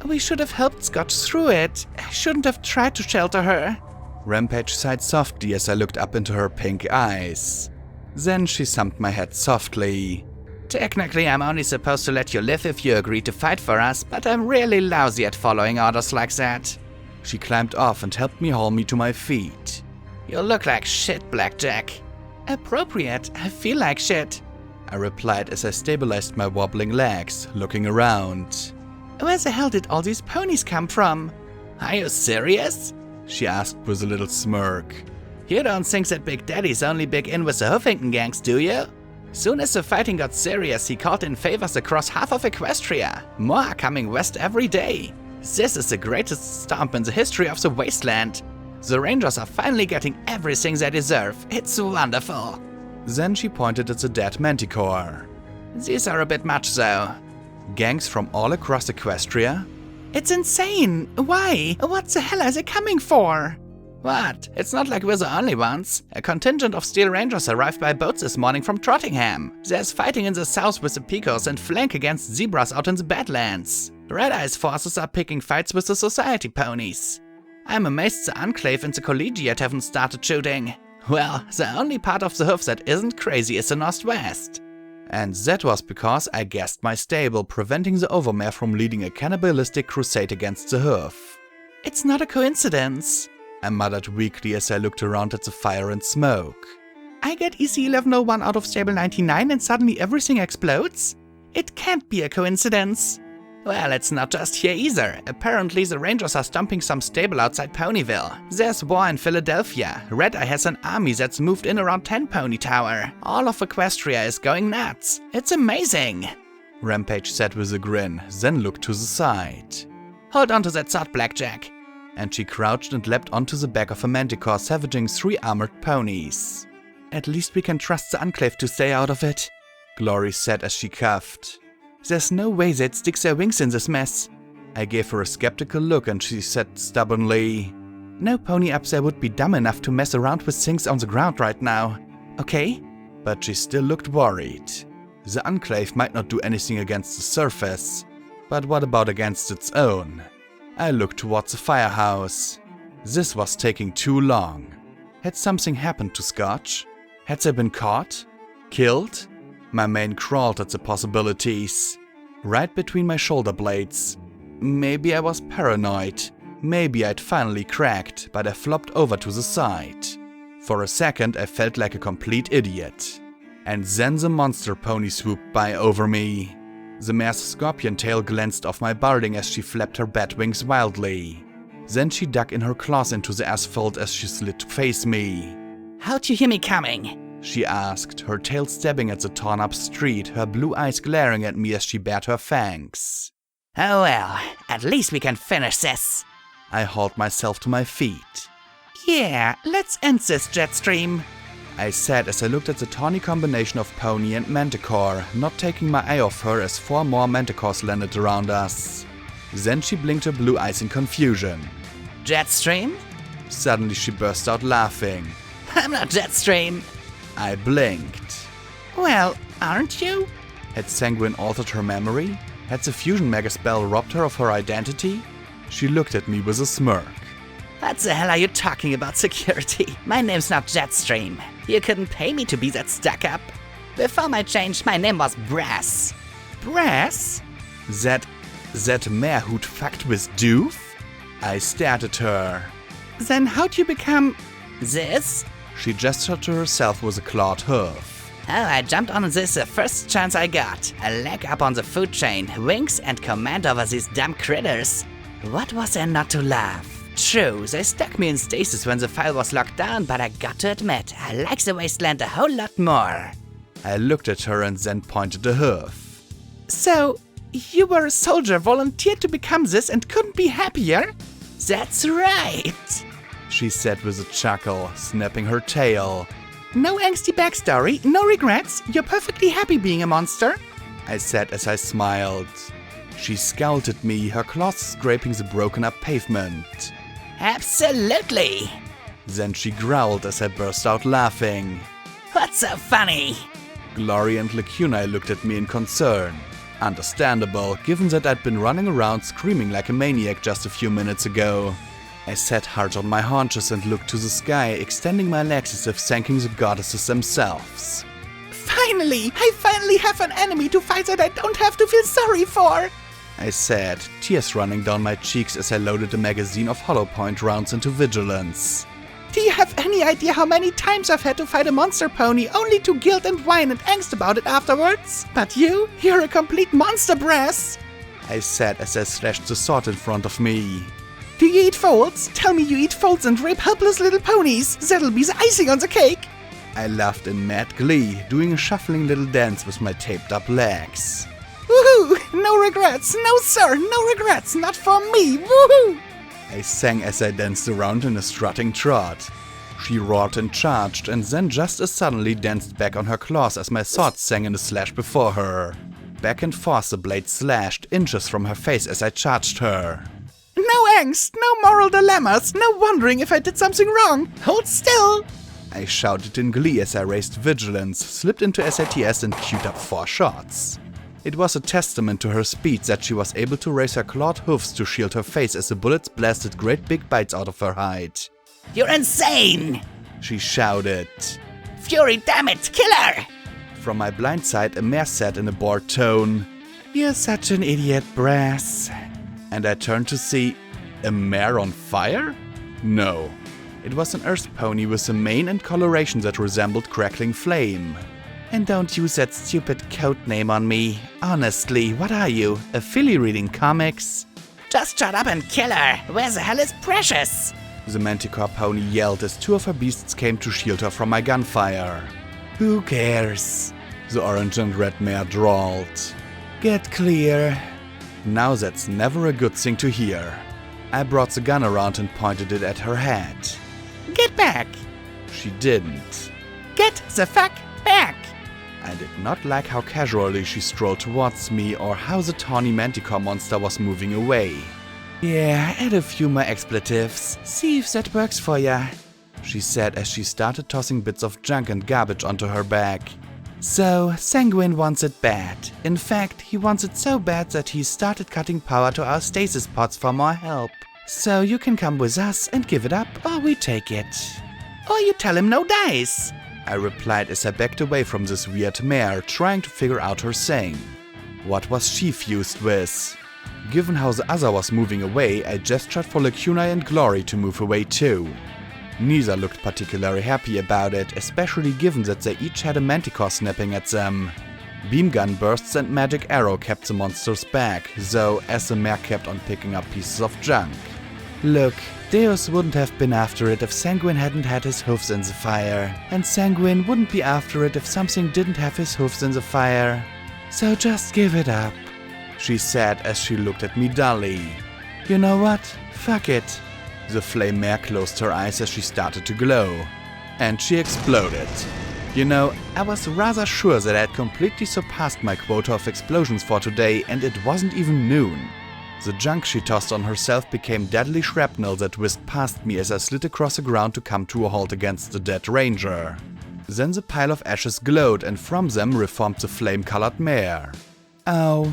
We should have helped Scott through it. I shouldn't have tried to shelter her. Rampage sighed softly as I looked up into her pink eyes. Then she thumped my head softly. Technically, I'm only supposed to let you live if you agree to fight for us, but I'm really lousy at following orders like that. She climbed off and helped me haul me to my feet. You look like shit, Blackjack. Appropriate, I feel like shit. I replied as I stabilized my wobbling legs, looking around. Where the hell did all these ponies come from? Are you serious? She asked with a little smirk. You don't think that Big Daddy's only big in with the Huffington gangs, do you? Soon as the fighting got serious, he called in favors across half of Equestria. More are coming west every day. This is the greatest stomp in the history of the wasteland. The Rangers are finally getting everything they deserve. It's wonderful. Then she pointed at the dead Manticore. These are a bit much though. Gangs from all across Equestria? It's insane. Why? What the hell are they coming for? What? It's not like we're the only ones. A contingent of Steel Rangers arrived by boat this morning from Trottingham. There's fighting in the south with the Picos and flank against Zebras out in the Badlands. Red Eye's forces are picking fights with the Society ponies. I'm amazed the Enclave and the Collegiate haven't started shooting. Well, the only part of the hoof that isn't crazy is the Northwest. And that was because I gassed my stable, preventing the Overmare from leading a cannibalistic crusade against the hoof. It's not a coincidence, I muttered weakly as I looked around at the fire and smoke. I get EC 1101 out of stable 99 and suddenly everything explodes? It can't be a coincidence. Well, it's not just here either. Apparently the Rangers are stomping some stable outside Ponyville. There's war in Philadelphia. Red Eye has an army that's moved in around 10 Pony Tower. All of Equestria is going nuts. It's amazing. Rampage said with a grin, then looked to the side. Hold on to that sword, Blackjack. And she crouched and leapt onto the back of a Manticore, savaging 3 armored ponies. At least we can trust the Enclave to stay out of it, Glory said as she coughed. There's no way they'd stick their wings in this mess. I gave her a skeptical look and she said stubbornly, No pony up there would be dumb enough to mess around with things on the ground right now, okay? But she still looked worried. The Enclave might not do anything against the surface, but what about against its own? I looked towards the firehouse. This was taking too long. Had something happened to Scotch? Had they been caught? Killed? My mane crawled at the possibilities. Right between my shoulder blades. Maybe I was paranoid. Maybe I'd finally cracked, but I flopped over to the side. For a second I felt like a complete idiot. And then the monster pony swooped by over me. The mare's scorpion tail glanced off my barding as she flapped her bat wings wildly. Then she dug in her claws into the asphalt as she slid to face me. How'd you hear me coming? She asked, her tail stabbing at the torn-up street, her blue eyes glaring at me as she bared her fangs. Oh well, at least we can finish this. I hauled myself to my feet. Yeah, let's end this jet stream, I said as I looked at the tawny combination of pony and manticore, not taking my eye off her as 4 more manticores landed around us. Then she blinked her blue eyes in confusion. Jetstream? Suddenly she burst out laughing. I'm not Jetstream. I blinked. Well, aren't you? Had Sanguine altered her memory? Had the fusion mega spell robbed her of her identity? She looked at me with a smirk. What the hell are you talking about, security? My name's not Jetstream. You couldn't pay me to be that stuck-up. Before my change, my name was Brass. Brass? That mare who'd fucked with Doof? I stared at her. Then how'd you become... This? She gestured to herself with a clawed hoof. Oh, I jumped on this the first chance I got. A leg up on the food chain, wings and command over these damn critters. What was there not to love? True, they stuck me in stasis when the file was locked down, but I got to admit, I like the wasteland a whole lot more. I looked at her and then pointed a hoof. So, you were a soldier, volunteered to become this and couldn't be happier? That's right, she said with a chuckle, snapping her tail. No angsty backstory, no regrets, you're perfectly happy being a monster? I said as I smiled. She scowled at me, her claws scraping the broken up pavement. Absolutely! Then she growled as I burst out laughing. What's so funny? Glory and Lacuna looked at me in concern. Understandable, given that I'd been running around screaming like a maniac just a few minutes ago. I sat hard on my haunches and looked to the sky, extending my legs as if thanking the goddesses themselves. Finally! I finally have an enemy to fight that I don't have to feel sorry for! I said, tears running down my cheeks as I loaded a magazine of hollow point rounds into Vigilance. Do you have any idea how many times I've had to fight a monster pony only to guilt and whine and angst about it afterwards? But you're a complete monster, Brass! I said as I slashed the sword in front of me. Do you eat folds? Tell me you eat folds and rape helpless little ponies. That'll be the icing on the cake. I laughed in mad glee, doing a shuffling little dance with my taped up legs. Woohoo! No regrets! No, sir! No regrets! Not for me! Woohoo! I sang as I danced around in a strutting trot. She roared and charged, and then just as suddenly danced back on her claws as my sword sang in a slash before her. Back and forth the blade slashed, inches from her face as I charged her. No angst! No moral dilemmas! No wondering if I did something wrong! Hold still! I shouted in glee as I raised vigilance, slipped into SATS and queued up 4 shots. It was a testament to her speed that she was able to raise her clawed hoofs to shield her face as the bullets blasted great big bites out of her hide. You're insane! She shouted. Fury, damn it! Kill her! From my blind side, a mare said in a bored tone, You're such an idiot, Brass. and I turned to see a mare on fire? No. It was an earth pony with a mane and coloration that resembled crackling flame. And don't use that stupid code name on me. Honestly, what are you? A filly reading comics? Just shut up and kill her! Where the hell is Precious? The manticore pony yelled as 2 of her beasts came to shield her from my gunfire. Who cares? The orange and red mare drawled. Get clear. Now that's never a good thing to hear. I brought the gun around and pointed it at her head. Get back! She didn't. Get the fuck back! I did not like how casually she strolled towards me or how the tawny manticore monster was moving away. Yeah, add a few more expletives. See if that works for ya. She said as she started tossing bits of junk and garbage onto her back. So, Sanguine wants it bad. In fact, he wants it so bad that he started cutting power to our stasis pods for more help. So you can come with us and give it up, or we take it. Or you tell him no dice. I replied as I backed away from this weird mare, trying to figure out her saying. What was she fused with? Given how the other was moving away, I gestured for Lacuna and Glory to move away too. Neither looked particularly happy about it, especially given that they each had a manticore snapping at them. Beamgun bursts and magic arrow kept the monsters back, though as the mare kept on picking up pieces of junk. Look, Deus wouldn't have been after it if Sanguine hadn't had his hoofs in the fire, and Sanguine wouldn't be after it if something didn't have his hoofs in the fire. So just give it up, she said as she looked at me dully. You know what? Fuck it. The flame mare closed her eyes as she started to glow. And she exploded. You know, I was rather sure that I had completely surpassed my quota of explosions for today, and it wasn't even noon. The junk she tossed on herself became deadly shrapnel that whisked past me as I slid across the ground to come to a halt against the dead ranger. Then the pile of ashes glowed, and from them reformed the flame-colored mare. Ow,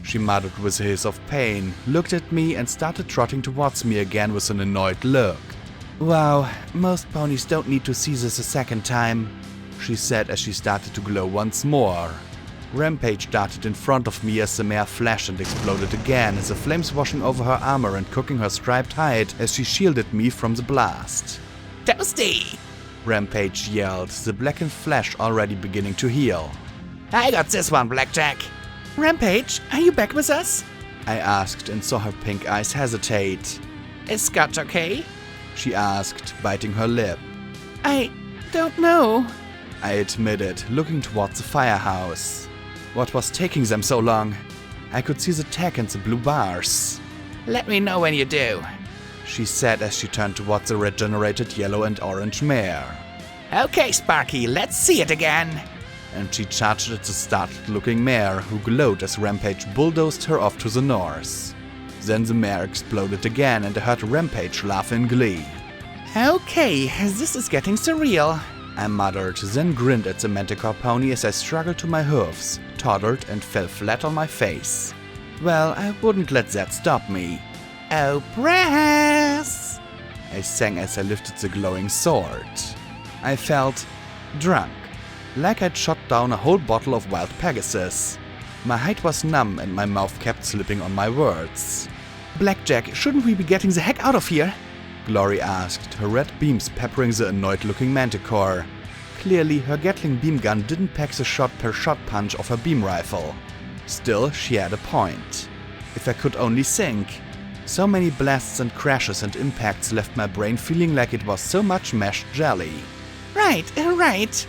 she muttered with a hiss of pain, looked at me and started trotting towards me again with an annoyed look. Wow, most ponies don't need to see this a second time, she said as she started to glow once more. Rampage darted in front of me as the mare flashed and exploded again, as the flames washing over her armor and cooking her striped hide as she shielded me from the blast. Toasty! Rampage yelled, the blackened flesh already beginning to heal. I got this one, Blackjack. Rampage, are you back with us? I asked and saw her pink eyes hesitate. Is Scotch okay? She asked, biting her lip. I don't know, I admitted, looking towards the firehouse. What was taking them so long? I could see the tech and the blue bars. Let me know when you do, she said as she turned towards the regenerated yellow and orange mare. Okay, Sparky, let's see it again. And she charged at the startled-looking mare, who glowed as Rampage bulldozed her off to the north. Then the mare exploded again, and I heard Rampage laugh in glee. Okay, this is getting surreal, I muttered, then grinned at the manticore pony as I struggled to my hoofs, tottered, and fell flat on my face. Well, I wouldn't let that stop me. Oh, Brass! I sang as I lifted the glowing sword. I felt drunk, like I'd shot down a whole bottle of wild Pegasus. My hide was numb and my mouth kept slipping on my words. Blackjack, shouldn't we be getting the heck out of here? Glory asked, her red beams peppering the annoyed-looking manticore. Clearly, her Gatling beam gun didn't pack the shot-per-shot punch of her beam rifle. Still, she had a point. If I could only think. So many blasts and crashes and impacts left my brain feeling like it was so much mashed jelly. Right.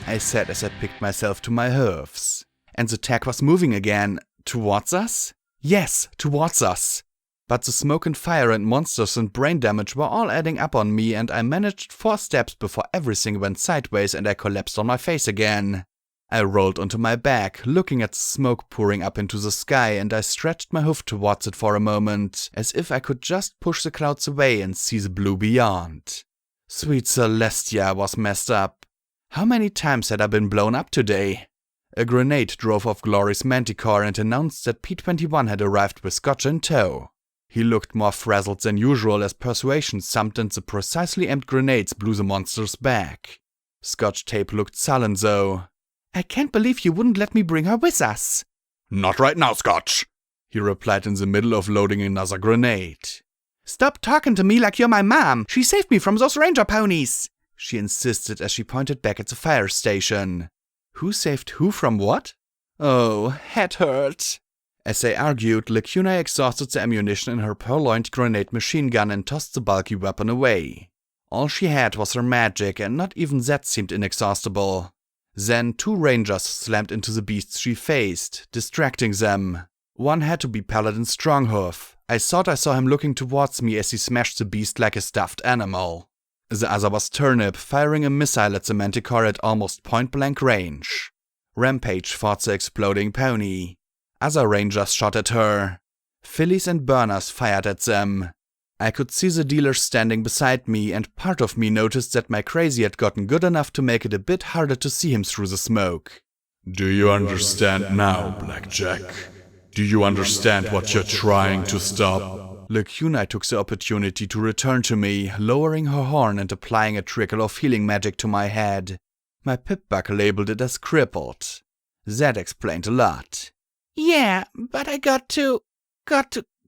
I said as I picked myself to my hoofs. And the tech was moving again. Towards us? Yes, towards us. But the smoke and fire and monsters and brain damage were all adding up on me, and I managed 4 steps before everything went sideways and I collapsed on my face again. I rolled onto my back, looking at the smoke pouring up into the sky, and I stretched my hoof towards it for a moment, as if I could just push the clouds away and see the blue beyond. Sweet Celestia, I was messed up. How many times had I been blown up today? A grenade drove off Glory's Manticore and announced that P-21 had arrived with Scotch in tow. He looked more frazzled than usual as Persuasion summed and the precisely aimed grenades blew the monsters back. Scotch Tape looked sullen though. I can't believe you wouldn't let me bring her with us. Not right now, Scotch, he replied in the middle of loading another grenade. Stop talking to me like you're my mom. She saved me from those ranger ponies, she insisted as she pointed back at the fire station. Who saved who from what? Oh, head hurt. As they argued, Lacuna exhausted the ammunition in her purloined grenade machine gun and tossed the bulky weapon away. All she had was her magic, and not even that seemed inexhaustible. Then 2 rangers slammed into the beasts she faced, distracting them. One had to be Paladin Stronghoof. I thought I saw him looking towards me as he smashed the beast like a stuffed animal. The other was Turnip, firing a missile at the Manticore at almost point-blank range. Rampage fought the exploding pony. Other rangers shot at her. Fillies and burners fired at them. I could see the dealer standing beside me, and part of me noticed that my crazy had gotten good enough to make it a bit harder to see him through the smoke. Do you understand now, Blackjack? Do you understand what you're trying to stop? Lacuna took the opportunity to return to me, lowering her horn and applying a trickle of healing magic to my head. My pip-buck labeled it as crippled. That explained a lot. Yeah, but I got to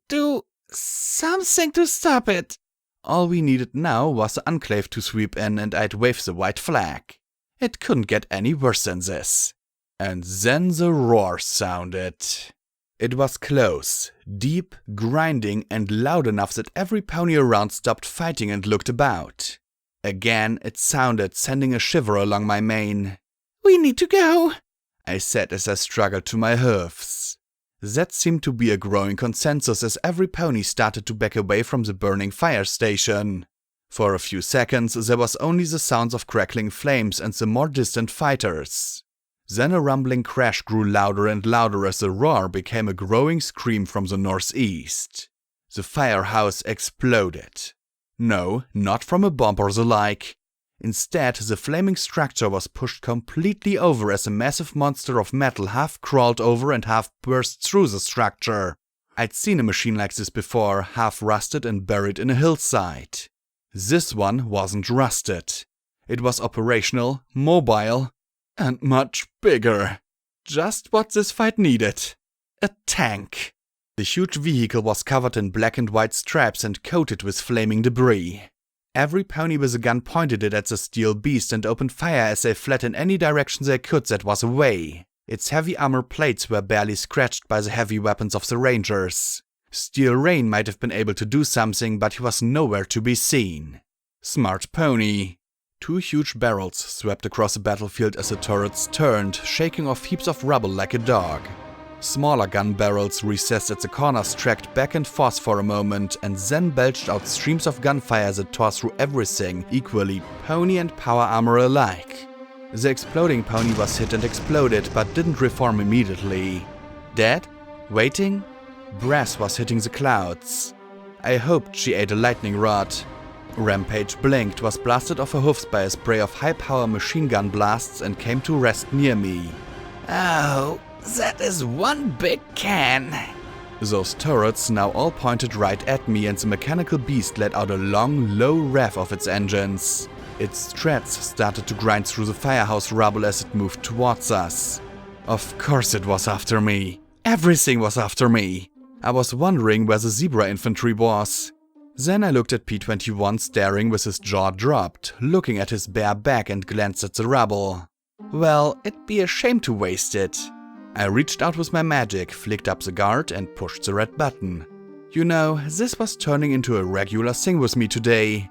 do something to stop it. All we needed now was the Enclave to sweep in and I'd wave the white flag. It couldn't get any worse than this. And then the roar sounded. It was close, deep, grinding, and loud enough that every pony around stopped fighting and looked about. Again it sounded, sending a shiver along my mane. We need to go, I said as I struggled to my hoofs. That seemed to be a growing consensus as every pony started to back away from the burning fire station. For a few seconds there was only the sounds of crackling flames and the more distant fighters. Then a rumbling crash grew louder and louder as the roar became a growing scream from the northeast. The firehouse exploded. No, not from a bomb or the like. Instead, the flaming structure was pushed completely over as a massive monster of metal half crawled over and half burst through the structure. I'd seen a machine like this before, half rusted and buried in a hillside. This one wasn't rusted. It was operational, mobile, and much bigger. Just what this fight needed. A tank. The huge vehicle was covered in black and white stripes and coated with flaming debris. Every pony with a gun pointed it at the steel beast and opened fire as they fled in any direction they could that was away. Its heavy armor plates were barely scratched by the heavy weapons of the rangers. Steel Rain might have been able to do something, but he was nowhere to be seen. Smart pony. 2 huge barrels swept across the battlefield as the turrets turned, shaking off heaps of rubble like a dog. Smaller gun barrels recessed at the corners tracked back and forth for a moment and then belched out streams of gunfire that tore through everything, equally pony and power armor alike. The exploding pony was hit and exploded, but didn't reform immediately. Dead? Waiting? Brass was hitting the clouds. I hoped she ate a lightning rod. Rampage blinked, was blasted off her hoofs by a spray of high-power machine gun blasts and came to rest near me. Oh, that is one big can. Those turrets now all pointed right at me and the mechanical beast let out a long, low rev of its engines. Its treads started to grind through the firehouse rubble as it moved towards us. Of course it was after me. Everything was after me. I was wondering where the zebra infantry was. Then I looked at P-21 staring with his jaw dropped, looking at his bare back and glanced at the rubble. Well, it'd be a shame to waste it. I reached out with my magic, flicked up the guard and pushed the red button. You know, this was turning into a regular thing with me today.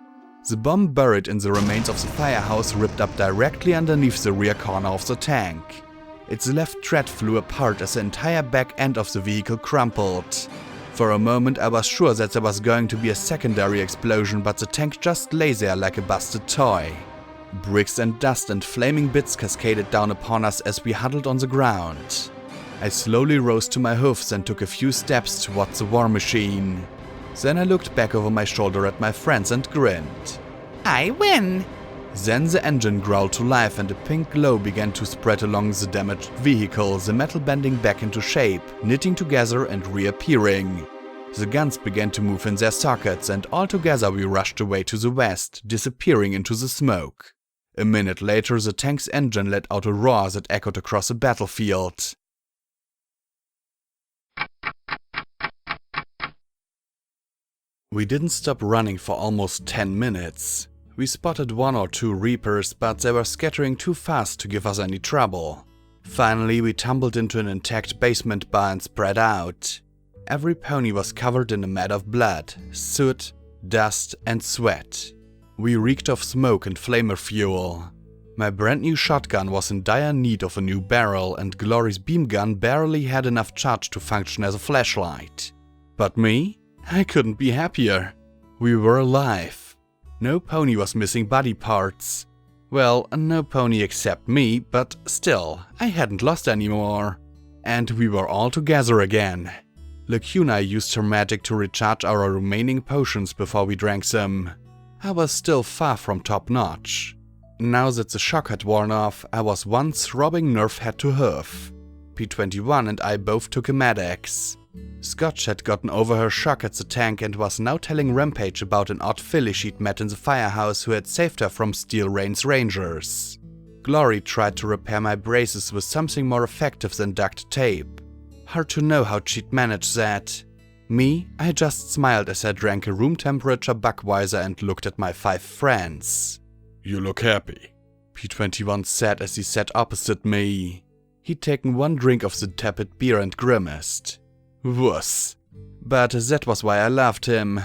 The bomb buried in the remains of the firehouse ripped up directly underneath the rear corner of the tank. Its left tread flew apart as the entire back end of the vehicle crumpled. For a moment I was sure that there was going to be a secondary explosion, but the tank just lay there like a busted toy. Bricks and dust and flaming bits cascaded down upon us as we huddled on the ground. I slowly rose to my hoofs and took a few steps towards the war machine. Then I looked back over my shoulder at my friends and grinned. I win! Then the engine growled to life and a pink glow began to spread along the damaged vehicle, the metal bending back into shape, knitting together and reappearing. The guns began to move in their sockets and all together we rushed away to the west, disappearing into the smoke. A minute later the tank's engine let out a roar that echoed across the battlefield. We didn't stop running for almost 10 minutes. We spotted 1 or 2 Reapers, but they were scattering too fast to give us any trouble. Finally, we tumbled into an intact basement bar and spread out. Every pony was covered in a mat of blood, soot, dust and sweat. We reeked of smoke and flamer fuel. My brand new shotgun was in dire need of a new barrel and Glory's beam gun barely had enough charge to function as a flashlight. But me? I couldn't be happier. We were alive. No pony was missing body parts. Well, no pony except me, but still, I hadn't lost any more. And we were all together again. Lacuna used her magic to recharge our remaining potions before we drank them. I was still far from top notch. Now that the shock had worn off, I was one throbbing nerve head to hoof. P21 and I both took a Med-X. Scotch had gotten over her shock at the tank and was now telling Rampage about an odd filly she'd met in the firehouse who had saved her from Steel Rain's rangers. Glory tried to repair my braces with something more effective than duct tape. Hard to know how she'd managed that. Me, I just smiled as I drank a room temperature Buckweiser and looked at my 5 friends. You look happy, P21 said as he sat opposite me. He'd taken 1 drink of the tepid beer and grimaced. Wuss. But that was why I loved him.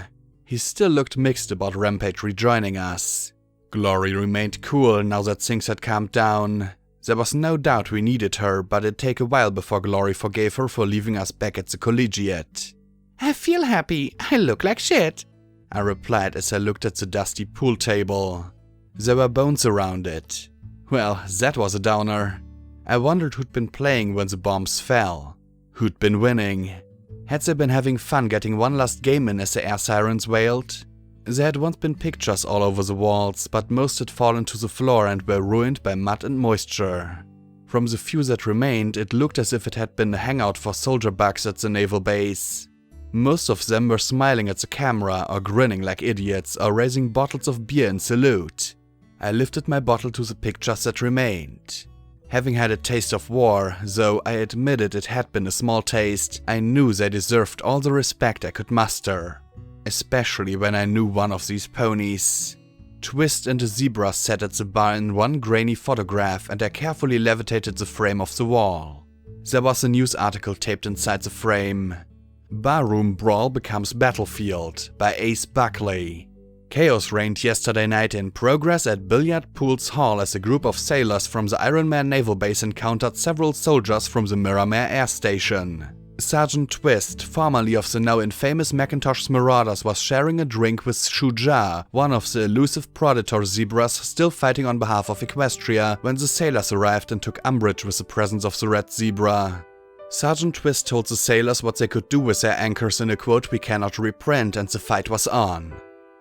He still looked mixed about Rampage rejoining us. Glory remained cool now that things had calmed down. There was no doubt we needed her, but it'd take a while before Glory forgave her for leaving us back at the collegiate. I feel happy. I look like shit, I replied as I looked at the dusty pool table. There were bones around it. Well, that was a downer. I wondered who'd been playing when the bombs fell. Who'd been winning? Had they been having fun getting one last game in as the air sirens wailed? There had once been pictures all over the walls, but most had fallen to the floor and were ruined by mud and moisture. From the few that remained, it looked as if it had been a hangout for soldier bugs at the Naval Base. Most of them were smiling at the camera or grinning like idiots or raising bottles of beer in salute. I lifted my bottle to the pictures that remained. Having had a taste of war, though I admitted it had been a small taste, I knew they deserved all the respect I could muster. Especially when I knew one of these ponies. Twist and a zebra sat at the bar in one grainy photograph and I carefully levitated the frame off the wall. There was a news article taped inside the frame. Barroom Brawl becomes battlefield by Ace Buckley. Chaos reigned yesterday night in progress at Billiard Pools Hall as a group of sailors from the Iron Man Naval Base encountered several soldiers from the Miramare Air Station. Sergeant Twist, formerly of the now infamous Macintosh Marauders, was sharing a drink with Shuja, one of the elusive Predator zebras still fighting on behalf of Equestria, when the sailors arrived and took umbrage with the presence of the red zebra. Sergeant Twist told the sailors what they could do with their anchors in a quote we cannot reprint, and the fight was on.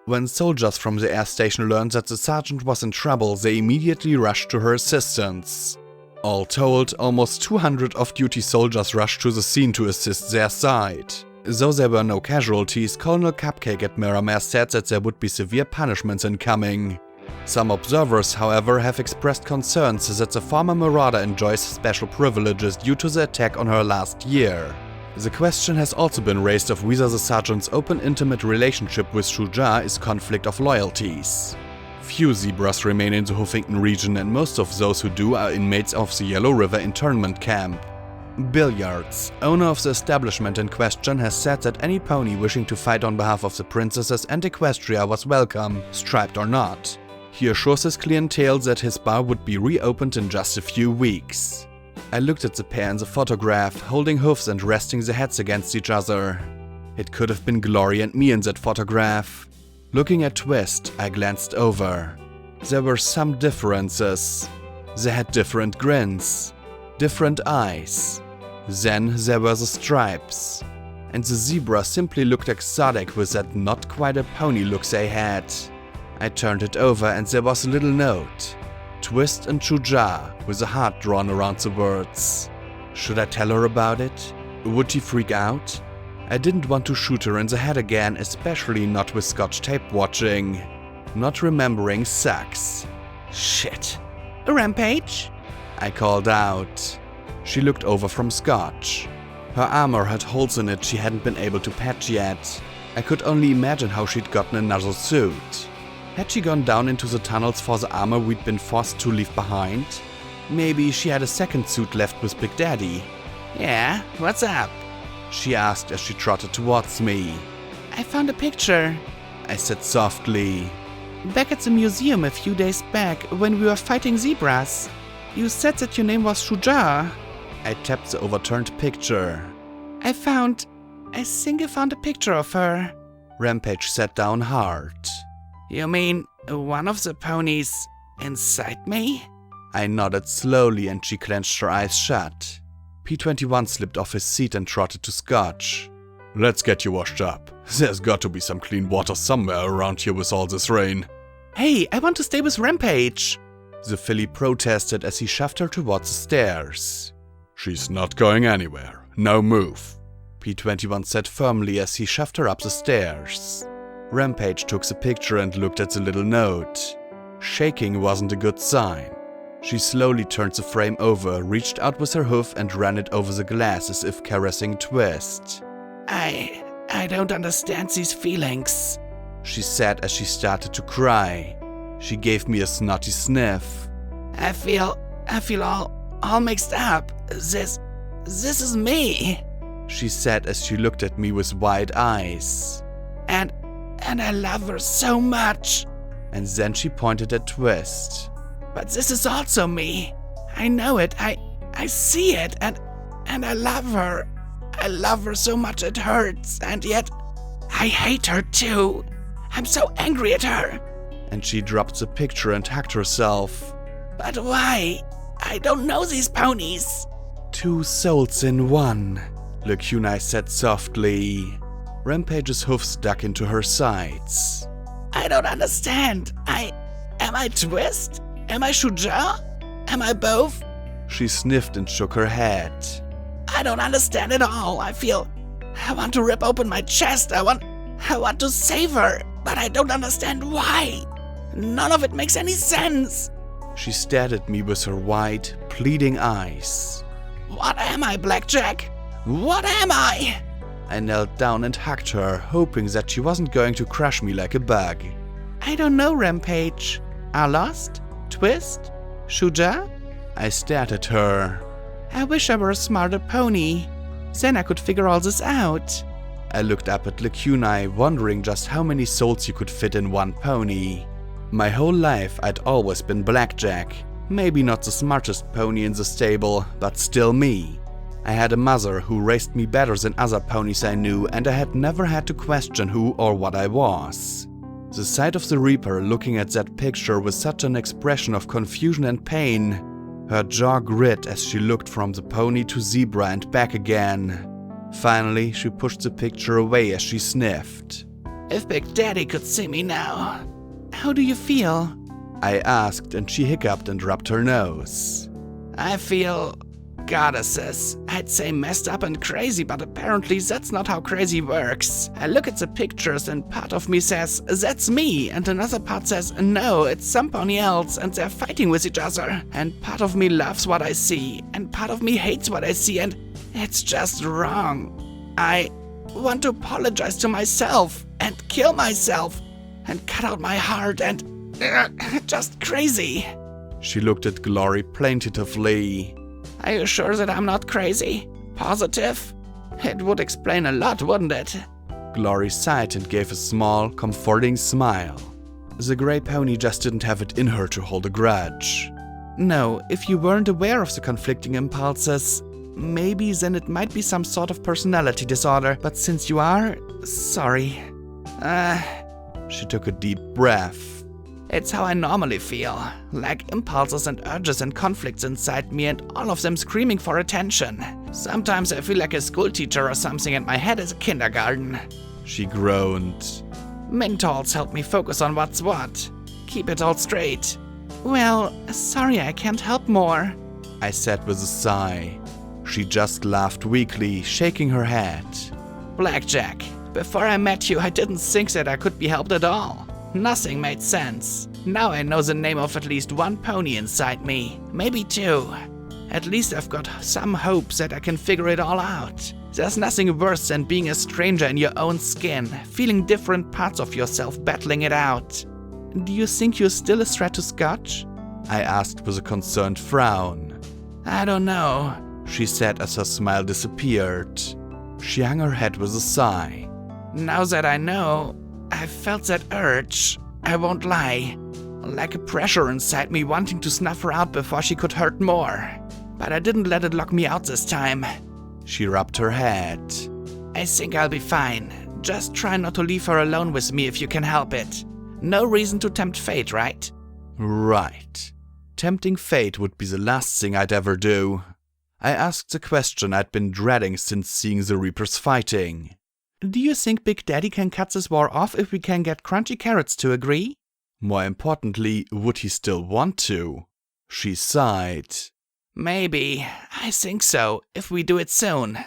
When soldiers from the air station learned that the sergeant was in trouble, they immediately rushed to her assistance. All told, almost 200 off-duty soldiers rushed to the scene to assist their side. Though there were no casualties, Colonel Cupcake at Miramare said that there would be severe punishments incoming. Some observers, however, have expressed concerns that the former Marauder enjoys special privileges due to the attack on her last year. The question has also been raised of whether the sergeant's open intimate relationship with Shuja is conflict of loyalties. Few zebras remain in the Huffington region and most of those who do are inmates of the Yellow River internment camp. Billiards, owner of the establishment in question, has said that any pony wishing to fight on behalf of the princesses and Equestria was welcome, striped or not. He assures his clientele that his bar would be reopened in just a few weeks. I looked at the pair in the photograph, holding hoofs and resting their heads against each other. It could have been Glory and me in that photograph. Looking at Twist, I glanced over. There were some differences. They had different grins, different eyes. Then there were the stripes. And the zebra simply looked exotic with that not quite a pony look they had. I turned it over and there was a little note. Twist and Shuja, with a heart drawn around the words. Should I tell her about it? Would she freak out? I didn't want to shoot her in the head again, especially not with Scotch tape watching. Not remembering sucks. Shit. Rampage? I called out. She looked over from Scotch. Her armor had holes in it she hadn't been able to patch yet. I could only imagine how she'd gotten another suit. Had she gone down into the tunnels for the armor we'd been forced to leave behind? Maybe she had a second suit left with Big Daddy. Yeah, what's up? She asked as she trotted towards me. I found a picture, I said softly. back at the museum a few days back when we were fighting zebras. You said that your name was Shuja. I tapped the overturned picture. I think I found a picture of her. Rampage sat down hard. You mean one of the ponies inside me? I nodded slowly and she clenched her eyes shut. P21 slipped off his seat and trotted to Scotch. Let's get you washed up. There's got to be some clean water somewhere around here with all this rain. Hey, I want to stay with Rampage. The filly protested as he shoved her towards the stairs. She's not going anywhere. Now move. P21 said firmly as he shoved her up the stairs. Rampage took the picture and looked at the little note. Shaking wasn't a good sign. She slowly turned the frame over, reached out with her hoof and ran it over the glass as if caressing Twist. I don't understand these feelings, she said as she started to cry. She gave me a snotty sniff. I feel all mixed up. This is me, she said as she looked at me with wide eyes. And I love her so much. And then she pointed at Twist. But this is also me. I know it. I see it. And I love her. I love her so much it hurts. And yet, I hate her too. I'm so angry at her. And she dropped the picture and hugged herself. But why? I don't know these ponies. 2 souls in one, Lacuna said softly. Rampage's hoofs dug into her sides. I don't understand. Am I Twist? Am I Shuja? Am I both? She sniffed and shook her head. I don't understand at all. I want to rip open my chest. I want to save her, but I don't understand why. None of it makes any sense. She stared at me with her wide, pleading eyes. What am I, Blackjack? What am I? I knelt down and hugged her, hoping that she wasn't going to crush me like a bug. I don't know, Rampage. Are lost? Twist? Shuja? I stared at her. I wish I were a smarter pony. Then I could figure all this out. I looked up at Lacuna, wondering just how many souls you could fit in one pony. My whole life I'd always been Blackjack. Maybe not the smartest pony in the stable, but still me. I had a mother who raised me better than other ponies I knew, and I had never had to question who or what I was. The sight of the Reaper looking at that picture with such an expression of confusion and pain, her jaw grit as she looked from the pony to zebra and back again. Finally, she pushed the picture away as she sniffed. If Big Daddy could see me now. How do you feel? I asked, and she hiccuped and rubbed her nose. I feel goddesses. I'd say messed up and crazy, but apparently that's not how crazy works. I look at the pictures and part of me says, that's me, and another part says, no, it's somebody else, and they're fighting with each other. And part of me loves what I see, and part of me hates what I see, and it's just wrong. I want to apologize to myself, and kill myself, and cut out my heart, and just crazy. She looked at Glory plaintively. Are you sure that I'm not crazy? Positive? It would explain a lot, wouldn't it? Glory sighed and gave a small, comforting smile. The grey pony just didn't have it in her to hold a grudge. No, if you weren't aware of the conflicting impulses, maybe then it might be some sort of personality disorder, but since you are, sorry. She took a deep breath. It's how I normally feel, like impulses and urges and conflicts inside me and all of them screaming for attention. Sometimes I feel like a school teacher or something and my head is a kindergarten. She groaned. Mentals help me focus on what's what. Keep it all straight. Well, sorry I can't help more, I said with a sigh. She just laughed weakly, shaking her head. Blackjack, before I met you I didn't think that I could be helped at all. Nothing made sense. Now I know the name of at least one pony inside me, maybe two. At least I've got some hope that I can figure it all out. There's nothing worse than being a stranger in your own skin, feeling different parts of yourself battling it out. Do you think you're still a threat to Scotch? I asked with a concerned frown. I don't know, she said as her smile disappeared. She hung her head with a sigh. Now that I know, I felt that urge, I won't lie. Like a pressure inside me wanting to snuff her out before she could hurt more. But I didn't let it lock me out this time. She rubbed her head. I think I'll be fine. Just try not to leave her alone with me if you can help it. No reason to tempt fate, right? Right. Tempting fate would be the last thing I'd ever do. I asked the question I'd been dreading since seeing the Reapers fighting. Do you think Big Daddy can cut this war off if we can get Crunchy Carrots to agree? More importantly, would he still want to? She sighed. Maybe. I think so, if we do it soon.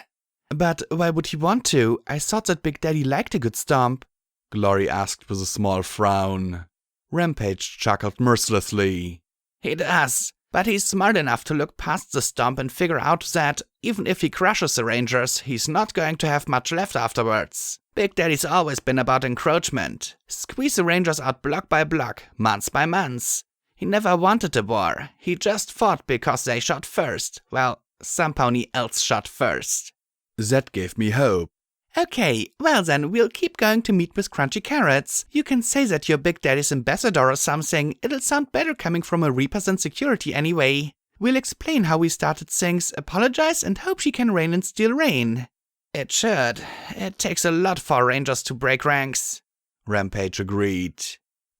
But why would he want to? I thought that Big Daddy liked a good stomp. Glory asked with a small frown. Rampage chuckled mercilessly. He does, but he's smart enough to look past the stomp and figure out that, even if he crushes the Rangers, he's not going to have much left afterwards. Big Daddy's always been about encroachment. Squeeze the Rangers out block by block, months by months. He never wanted a war, he just fought because they shot first. Well, some pony else shot first. That gave me hope. Okay, well then, we'll keep going to meet with Crunchy Carrots. You can say that you're Big Daddy's ambassador or something. It'll sound better coming from a Reaper than security anyway. We'll explain how we started things, apologize, and hope she can reign in Steel Rain. It should. It takes a lot for Rangers to break ranks. Rampage agreed.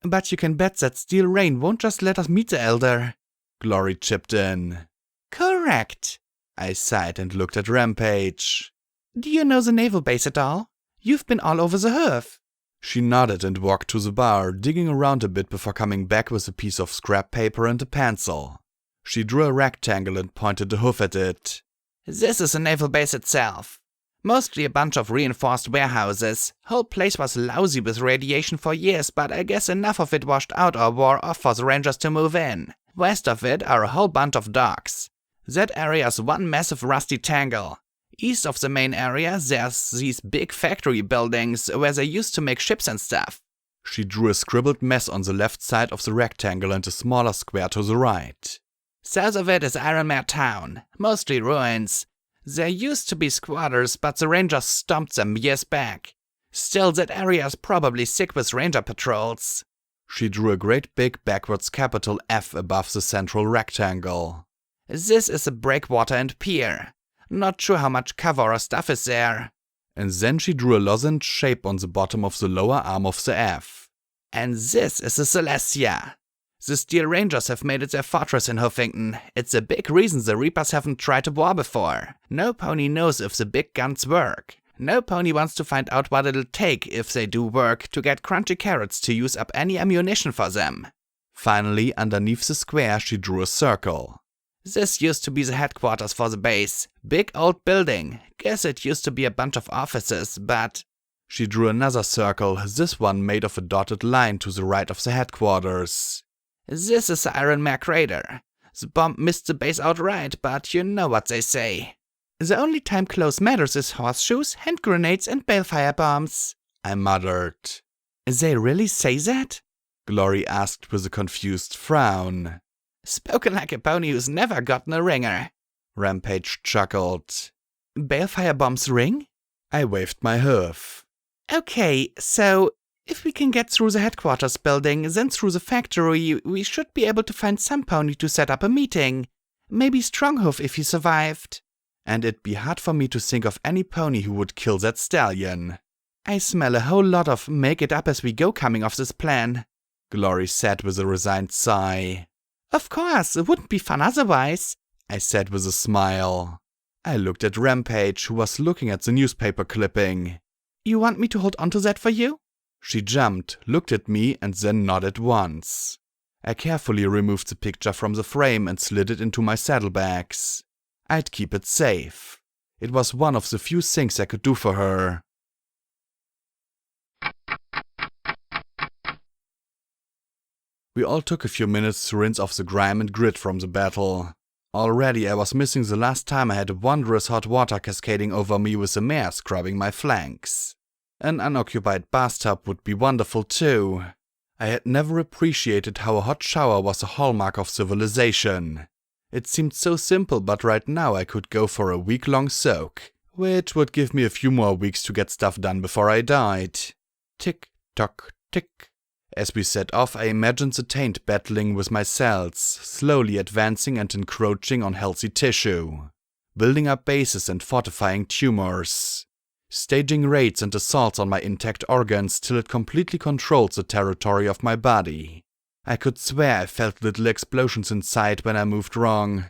But you can bet that Steel Rain won't just let us meet the Elder. Glory chipped in. Correct. I sighed and looked at Rampage. Do you know the Naval Base at all? You've been all over the Hearth. She nodded and walked to the bar, digging around a bit before coming back with a piece of scrap paper and a pencil. She drew a rectangle and pointed the hoof at it. This is the Naval Base itself. Mostly a bunch of reinforced warehouses. Whole place was lousy with radiation for years, but I guess enough of it washed out or wore off for the Rangers to move in. West of it are a whole bunch of docks. That area's one massive rusty tangle. East of the main area, there's these big factory buildings where they used to make ships and stuff. She drew a scribbled mess on the left side of the rectangle and a smaller square to the right. South of it is Ironmare Town, mostly ruins. There used to be squatters, but the Rangers stomped them years back. Still, that area is probably sick with Ranger patrols. She drew a great big backwards capital F above the central rectangle. This is a breakwater and pier. Not sure how much cover or stuff is there. And then she drew a lozenge shape on the bottom of the lower arm of the F. And this is the Celestia. The Steel Rangers have made it their fortress in Huffington. It's a big reason the Reapers haven't tried a war before. No pony knows if the big guns work. No pony wants to find out what it'll take, if they do work, to get Crunchy Carrots to use up any ammunition for them. Finally, underneath the square, she drew a circle. This used to be the headquarters for the base. Big old building. Guess it used to be a bunch of offices, but... She drew another circle, this one made of a dotted line to the right of the headquarters. This is the Ironmare Crater. The bomb missed the base outright, but you know what they say. The only time close matters is horseshoes, hand grenades, and balefire bombs, I muttered. They really say that? Glory asked with a confused frown. Spoken like a pony who's never gotten a ringer. Rampage chuckled. Balefire bombs ring? I waved my hoof. Okay, so if we can get through the headquarters building, then through the factory, we should be able to find some pony to set up a meeting. Maybe Stronghoof if he survived. And it'd be hard for me to think of any pony who would kill that stallion. I smell a whole lot of make it up as we go coming off this plan, Glory said with a resigned sigh. Of course, it wouldn't be fun otherwise, I said with a smile. I looked at Rampage, who was looking at the newspaper clipping. You want me to hold on to that for you? She jumped, looked at me, and then nodded once. I carefully removed the picture from the frame and slid it into my saddlebags. I'd keep it safe. It was one of the few things I could do for her. We all took a few minutes to rinse off the grime and grit from the battle. Already I was missing the last time I had wondrous hot water cascading over me with a mare scrubbing my flanks. An unoccupied bathtub would be wonderful too. I had never appreciated how a hot shower was a hallmark of civilization. It seemed so simple, but right now I could go for a week-long soak, which would give me a few more weeks to get stuff done before I died. Tick, tock, tick. As we set off, I imagined the taint battling with my cells, slowly advancing and encroaching on healthy tissue, building up bases and fortifying tumors, staging raids and assaults on my intact organs till it completely controlled the territory of my body. I could swear I felt little explosions inside when I moved wrong,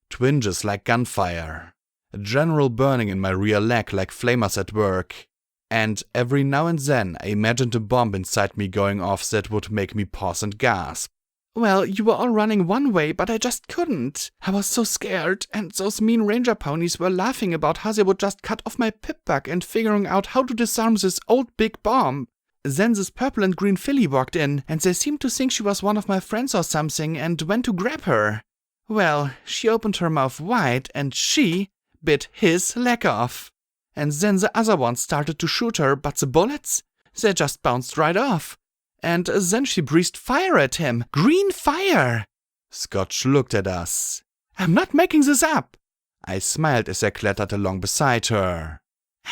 twinges like gunfire, a general burning in my rear leg like flamers at work, and every now and then I imagined a bomb inside me going off that would make me pause and gasp. Well, you were all running one way, but I just couldn't. I was so scared, and those mean ranger ponies were laughing about how they would just cut off my pip-bug and figuring out how to disarm this old big bomb. Then this purple and green filly walked in, and they seemed to think she was one of my friends or something and went to grab her. Well, she opened her mouth wide and she bit his leg off. And then the other one started to shoot her, but the bullets, they just bounced right off. And then she breathed fire at him. Green fire! Scotch looked at us. I'm not making this up. I smiled as I clattered along beside her.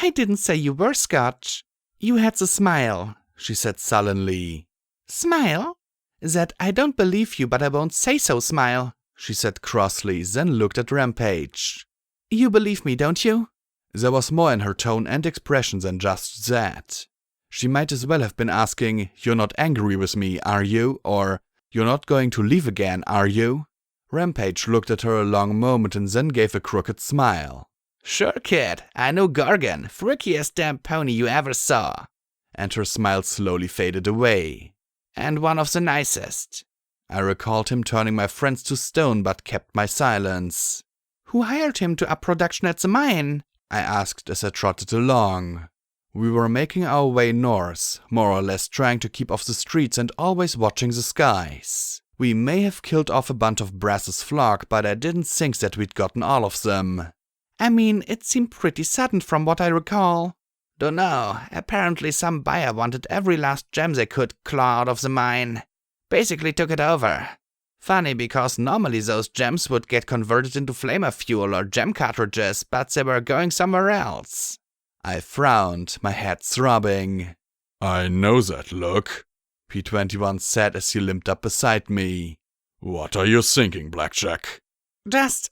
I didn't say you were Scotch. You had the smile, she said sullenly. Smile? That I don't believe you, but I won't say so smile, she said crossly, then looked at Rampage. You believe me, don't you? There was more in her tone and expression than just that. She might as well have been asking, "You're not angry with me, are you?" or "You're not going to leave again, are you?" Rampage looked at her a long moment and then gave a crooked smile. Sure, kid. I know Gorgon, freakiest damn pony you ever saw. And her smile slowly faded away. And one of the nicest. I recalled him turning my friends to stone but kept my silence. Who hired him to up production at the mine? I asked as I trotted along. We were making our way north, more or less trying to keep off the streets and always watching the skies. We may have killed off a bunch of Brass's flock, but I didn't think that we'd gotten all of them. I mean, it seemed pretty sudden from what I recall. Dunno, apparently some buyer wanted every last gem they could claw out of the mine. Basically took it over. Funny, because normally those gems would get converted into flamer fuel or gem cartridges, but they were going somewhere else. I frowned, my head throbbing. I know that look, P21 said as he limped up beside me. What are you thinking, Blackjack? Just,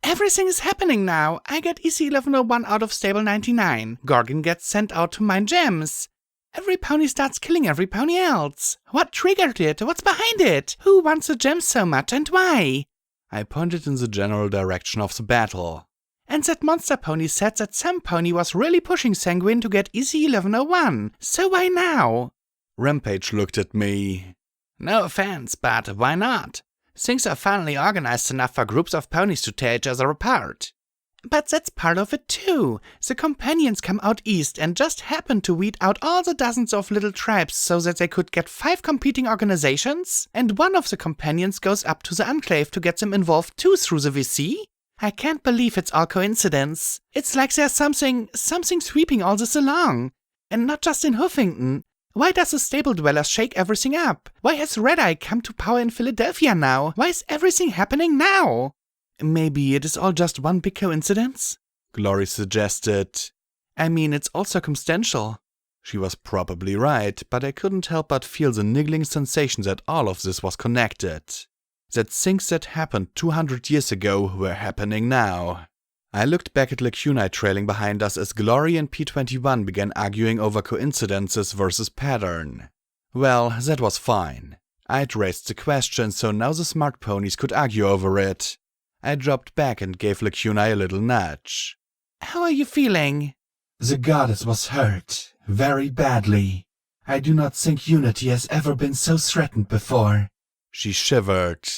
everything is happening now. I get EC1101 out of stable 99. Gorgon gets sent out to mine gems. Every pony starts killing every pony else. What triggered it? What's behind it? Who wants the gems so much and why? I pointed in the general direction of the battle. And that monster pony said that some pony was really pushing Sanguine to get EC1101. So why now? Rampage looked at me. No offense, but why not? Things are finally organized enough for groups of ponies to tear each other apart. But that's part of it too. The companions come out east and just happen to weed out all the dozens of little tribes so that they could get 5 competing organizations, and one of the companions goes up to the Enclave to get them involved too through the VC? I can't believe it's all coincidence. It's like there's something sweeping all this along. And not just in Huffington. Why does the Stable Dwellers shake everything up? Why has Red Eye come to power in Philadelphia now? Why is everything happening now? Maybe it is all just one big coincidence? Glory suggested. I mean, it's all circumstantial. She was probably right, but I couldn't help but feel the niggling sensation that all of this was connected. That things that happened 200 years ago were happening now. I looked back at Lacuna trailing behind us as Glory and P21 began arguing over coincidences versus pattern. Well, that was fine. I'd raised the question, so now the smart ponies could argue over it. I dropped back and gave Lacuna a little nudge. How are you feeling? The goddess was hurt, very badly. I do not think Unity has ever been so threatened before. She shivered.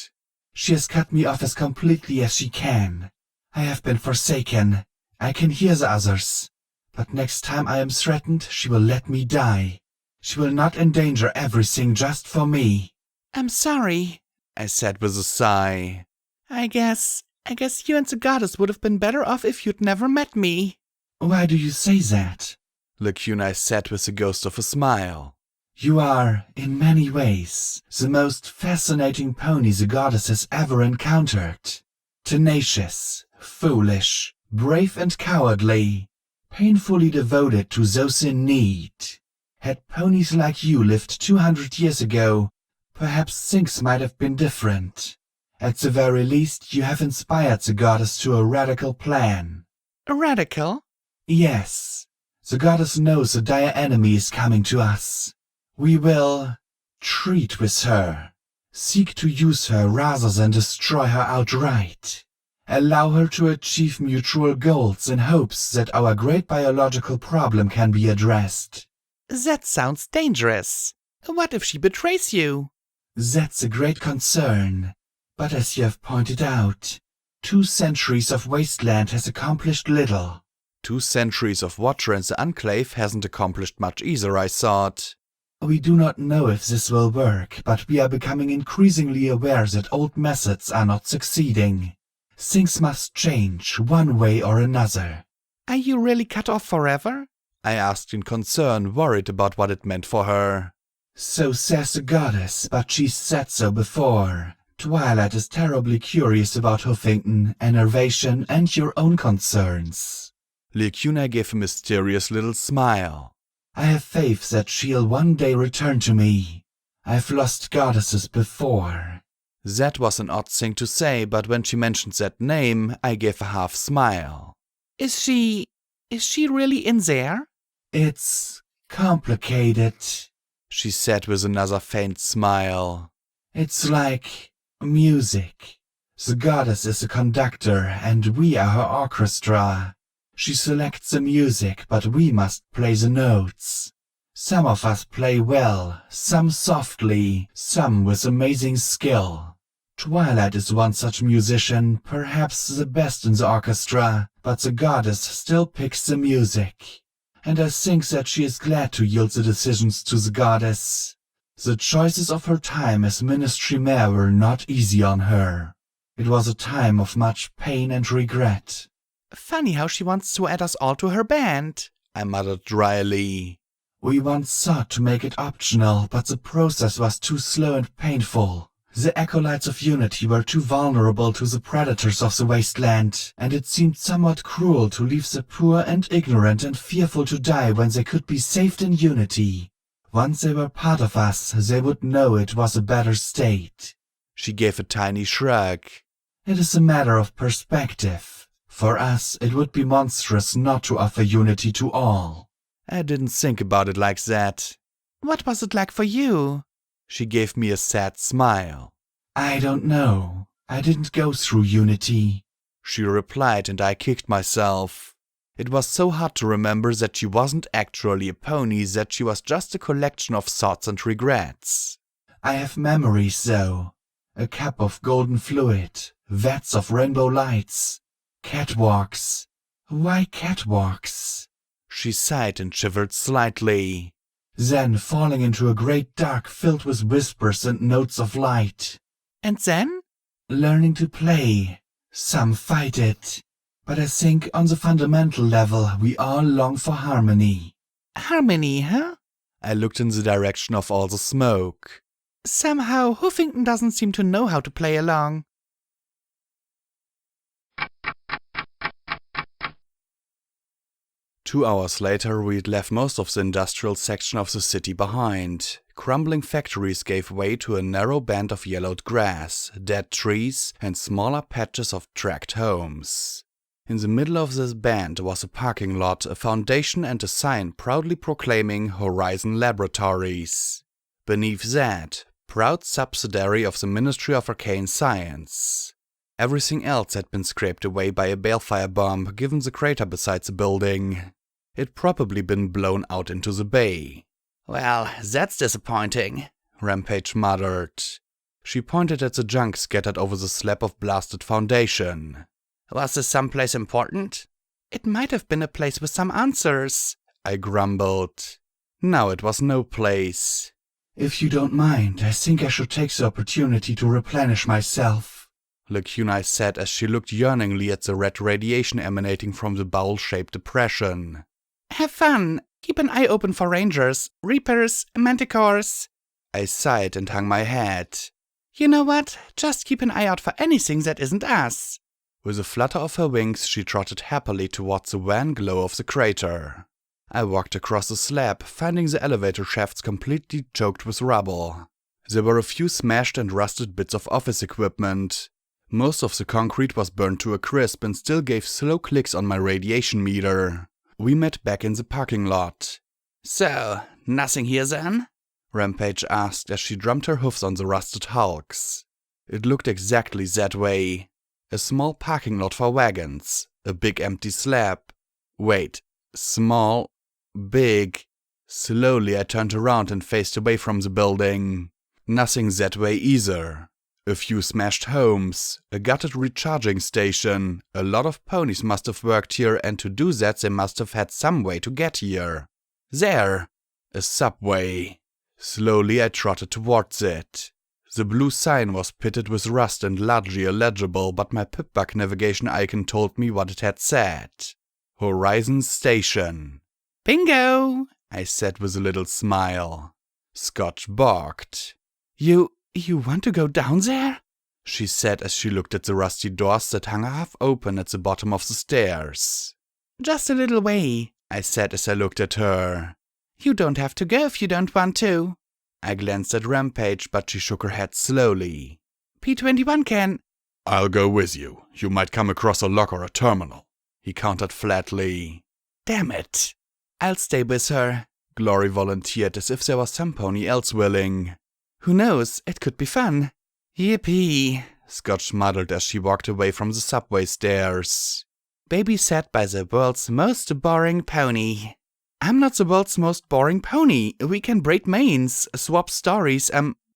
She has cut me off as completely as she can. I have been forsaken. I can hear the others. But next time I am threatened, she will let me die. She will not endanger everything just for me. I'm sorry, I said with a sigh. I guess you and the goddess would have been better off if you'd never met me. Why do you say that? Lacuna said with the ghost of a smile. You are, in many ways, the most fascinating pony the goddess has ever encountered. Tenacious, foolish, brave and cowardly, painfully devoted to those in need. Had ponies like you lived 200 years ago, perhaps things might have been different. At the very least, you have inspired the goddess to a radical plan. A radical? Yes. The goddess knows a dire enemy is coming to us. We will treat with her. Seek to use her rather than destroy her outright. Allow her to achieve mutual goals in hopes that our great biological problem can be addressed. That sounds dangerous. What if she betrays you? That's a great concern. But as you have pointed out, 2 centuries of wasteland has accomplished little. 2 centuries of water and the Enclave hasn't accomplished much either, I thought. We do not know if this will work, but we are becoming increasingly aware that old methods are not succeeding. Things must change one way or another. Are you really cut off forever? I asked in concern, worried about what it meant for her. So says the goddess, but she said so before. Twilight is terribly curious about Huffington, Enervation, and your own concerns. Lacuna gave a mysterious little smile. I have faith that she'll one day return to me. I've lost goddesses before. That was an odd thing to say, but when she mentioned that name, I gave a half smile. Is she really in there? It's complicated, she said with another faint smile. It's like music. The goddess is a conductor, and we are her orchestra. She selects the music, but we must play the notes. Some of us play well, some softly, some with amazing skill. Twilight is one such musician, perhaps the best in the orchestra, but the goddess still picks the music. And I think that she is glad to yield the decisions to the goddess. The choices of her time as Ministry Mayor were not easy on her. It was a time of much pain and regret. Funny how she wants to add us all to her band, I muttered dryly. We once sought to make it optional, but the process was too slow and painful. The acolytes of Unity were too vulnerable to the predators of the wasteland, and it seemed somewhat cruel to leave the poor and ignorant and fearful to die when they could be saved in Unity. Once they were part of us, they would know it was a better state. She gave a tiny shrug. It is a matter of perspective. For us, it would be monstrous not to offer Unity to all. I didn't think about it like that. What was it like for you? She gave me a sad smile. I don't know. I didn't go through Unity, she replied, and I kicked myself. It was so hard to remember that she wasn't actually a pony, that she was just a collection of thoughts and regrets. I have memories, though. A cup of golden fluid, vats of rainbow lights, catwalks. Why catwalks? She sighed and shivered slightly. Then falling into a great dark filled with whispers and notes of light. And then? Learning to play. Some fight it. But I think on the fundamental level we all long for harmony. Harmony, huh? I looked in the direction of all the smoke. Somehow Huffington doesn't seem to know how to play along. 2 hours later, we'd left most of the industrial section of the city behind. Crumbling factories gave way to a narrow band of yellowed grass, dead trees, and smaller patches of tract homes. In the middle of this band was a parking lot, a foundation, and a sign proudly proclaiming Horizon Laboratories. Beneath that, proud subsidiary of the Ministry of Arcane Science. Everything else had been scraped away by a balefire bomb, given the crater beside the building. It'd probably been blown out into the bay. Well, that's disappointing, Rampage muttered. She pointed at the junk scattered over the slab of blasted foundation. Was this someplace important? It might have been a place with some answers, I grumbled. Now it was no place. If you don't mind, I think I should take the opportunity to replenish myself, Lacuna said as she looked yearningly at the red radiation emanating from the bowl-shaped depression. Have fun. Keep an eye open for rangers, reapers, manticores. I sighed and hung my head. You know what? Just keep an eye out for anything that isn't us. With a flutter of her wings, she trotted happily towards the wan glow of the crater. I walked across the slab, finding the elevator shafts completely choked with rubble. There were a few smashed and rusted bits of office equipment. Most of the concrete was burned to a crisp and still gave slow clicks on my radiation meter. We met back in the parking lot. So, nothing here then? Rampage asked as she drummed her hoofs on the rusted hulks. It looked exactly that way. A small parking lot for wagons, a big empty slab. Wait, small, big. Slowly I turned around and faced away from the building. Nothing that way either. A few smashed homes, a gutted recharging station. A lot of ponies must have worked here, and to do that they must have had some way to get here. There! A subway. Slowly I trotted towards it. The blue sign was pitted with rust and largely illegible, but my pip-bug navigation icon told me what it had said. Horizon Station. Bingo! I said with a little smile. Scotch balked. You want to go down there? She said as she looked at the rusty doors that hung half open at the bottom of the stairs. Just a little way, I said as I looked at her. You don't have to go if you don't want to. I glanced at Rampage, but she shook her head slowly. P-21 can. I'll go with you. You might come across a lock or a terminal, he countered flatly. Damn it. I'll stay with her, Glory volunteered as if there was some pony else willing. Who knows, it could be fun. Yippee, Scotch muttered as she walked away from the subway stairs. Babysat by the world's most boring pony. I'm not the world's most boring pony. We can braid manes, swap stories,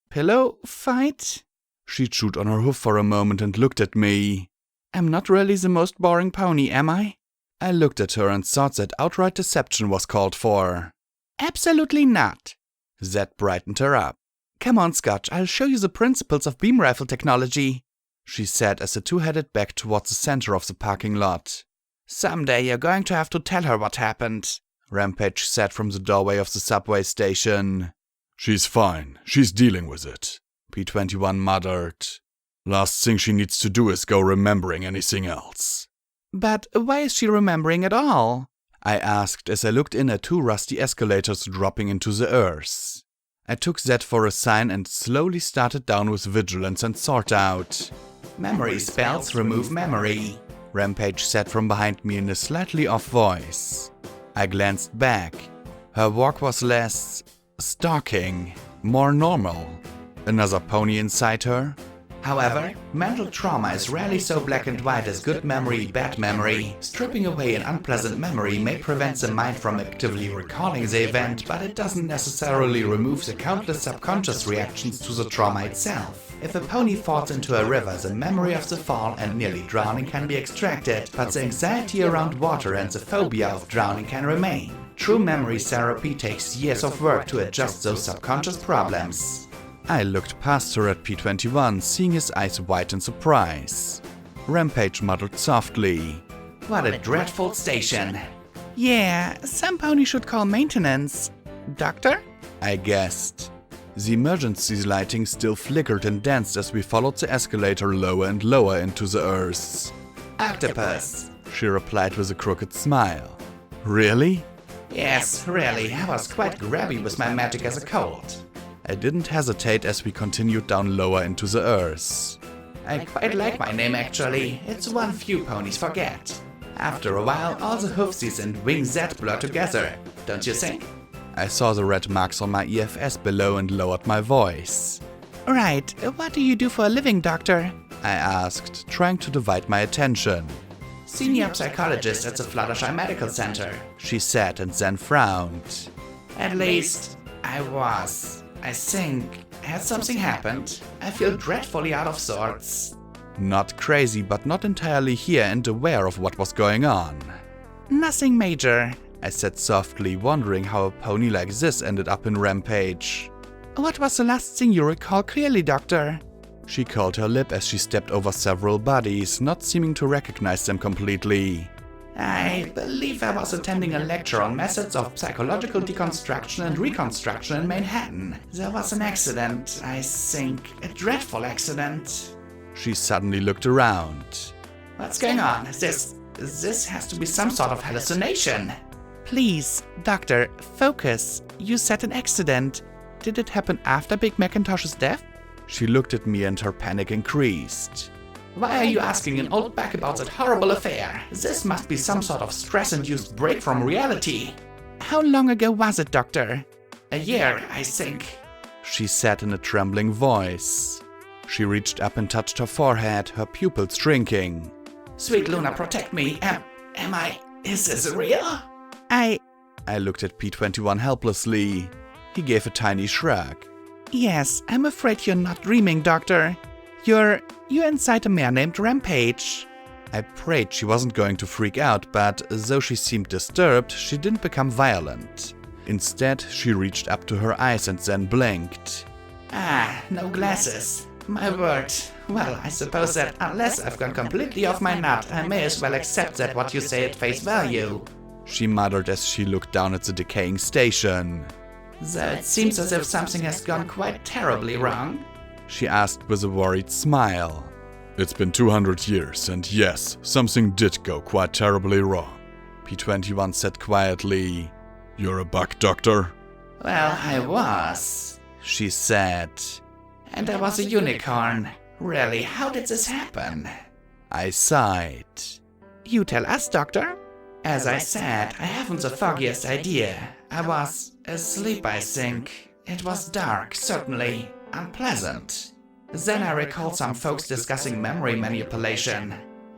pillow fight? She chewed on her hoof for a moment and looked at me. I'm not really the most boring pony, am I? I looked at her and thought that outright deception was called for. Absolutely not. That brightened her up. Come on, Scotch, I'll show you the principles of beam rifle technology, she said as the two headed back towards the center of the parking lot. Someday you're going to have to tell her what happened, Rampage said from the doorway of the subway station. She's fine. She's dealing with it, P-21 muttered. Last thing she needs to do is go remembering anything else. But why is she remembering at all? I asked as I looked in at 2 rusty escalators dropping into the earth. I took that for a sign and slowly started down with vigilance and sort out. Memory spells remove memory, Rampage said from behind me in a slightly off voice. I glanced back. Her walk was less stalking, more normal. Another pony inside her? However, mental trauma is rarely so black and white as good memory, bad memory. Stripping away an unpleasant memory may prevent the mind from actively recalling the event, but it doesn't necessarily remove the countless subconscious reactions to the trauma itself. If a pony falls into a river, the memory of the fall and nearly drowning can be extracted, but the anxiety around water and the phobia of drowning can remain. True memory therapy takes years of work to adjust those subconscious problems. I looked past her at P-21, seeing his eyes wide in surprise. Rampage muttered softly. What a dreadful station. Yeah, some pony should call maintenance. Doctor? I guessed. The emergency lighting still flickered and danced as we followed the escalator lower and lower into the earth. Octopus, she replied with a crooked smile. Really? Yes, really, I was quite grabby with my magic as a colt. I didn't hesitate as we continued down lower into the earth. I quite like my name actually, it's one few ponies forget. After a while, all the hoofsies and wing Z blur together, don't you think? I saw the red marks on my EFS below and lowered my voice. Right, what do you do for a living, Doctor? I asked, trying to divide my attention. Senior psychologist at the Fluttershy Medical Center, She said and then frowned. At least, I was. I think, has something happened? I feel dreadfully out of sorts. Not crazy, but not entirely here and aware of what was going on. Nothing major. I said softly, wondering how a pony like this ended up in Rampage. What was the last thing you recall clearly, Doctor? She curled her lip as she stepped over several bodies, not seeming to recognize them completely. I believe I was attending a lecture on methods of psychological deconstruction and reconstruction in Manhattan. There was an accident, I think, a dreadful accident. She suddenly looked around. What's going on? This has to be some sort of hallucination. Please, Doctor, focus. You said an accident. Did it happen after Big Macintosh's death? She looked at me and her panic increased. Why are you asking an old bag about that horrible affair? This must be some sort of stress-induced break from reality. How long ago was it, Doctor? A year, I think. She said in a trembling voice. She reached up and touched her forehead, her pupils shrinking. Sweet Luna, protect me. Is this real? I looked at P21 helplessly. He gave a tiny shrug. Yes, I'm afraid you're not dreaming, Doctor. You're inside a mare named Rampage. I prayed she wasn't going to freak out, but though she seemed disturbed, she didn't become violent. Instead, she reached up to her eyes and then blinked. Ah, no glasses. My word. Well, I suppose that unless I've gone completely off my nut, I may as well accept that what you say at face value. She muttered as she looked down at the decaying station. So it seems as if something has gone quite terribly wrong. She asked with a worried smile. It's been 200 years, and yes, something did go quite terribly wrong. P21 said quietly. You're a bug doctor? Well, I was, she said. And I was a unicorn. Really, how did this happen? I sighed. You tell us, Doctor. As I said, I haven't the foggiest idea. I was asleep, I think. It was dark, certainly. Unpleasant. Then I recall some folks discussing memory manipulation.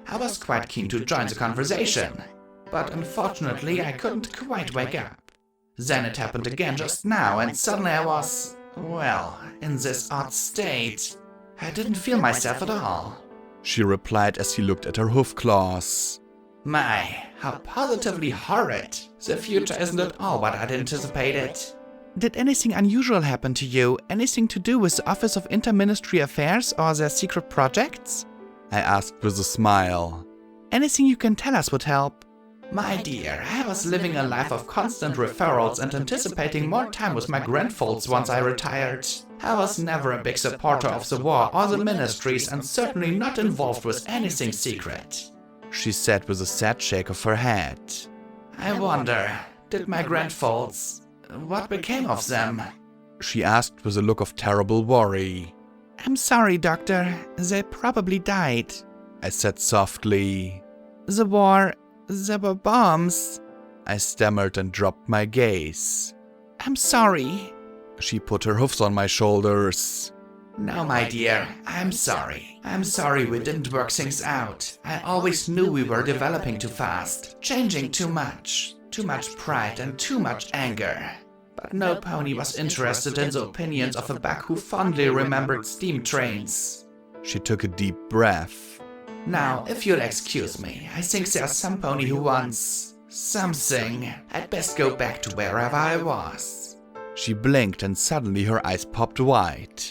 I was quite keen to join the conversation, but unfortunately I couldn't quite wake up. Then it happened again just now, and suddenly I was, well, in this odd state. I didn't feel myself at all. She replied as he looked at her hoof claws. My, how positively horrid. The future isn't at all what I'd anticipated. Did anything unusual happen to you? Anything to do with the Office of Interministry Affairs or their secret projects? I asked with a smile. Anything you can tell us would help. My dear, I was living a life of constant referrals and anticipating more time with my grandfolks once I retired. I was never a big supporter of the war or the ministries and certainly not involved with anything secret. She said with a sad shake of her head. I wonder, did my grandfolks... what became of them? She asked with a look of terrible worry. I'm sorry, Doctor. They probably died. I said softly. There were bombs. I stammered and dropped my gaze. I'm sorry. She put her hoofs on my shoulders. No, my dear, I'm sorry. I'm sorry we didn't work things out. I always knew we were developing too fast, changing too much. Too much pride and too much anger. But no pony was interested in the opinions of a buck who fondly remembered steam trains. She took a deep breath. Now, if you'll excuse me, I think there's some pony who wants... something. I'd best go back to wherever I was. She blinked and suddenly her eyes popped wide.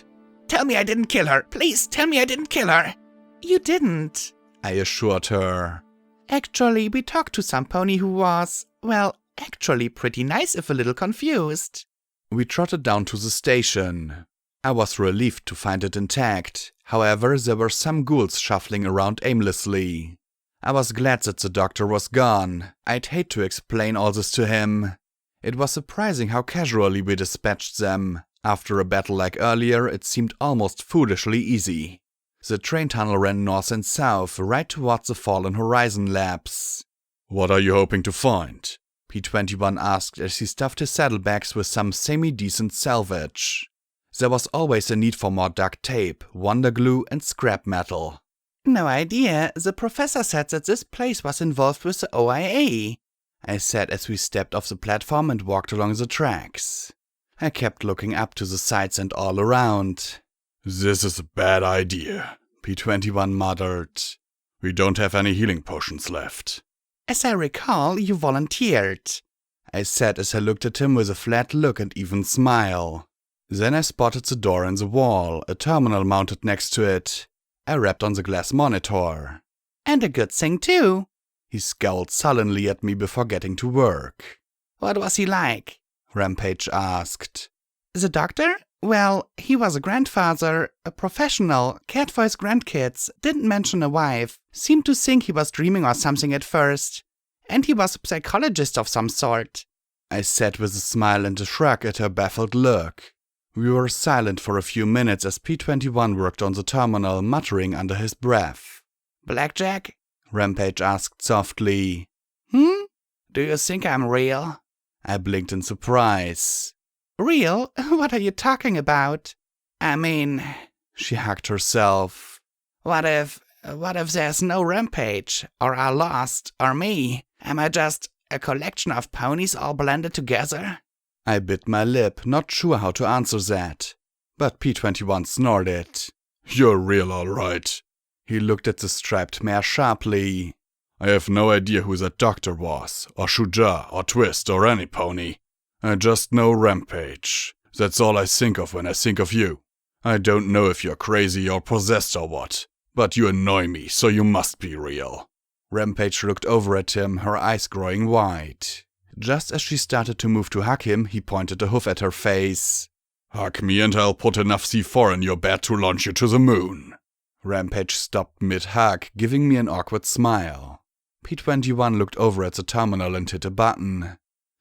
Tell me I didn't kill her. Please, tell me I didn't kill her. You didn't, I assured her. Actually, we talked to some pony who was, well, actually pretty nice if a little confused. We trotted down to the station. I was relieved to find it intact. However, there were some ghouls shuffling around aimlessly. I was glad that the doctor was gone. I'd hate to explain all this to him. It was surprising how casually we dispatched them. After a battle like earlier, it seemed almost foolishly easy. The train tunnel ran north and south, right towards the Fallen Horizon labs. What are you hoping to find? P-21 asked as he stuffed his saddlebags with some semi-decent salvage. There was always a need for more duct tape, wonder glue, and scrap metal. No idea. The professor said that this place was involved with the OIA, I said as we stepped off the platform and walked along the tracks. I kept looking up to the sides and all around. This is a bad idea, P-21 muttered. We don't have any healing potions left. As I recall, you volunteered, I said as I looked at him with a flat look and even smile. Then I spotted the door in the wall, a terminal mounted next to it. I rapped on the glass monitor. And a good thing too. He scowled sullenly at me before getting to work. What was he like? Rampage asked. The doctor? Well, he was a grandfather, a professional, cared for his grandkids, didn't mention a wife, seemed to think he was dreaming or something at first. And he was a psychologist of some sort, I said with a smile and a shrug at her baffled look. We were silent for a few minutes as P-21 worked on the terminal, muttering under his breath. Blackjack? Rampage asked softly. Do you think I'm real? I blinked in surprise. Real? What are you talking about? I mean, she hugged herself. What if there's no Rampage, or are lost, or me? Am I just a collection of ponies all blended together? I bit my lip, not sure how to answer that. But P-21 snorted. You're real, all right. He looked at the striped mare sharply. I have no idea who that doctor was, or Shuja, or Twist, or any pony. I just know Rampage. That's all I think of when I think of you. I don't know if you're crazy or possessed or what, but you annoy me, so you must be real. Rampage looked over at him, her eyes growing wide. Just as she started to move to hug him, he pointed a hoof at her face. Hug me and I'll put enough C4 in your bed to launch you to the moon. Rampage stopped mid-hug, giving me an awkward smile. P-21 looked over at the terminal and hit a button.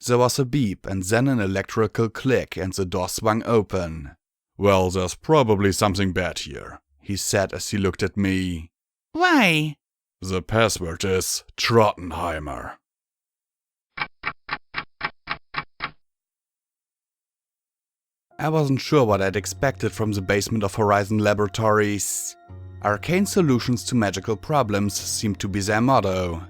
There was a beep and then an electrical click and the door swung open. Well, there's probably something bad here, he said as he looked at me. Why? The password is Trottenheimer. I wasn't sure what I'd expected from the basement of Horizon Laboratories. Arcane solutions to magical problems seemed to be their motto.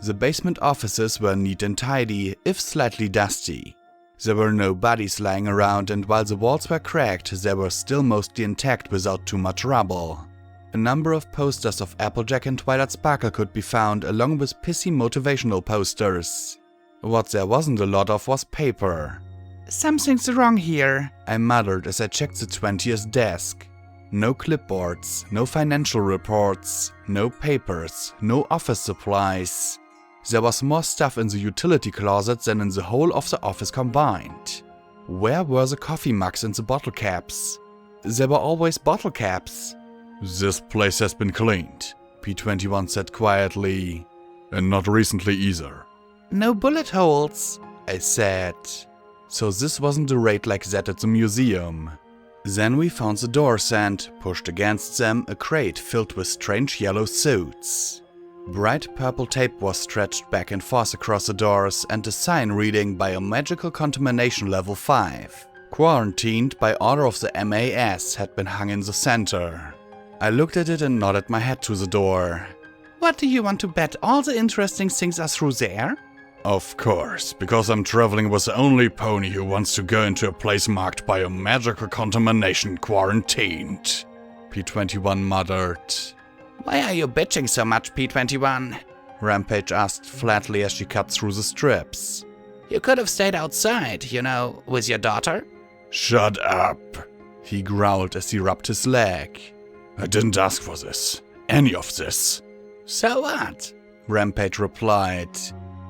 The basement offices were neat and tidy, if slightly dusty. There were no bodies lying around, and while the walls were cracked, they were still mostly intact without too much rubble. A number of posters of Applejack and Twilight Sparkle could be found, along with pissy motivational posters. What there wasn't a lot of was paper. Something's wrong here, I muttered as I checked the 20th desk. No clipboards, no financial reports, no papers, no office supplies. There was more stuff in the utility closet than in the whole of the office combined. Where were the coffee mugs and the bottle caps? There were always bottle caps. This place has been cleaned, P-21 said quietly. And not recently either. No bullet holes, I said. So this wasn't a raid like that at the museum. Then we found the doors and, pushed against them, a crate filled with strange yellow suits. Bright purple tape was stretched back and forth across the doors, and a sign reading Biomagical Contamination Level 5. Quarantined by order of the MAS had been hung in the center. I looked at it and nodded my head to the door. What do you want to bet all the interesting things are through there? Of course, because I'm traveling with the only pony who wants to go into a place marked Biomagical Contamination Quarantined, P-21 muttered. Why are you bitching so much, P-21? Rampage asked flatly as she cut through the strips. You could have stayed outside, you know, with your daughter. Shut up, he growled as he rubbed his leg. I didn't ask for this. Any of this. So what? Rampage replied.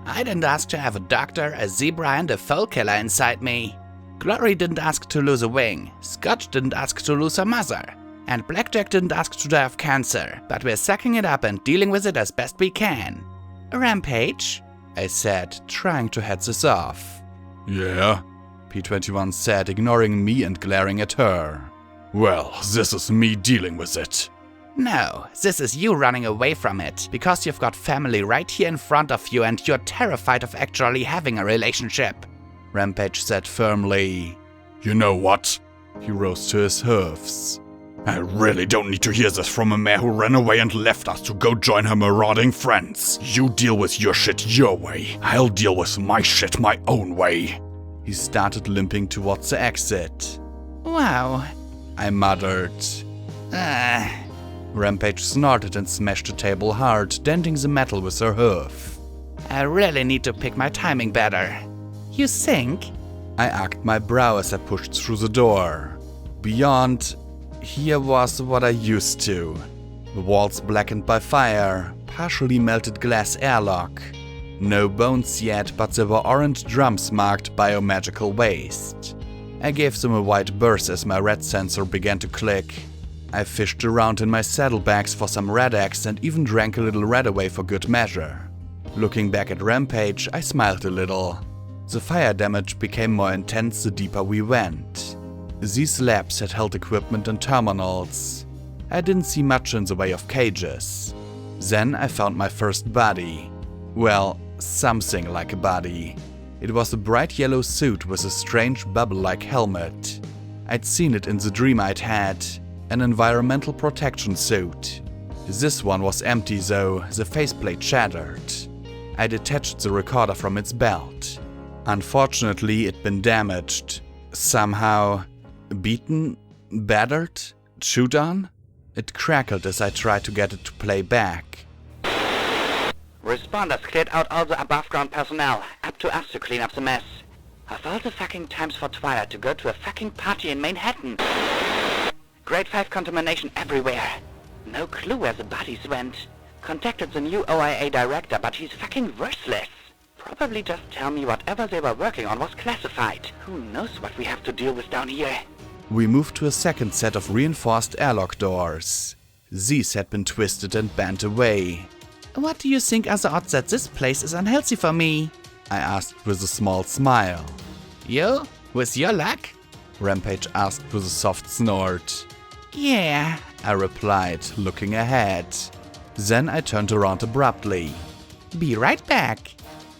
I didn't ask to have a doctor, a zebra, and a foal killer inside me. Glory didn't ask to lose a wing. Scotch didn't ask to lose her mother. And Blackjack didn't ask to die of cancer, but we're sucking it up and dealing with it as best we can. Rampage? I said, trying to head this off. Yeah? P21 said, ignoring me and glaring at her. Well, this is me dealing with it. No, this is you running away from it, because you've got family right here in front of you and you're terrified of actually having a relationship. Rampage said firmly. You know what? He rose to his hoofs. I really don't need to hear this from a mare who ran away and left us to go join her marauding friends. You deal with your shit your way. I'll deal with my shit my own way. He started limping towards the exit. Wow, I muttered. Rampage snorted and smashed the table hard, denting the metal with her hoof. I really need to pick my timing better. You think? I arched my brow as I pushed through the door. Beyond, here was what I used to. The walls blackened by fire, partially melted glass airlock. No bones yet, but there were orange drums marked biomagical waste. I gave them a wide berth as my red sensor began to click. I fished around in my saddlebags for some red eggs and even drank a little red away for good measure. Looking back at Rampage, I smiled a little. The fire damage became more intense the deeper we went. These labs had held equipment and terminals. I didn't see much in the way of cages. Then I found my first body. Well, something like a body. It was a bright yellow suit with a strange bubble-like helmet. I'd seen it in the dream I'd had, an environmental protection suit. This one was empty though, the faceplate shattered. I detached the recorder from its belt. Unfortunately, it'd been damaged. Somehow beaten, battered, chewed on? It crackled as I tried to get it to play back. Responders cleared out all the above-ground personnel. Up to us to clean up the mess. Of all the fucking times for Twilight to go to a fucking party in Manhattan. Grade 5 contamination everywhere. No clue where the bodies went. Contacted the new OIA director, but he's fucking worthless. Probably just tell me whatever they were working on was classified. Who knows what we have to deal with down here. We moved to a second set of reinforced airlock doors. These had been twisted and bent away. What do you think are the odds that this place is unhealthy for me? I asked with a small smile. You? With your luck? Rampage asked with a soft snort. Yeah, I replied, looking ahead. Then I turned around abruptly. Be right back.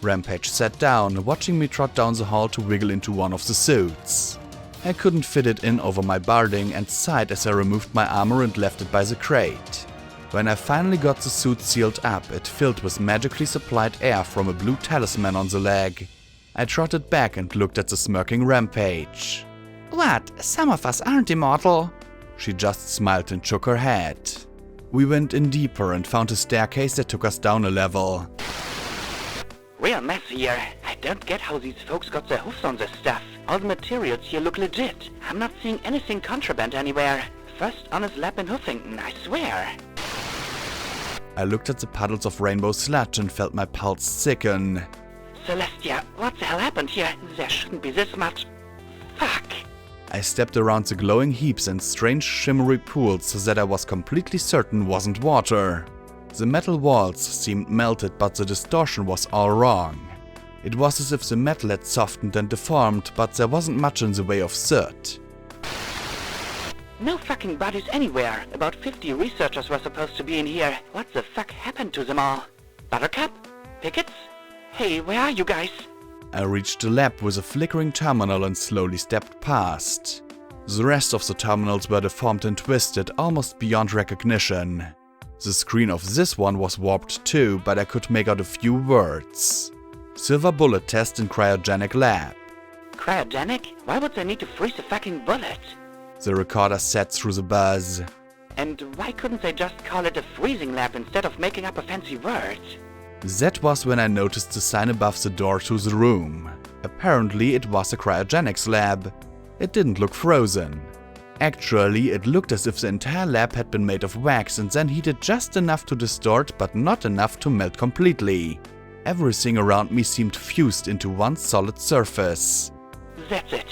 Rampage sat down, watching me trot down the hall to wiggle into one of the suits. I couldn't fit it in over my barding and sighed as I removed my armor and left it by the crate. When I finally got the suit sealed up, it filled with magically supplied air from a blue talisman on the leg. I trotted back and looked at the smirking Rampage. What? Some of us aren't immortal. She just smiled and shook her head. We went in deeper and found a staircase that took us down a level. Real mess here. I don't get how these folks got their hoofs on this stuff. All the materials here look legit. I'm not seeing anything contraband anywhere. First honest lab in Huffington, I swear. I looked at the puddles of rainbow sludge and felt my pulse sicken. Celestia, what the hell happened here? There shouldn't be this much. Fuck. I stepped around the glowing heaps and strange shimmery pools so that I was completely certain wasn't water. The metal walls seemed melted, but the distortion was all wrong. It was as if the metal had softened and deformed, but there wasn't much in the way of soot. No fucking bodies anywhere. About 50 researchers were supposed to be in here. What the fuck happened to them all? Buttercup? Pickets? Hey, where are you guys? I reached the lab with a flickering terminal and slowly stepped past. The rest of the terminals were deformed and twisted, almost beyond recognition. The screen of this one was warped too, but I could make out a few words. Silver bullet test in cryogenic lab. Cryogenic? Why would they need to freeze a fucking bullet? The recorder sat through the buzz. And why couldn't they just call it a freezing lab instead of making up a fancy word? That was when I noticed the sign above the door to the room. Apparently it was a cryogenics lab. It didn't look frozen. Actually, it looked as if the entire lab had been made of wax and then heated just enough to distort but not enough to melt completely. Everything around me seemed fused into one solid surface. That's it.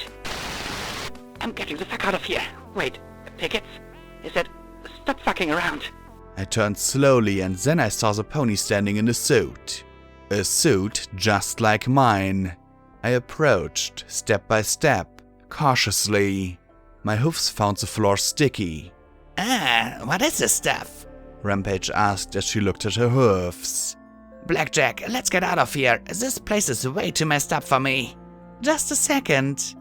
I'm getting the fuck out of here. Wait, Pickets? He said, "Stop fucking around." I turned slowly and then I saw the pony standing in a suit. A suit just like mine. I approached, step by step, cautiously. My hoofs found the floor sticky. What is this stuff? Rampage asked as she looked at her hoofs. Blackjack, let's get out of here. This place is way too messed up for me. Just a second.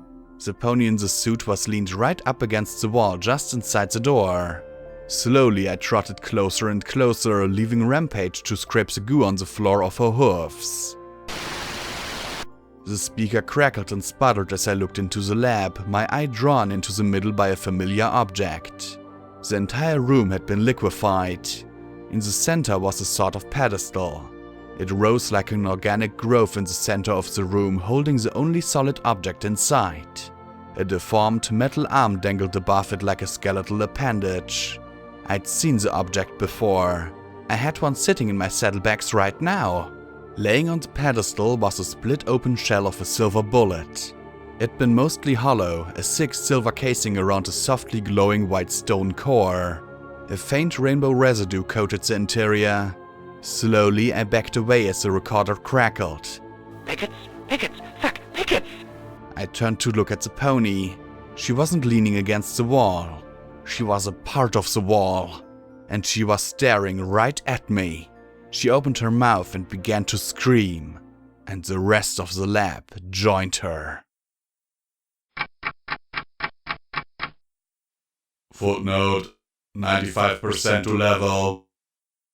The pony in the suit was leaned right up against the wall just inside the door. Slowly I trotted closer and closer, leaving Rampage to scrape the goo on the floor of her hoofs. The speaker crackled and sputtered as I looked into the lab, my eye drawn into the middle by a familiar object. The entire room had been liquefied. In the center was a sort of pedestal. It rose like an organic growth in the center of the room, holding the only solid object in sight. A deformed metal arm dangled above it like a skeletal appendage. I'd seen the object before. I had one sitting in my saddlebags right now. Laying on the pedestal was a split-open shell of a silver bullet. It'd been mostly hollow, a thick silver casing around a softly glowing white stone core. A faint rainbow residue coated the interior. Slowly, I backed away as the recorder crackled. Pickets! Pickets! Fuck! Pickets! I turned to look at the pony. She wasn't leaning against the wall. She was a part of the wall. And she was staring right at me. She opened her mouth and began to scream. And the rest of the lab joined her. Footnote: 95% to level.